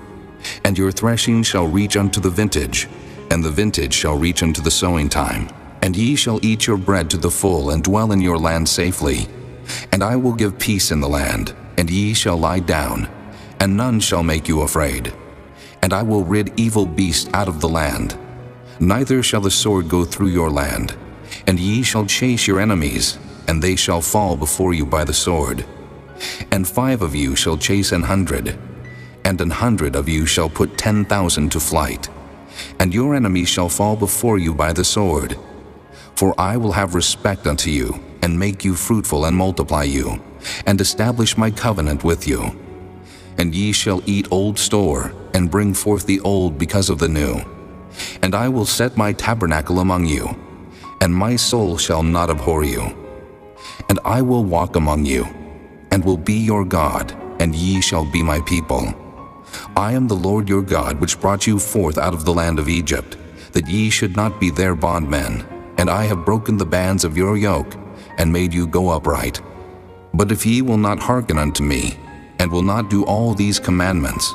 And your threshing shall reach unto the vintage, and the vintage shall reach unto the sowing time. And ye shall eat your bread to the full, and dwell in your land safely. And I will give peace in the land, and ye shall lie down, and none shall make you afraid. And I will rid evil beasts out of the land. Neither shall the sword go through your land. And ye shall chase your enemies, and they shall fall before you by the sword. And 5 of you shall chase 100, and 100 of you shall put 10,000 to flight. And your enemies shall fall before you by the sword. For I will have respect unto you, and make you fruitful, and multiply you, and establish my covenant with you. And ye shall eat old store, and bring forth the old because of the new. And I will set my tabernacle among you, and my soul shall not abhor you. And I will walk among you, and will be your God, and ye shall be my people. I am the Lord your God, which brought you forth out of the land of Egypt, that ye should not be their bondmen. And I have broken the bands of your yoke, and made you go upright. But if ye will not hearken unto me, and will not do all these commandments,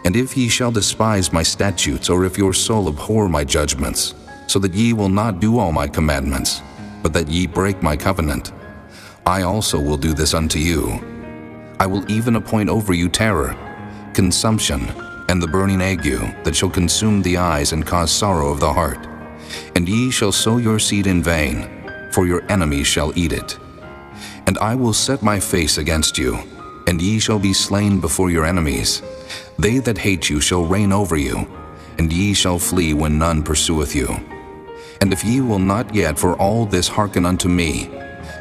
and if ye shall despise my statutes, or if your soul abhor my judgments, so that ye will not do all my commandments, but that ye break my covenant, I also will do this unto you. I will even appoint over you terror, consumption, and the burning ague, that shall consume the eyes and cause sorrow of the heart. And ye shall sow your seed in vain, for your enemies shall eat it. And I will set my face against you, and ye shall be slain before your enemies. They that hate you shall reign over you, and ye shall flee when none pursueth you. And if ye will not yet for all this hearken unto me,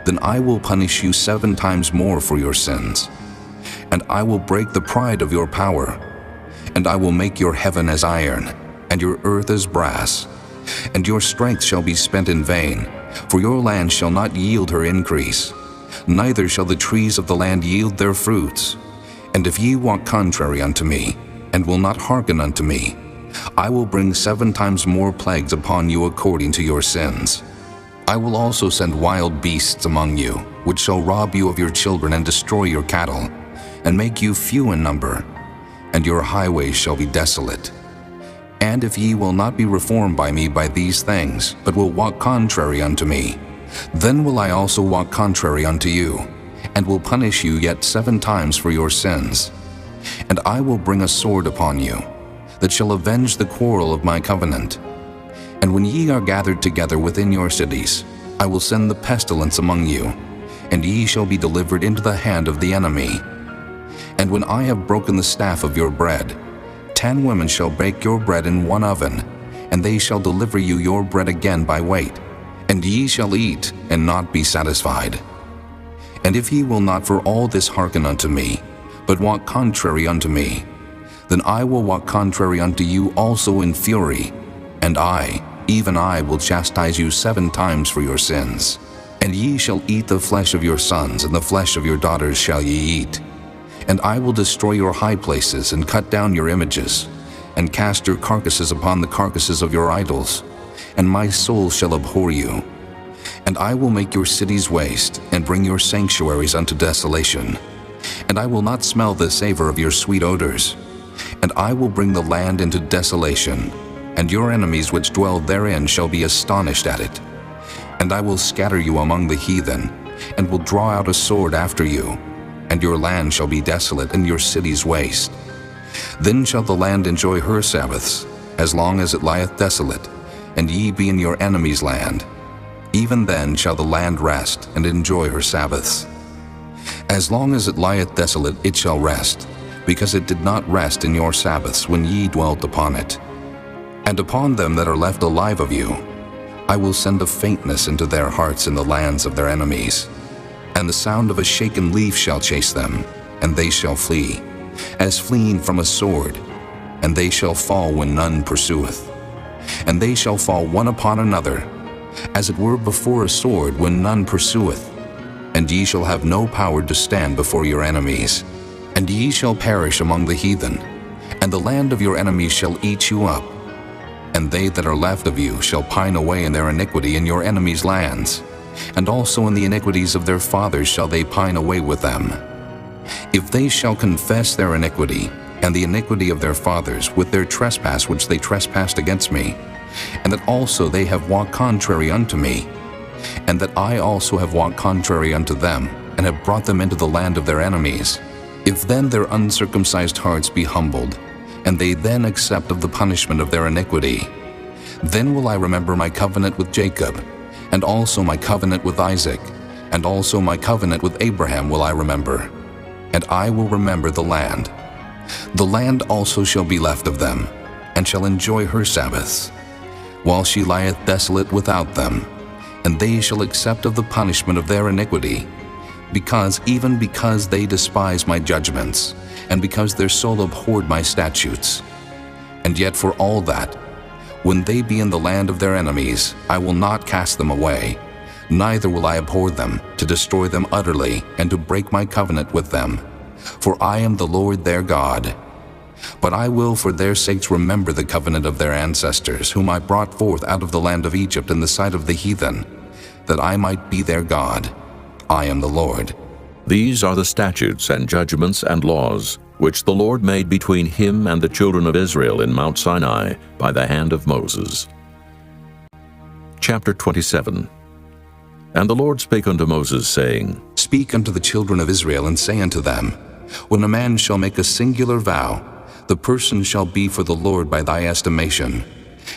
then I will punish you 7 times more for your sins. And I will break the pride of your power, and I will make your heaven as iron, and your earth as brass. And your strength shall be spent in vain, for your land shall not yield her increase, neither shall the trees of the land yield their fruits. And if ye walk contrary unto me, and will not hearken unto me, I will bring 7 times more plagues upon you according to your sins. I will also send wild beasts among you, which shall rob you of your children and destroy your cattle, and make you few in number, and your highways shall be desolate. And if ye will not be reformed by me by these things, but will walk contrary unto me, then will I also walk contrary unto you, and will punish you yet 7 times for your sins. And I will bring a sword upon you, that shall avenge the quarrel of my covenant. And when ye are gathered together within your cities, I will send the pestilence among you, and ye shall be delivered into the hand of the enemy. And when I have broken the staff of your bread, 10 women shall bake your bread in one oven, and they shall deliver you your bread again by weight, and ye shall eat and not be satisfied. And if ye will not for all this hearken unto me, but walk contrary unto me, then I will walk contrary unto you also in fury, and I, even I, will chastise you 7 times for your sins. And ye shall eat the flesh of your sons, and the flesh of your daughters shall ye eat. And I will destroy your high places, and cut down your images, and cast your carcasses upon the carcasses of your idols, and my soul shall abhor you. And I will make your cities waste, and bring your sanctuaries unto desolation. And I will not smell the savor of your sweet odors. And I will bring the land into desolation, and your enemies which dwell therein shall be astonished at it. And I will scatter you among the heathen, and will draw out a sword after you, and your land shall be desolate, and your cities waste. Then shall the land enjoy her Sabbaths, as long as it lieth desolate, and ye be in your enemy's land. Even then shall the land rest, and enjoy her Sabbaths. As long as it lieth desolate, it shall rest, because it did not rest in your Sabbaths when ye dwelt upon it. And upon them that are left alive of you, I will send a faintness into their hearts in the lands of their enemies. And the sound of a shaken leaf shall chase them, and they shall flee, as fleeing from a sword, and they shall fall when none pursueth. And they shall fall one upon another, as it were before a sword when none pursueth. And ye shall have no power to stand before your enemies. And ye shall perish among the heathen, and the land of your enemies shall eat you up. And they that are left of you shall pine away in their iniquity in your enemies' lands, and also in the iniquities of their fathers shall they pine away with them. If they shall confess their iniquity, and the iniquity of their fathers, with their trespass which they trespassed against me, and that also they have walked contrary unto me, and that I also have walked contrary unto them, and have brought them into the land of their enemies, if then their uncircumcised hearts be humbled, and they then accept of the punishment of their iniquity, then will I remember my covenant with Jacob, and also my covenant with Isaac, and also my covenant with Abraham will I remember, and I will remember the land. The land also shall be left of them, and shall enjoy her Sabbaths, while she lieth desolate without them, and they shall accept of the punishment of their iniquity, because they despise my judgments, and because their soul abhorred my statutes. And yet for all that, when they be in the land of their enemies, I will not cast them away, neither will I abhor them, to destroy them utterly, and to break my covenant with them. For I am the Lord their God. But I will for their sakes remember the covenant of their ancestors, whom I brought forth out of the land of Egypt in the sight of the heathen, that I might be their God. I am the Lord. These are the statutes and judgments and laws which the Lord made between him and the children of Israel in Mount Sinai by the hand of Moses. Chapter 27. And the Lord spake unto Moses, saying, Speak unto the children of Israel, and say unto them, When a man shall make a singular vow, the person shall be for the Lord by thy estimation.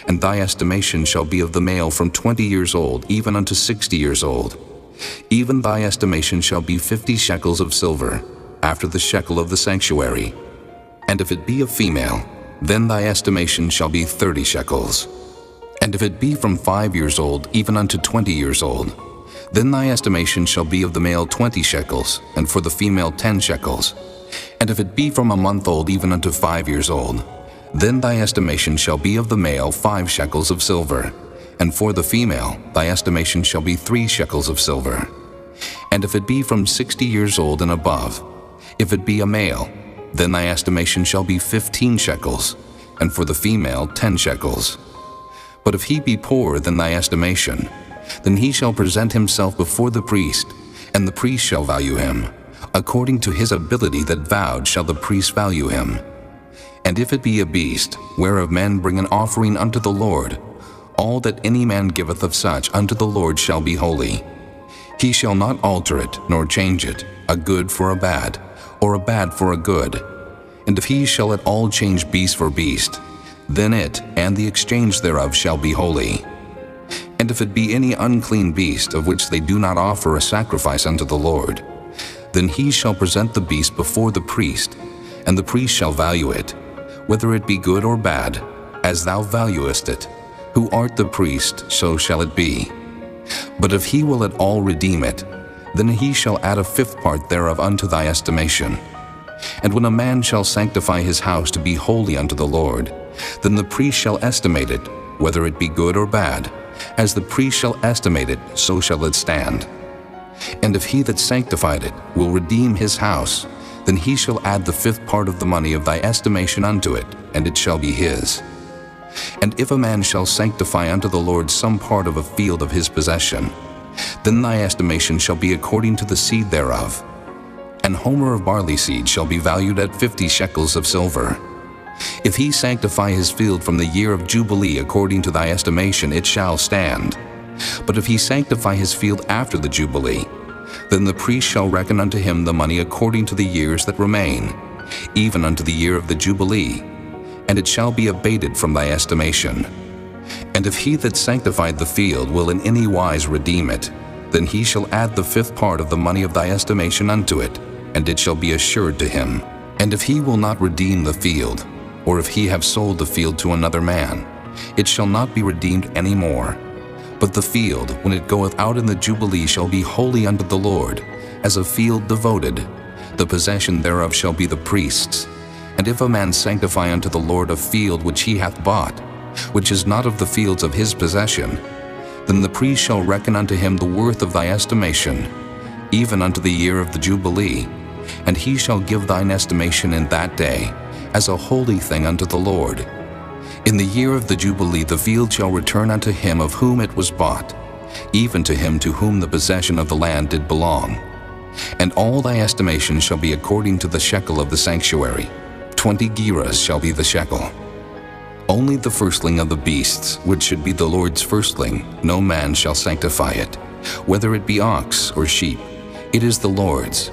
And thy estimation shall be of the male from 20 years old, even unto 60 years old. Even thy estimation shall be 50 shekels of silver, after the shekel of the sanctuary. And if it be a female, then thy estimation shall be 30 shekels. And if it be from 5 years old, even unto 20 years old, then thy estimation shall be of the male 20 shekels, and for the female 10 shekels. And if it be from a month old, even unto 5 years old, then thy estimation shall be of the male 5 shekels of silver, and for the female thy estimation shall be 3 shekels of silver. And if it be from 60 years old and above, if it be a male, then thy estimation shall be 15 shekels, and for the female 10 shekels. But if he be poorer than thy estimation, then he shall present himself before the priest, and the priest shall value him. According to his ability that vowed shall the priest value him. And if it be a beast, whereof men bring an offering unto the Lord, all that any man giveth of such unto the Lord shall be holy. He shall not alter it, nor change it, a good for a bad, or a bad for a good. And if he shall at all change beast for beast, then it and the exchange thereof shall be holy. And if it be any unclean beast, of which they do not offer a sacrifice unto the Lord, then he shall present the beast before the priest, and the priest shall value it, whether it be good or bad, as thou valuest it. Who art the priest, so shall it be. But if he will at all redeem it, then he shall add a 5th part thereof unto thy estimation. And when a man shall sanctify his house to be holy unto the Lord, then the priest shall estimate it, whether it be good or bad. As the priest shall estimate it, so shall it stand. And if he that sanctified it will redeem his house, then he shall add the 5th part of the money of thy estimation unto it, and it shall be his. And if a man shall sanctify unto the Lord some part of a field of his possession, Then thy estimation shall be according to the seed thereof. An homer of barley seed shall be valued at 50 shekels of silver. If he sanctify his field from the year of Jubilee according to thy estimation, it shall stand. But if he sanctify his field after the Jubilee, then the priest shall reckon unto him the money according to the years that remain, even unto the year of the Jubilee, and it shall be abated from thy estimation. And if he that sanctified the field will in any wise redeem it, then he shall add the 5th part of the money of thy estimation unto it, and it shall be assured to him. And if he will not redeem the field, or if he have sold the field to another man, it shall not be redeemed any more. But the field, when it goeth out in the Jubilee, shall be holy unto the Lord, as a field devoted. The possession thereof shall be the priest's. And if a man sanctify unto the Lord a field which he hath bought, which is not of the fields of his possession, then the priest shall reckon unto him the worth of thy estimation, even unto the year of the Jubilee, and he shall give thine estimation in that day, as a holy thing unto the Lord. In the year of the Jubilee the field shall return unto him of whom it was bought, even to him to whom the possession of the land did belong. And all thy estimation shall be according to the shekel of the sanctuary. 20 gerahs shall be the shekel. Only the firstling of the beasts, which should be the Lord's firstling, no man shall sanctify it, whether it be ox or sheep, it is the Lord's.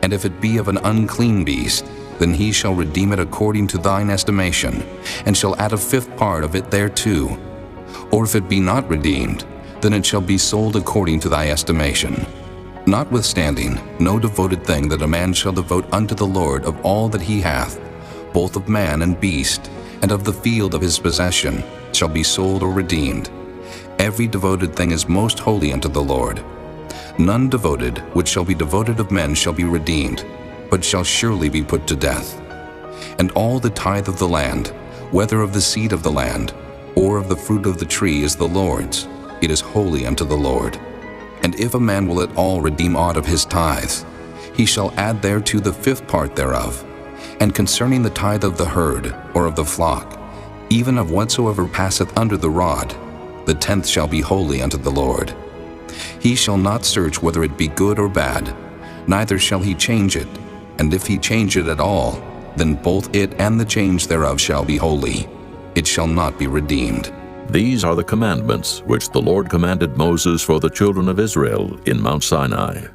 And if it be of an unclean beast, then he shall redeem it according to thine estimation, and shall add a 5th part of it thereto. Or if it be not redeemed, then it shall be sold according to thy estimation. Notwithstanding, no devoted thing that a man shall devote unto the Lord of all that he hath, both of man and beast, and of the field of his possession, shall be sold or redeemed. Every devoted thing is most holy unto the Lord. None devoted, which shall be devoted of men, shall be redeemed, but shall surely be put to death. And all the tithe of the land, whether of the seed of the land, or of the fruit of the tree, is the Lord's. It is holy unto the Lord. And if a man will at all redeem aught of his tithes, he shall add thereto the 5th part thereof. And concerning the tithe of the herd, or of the flock, even of whatsoever passeth under the rod, the 10th shall be holy unto the Lord. He shall not search whether it be good or bad, neither shall he change it. And if he change it at all, then both it and the change thereof shall be holy. It shall not be redeemed. These are the commandments which the Lord commanded Moses for the children of Israel in Mount Sinai.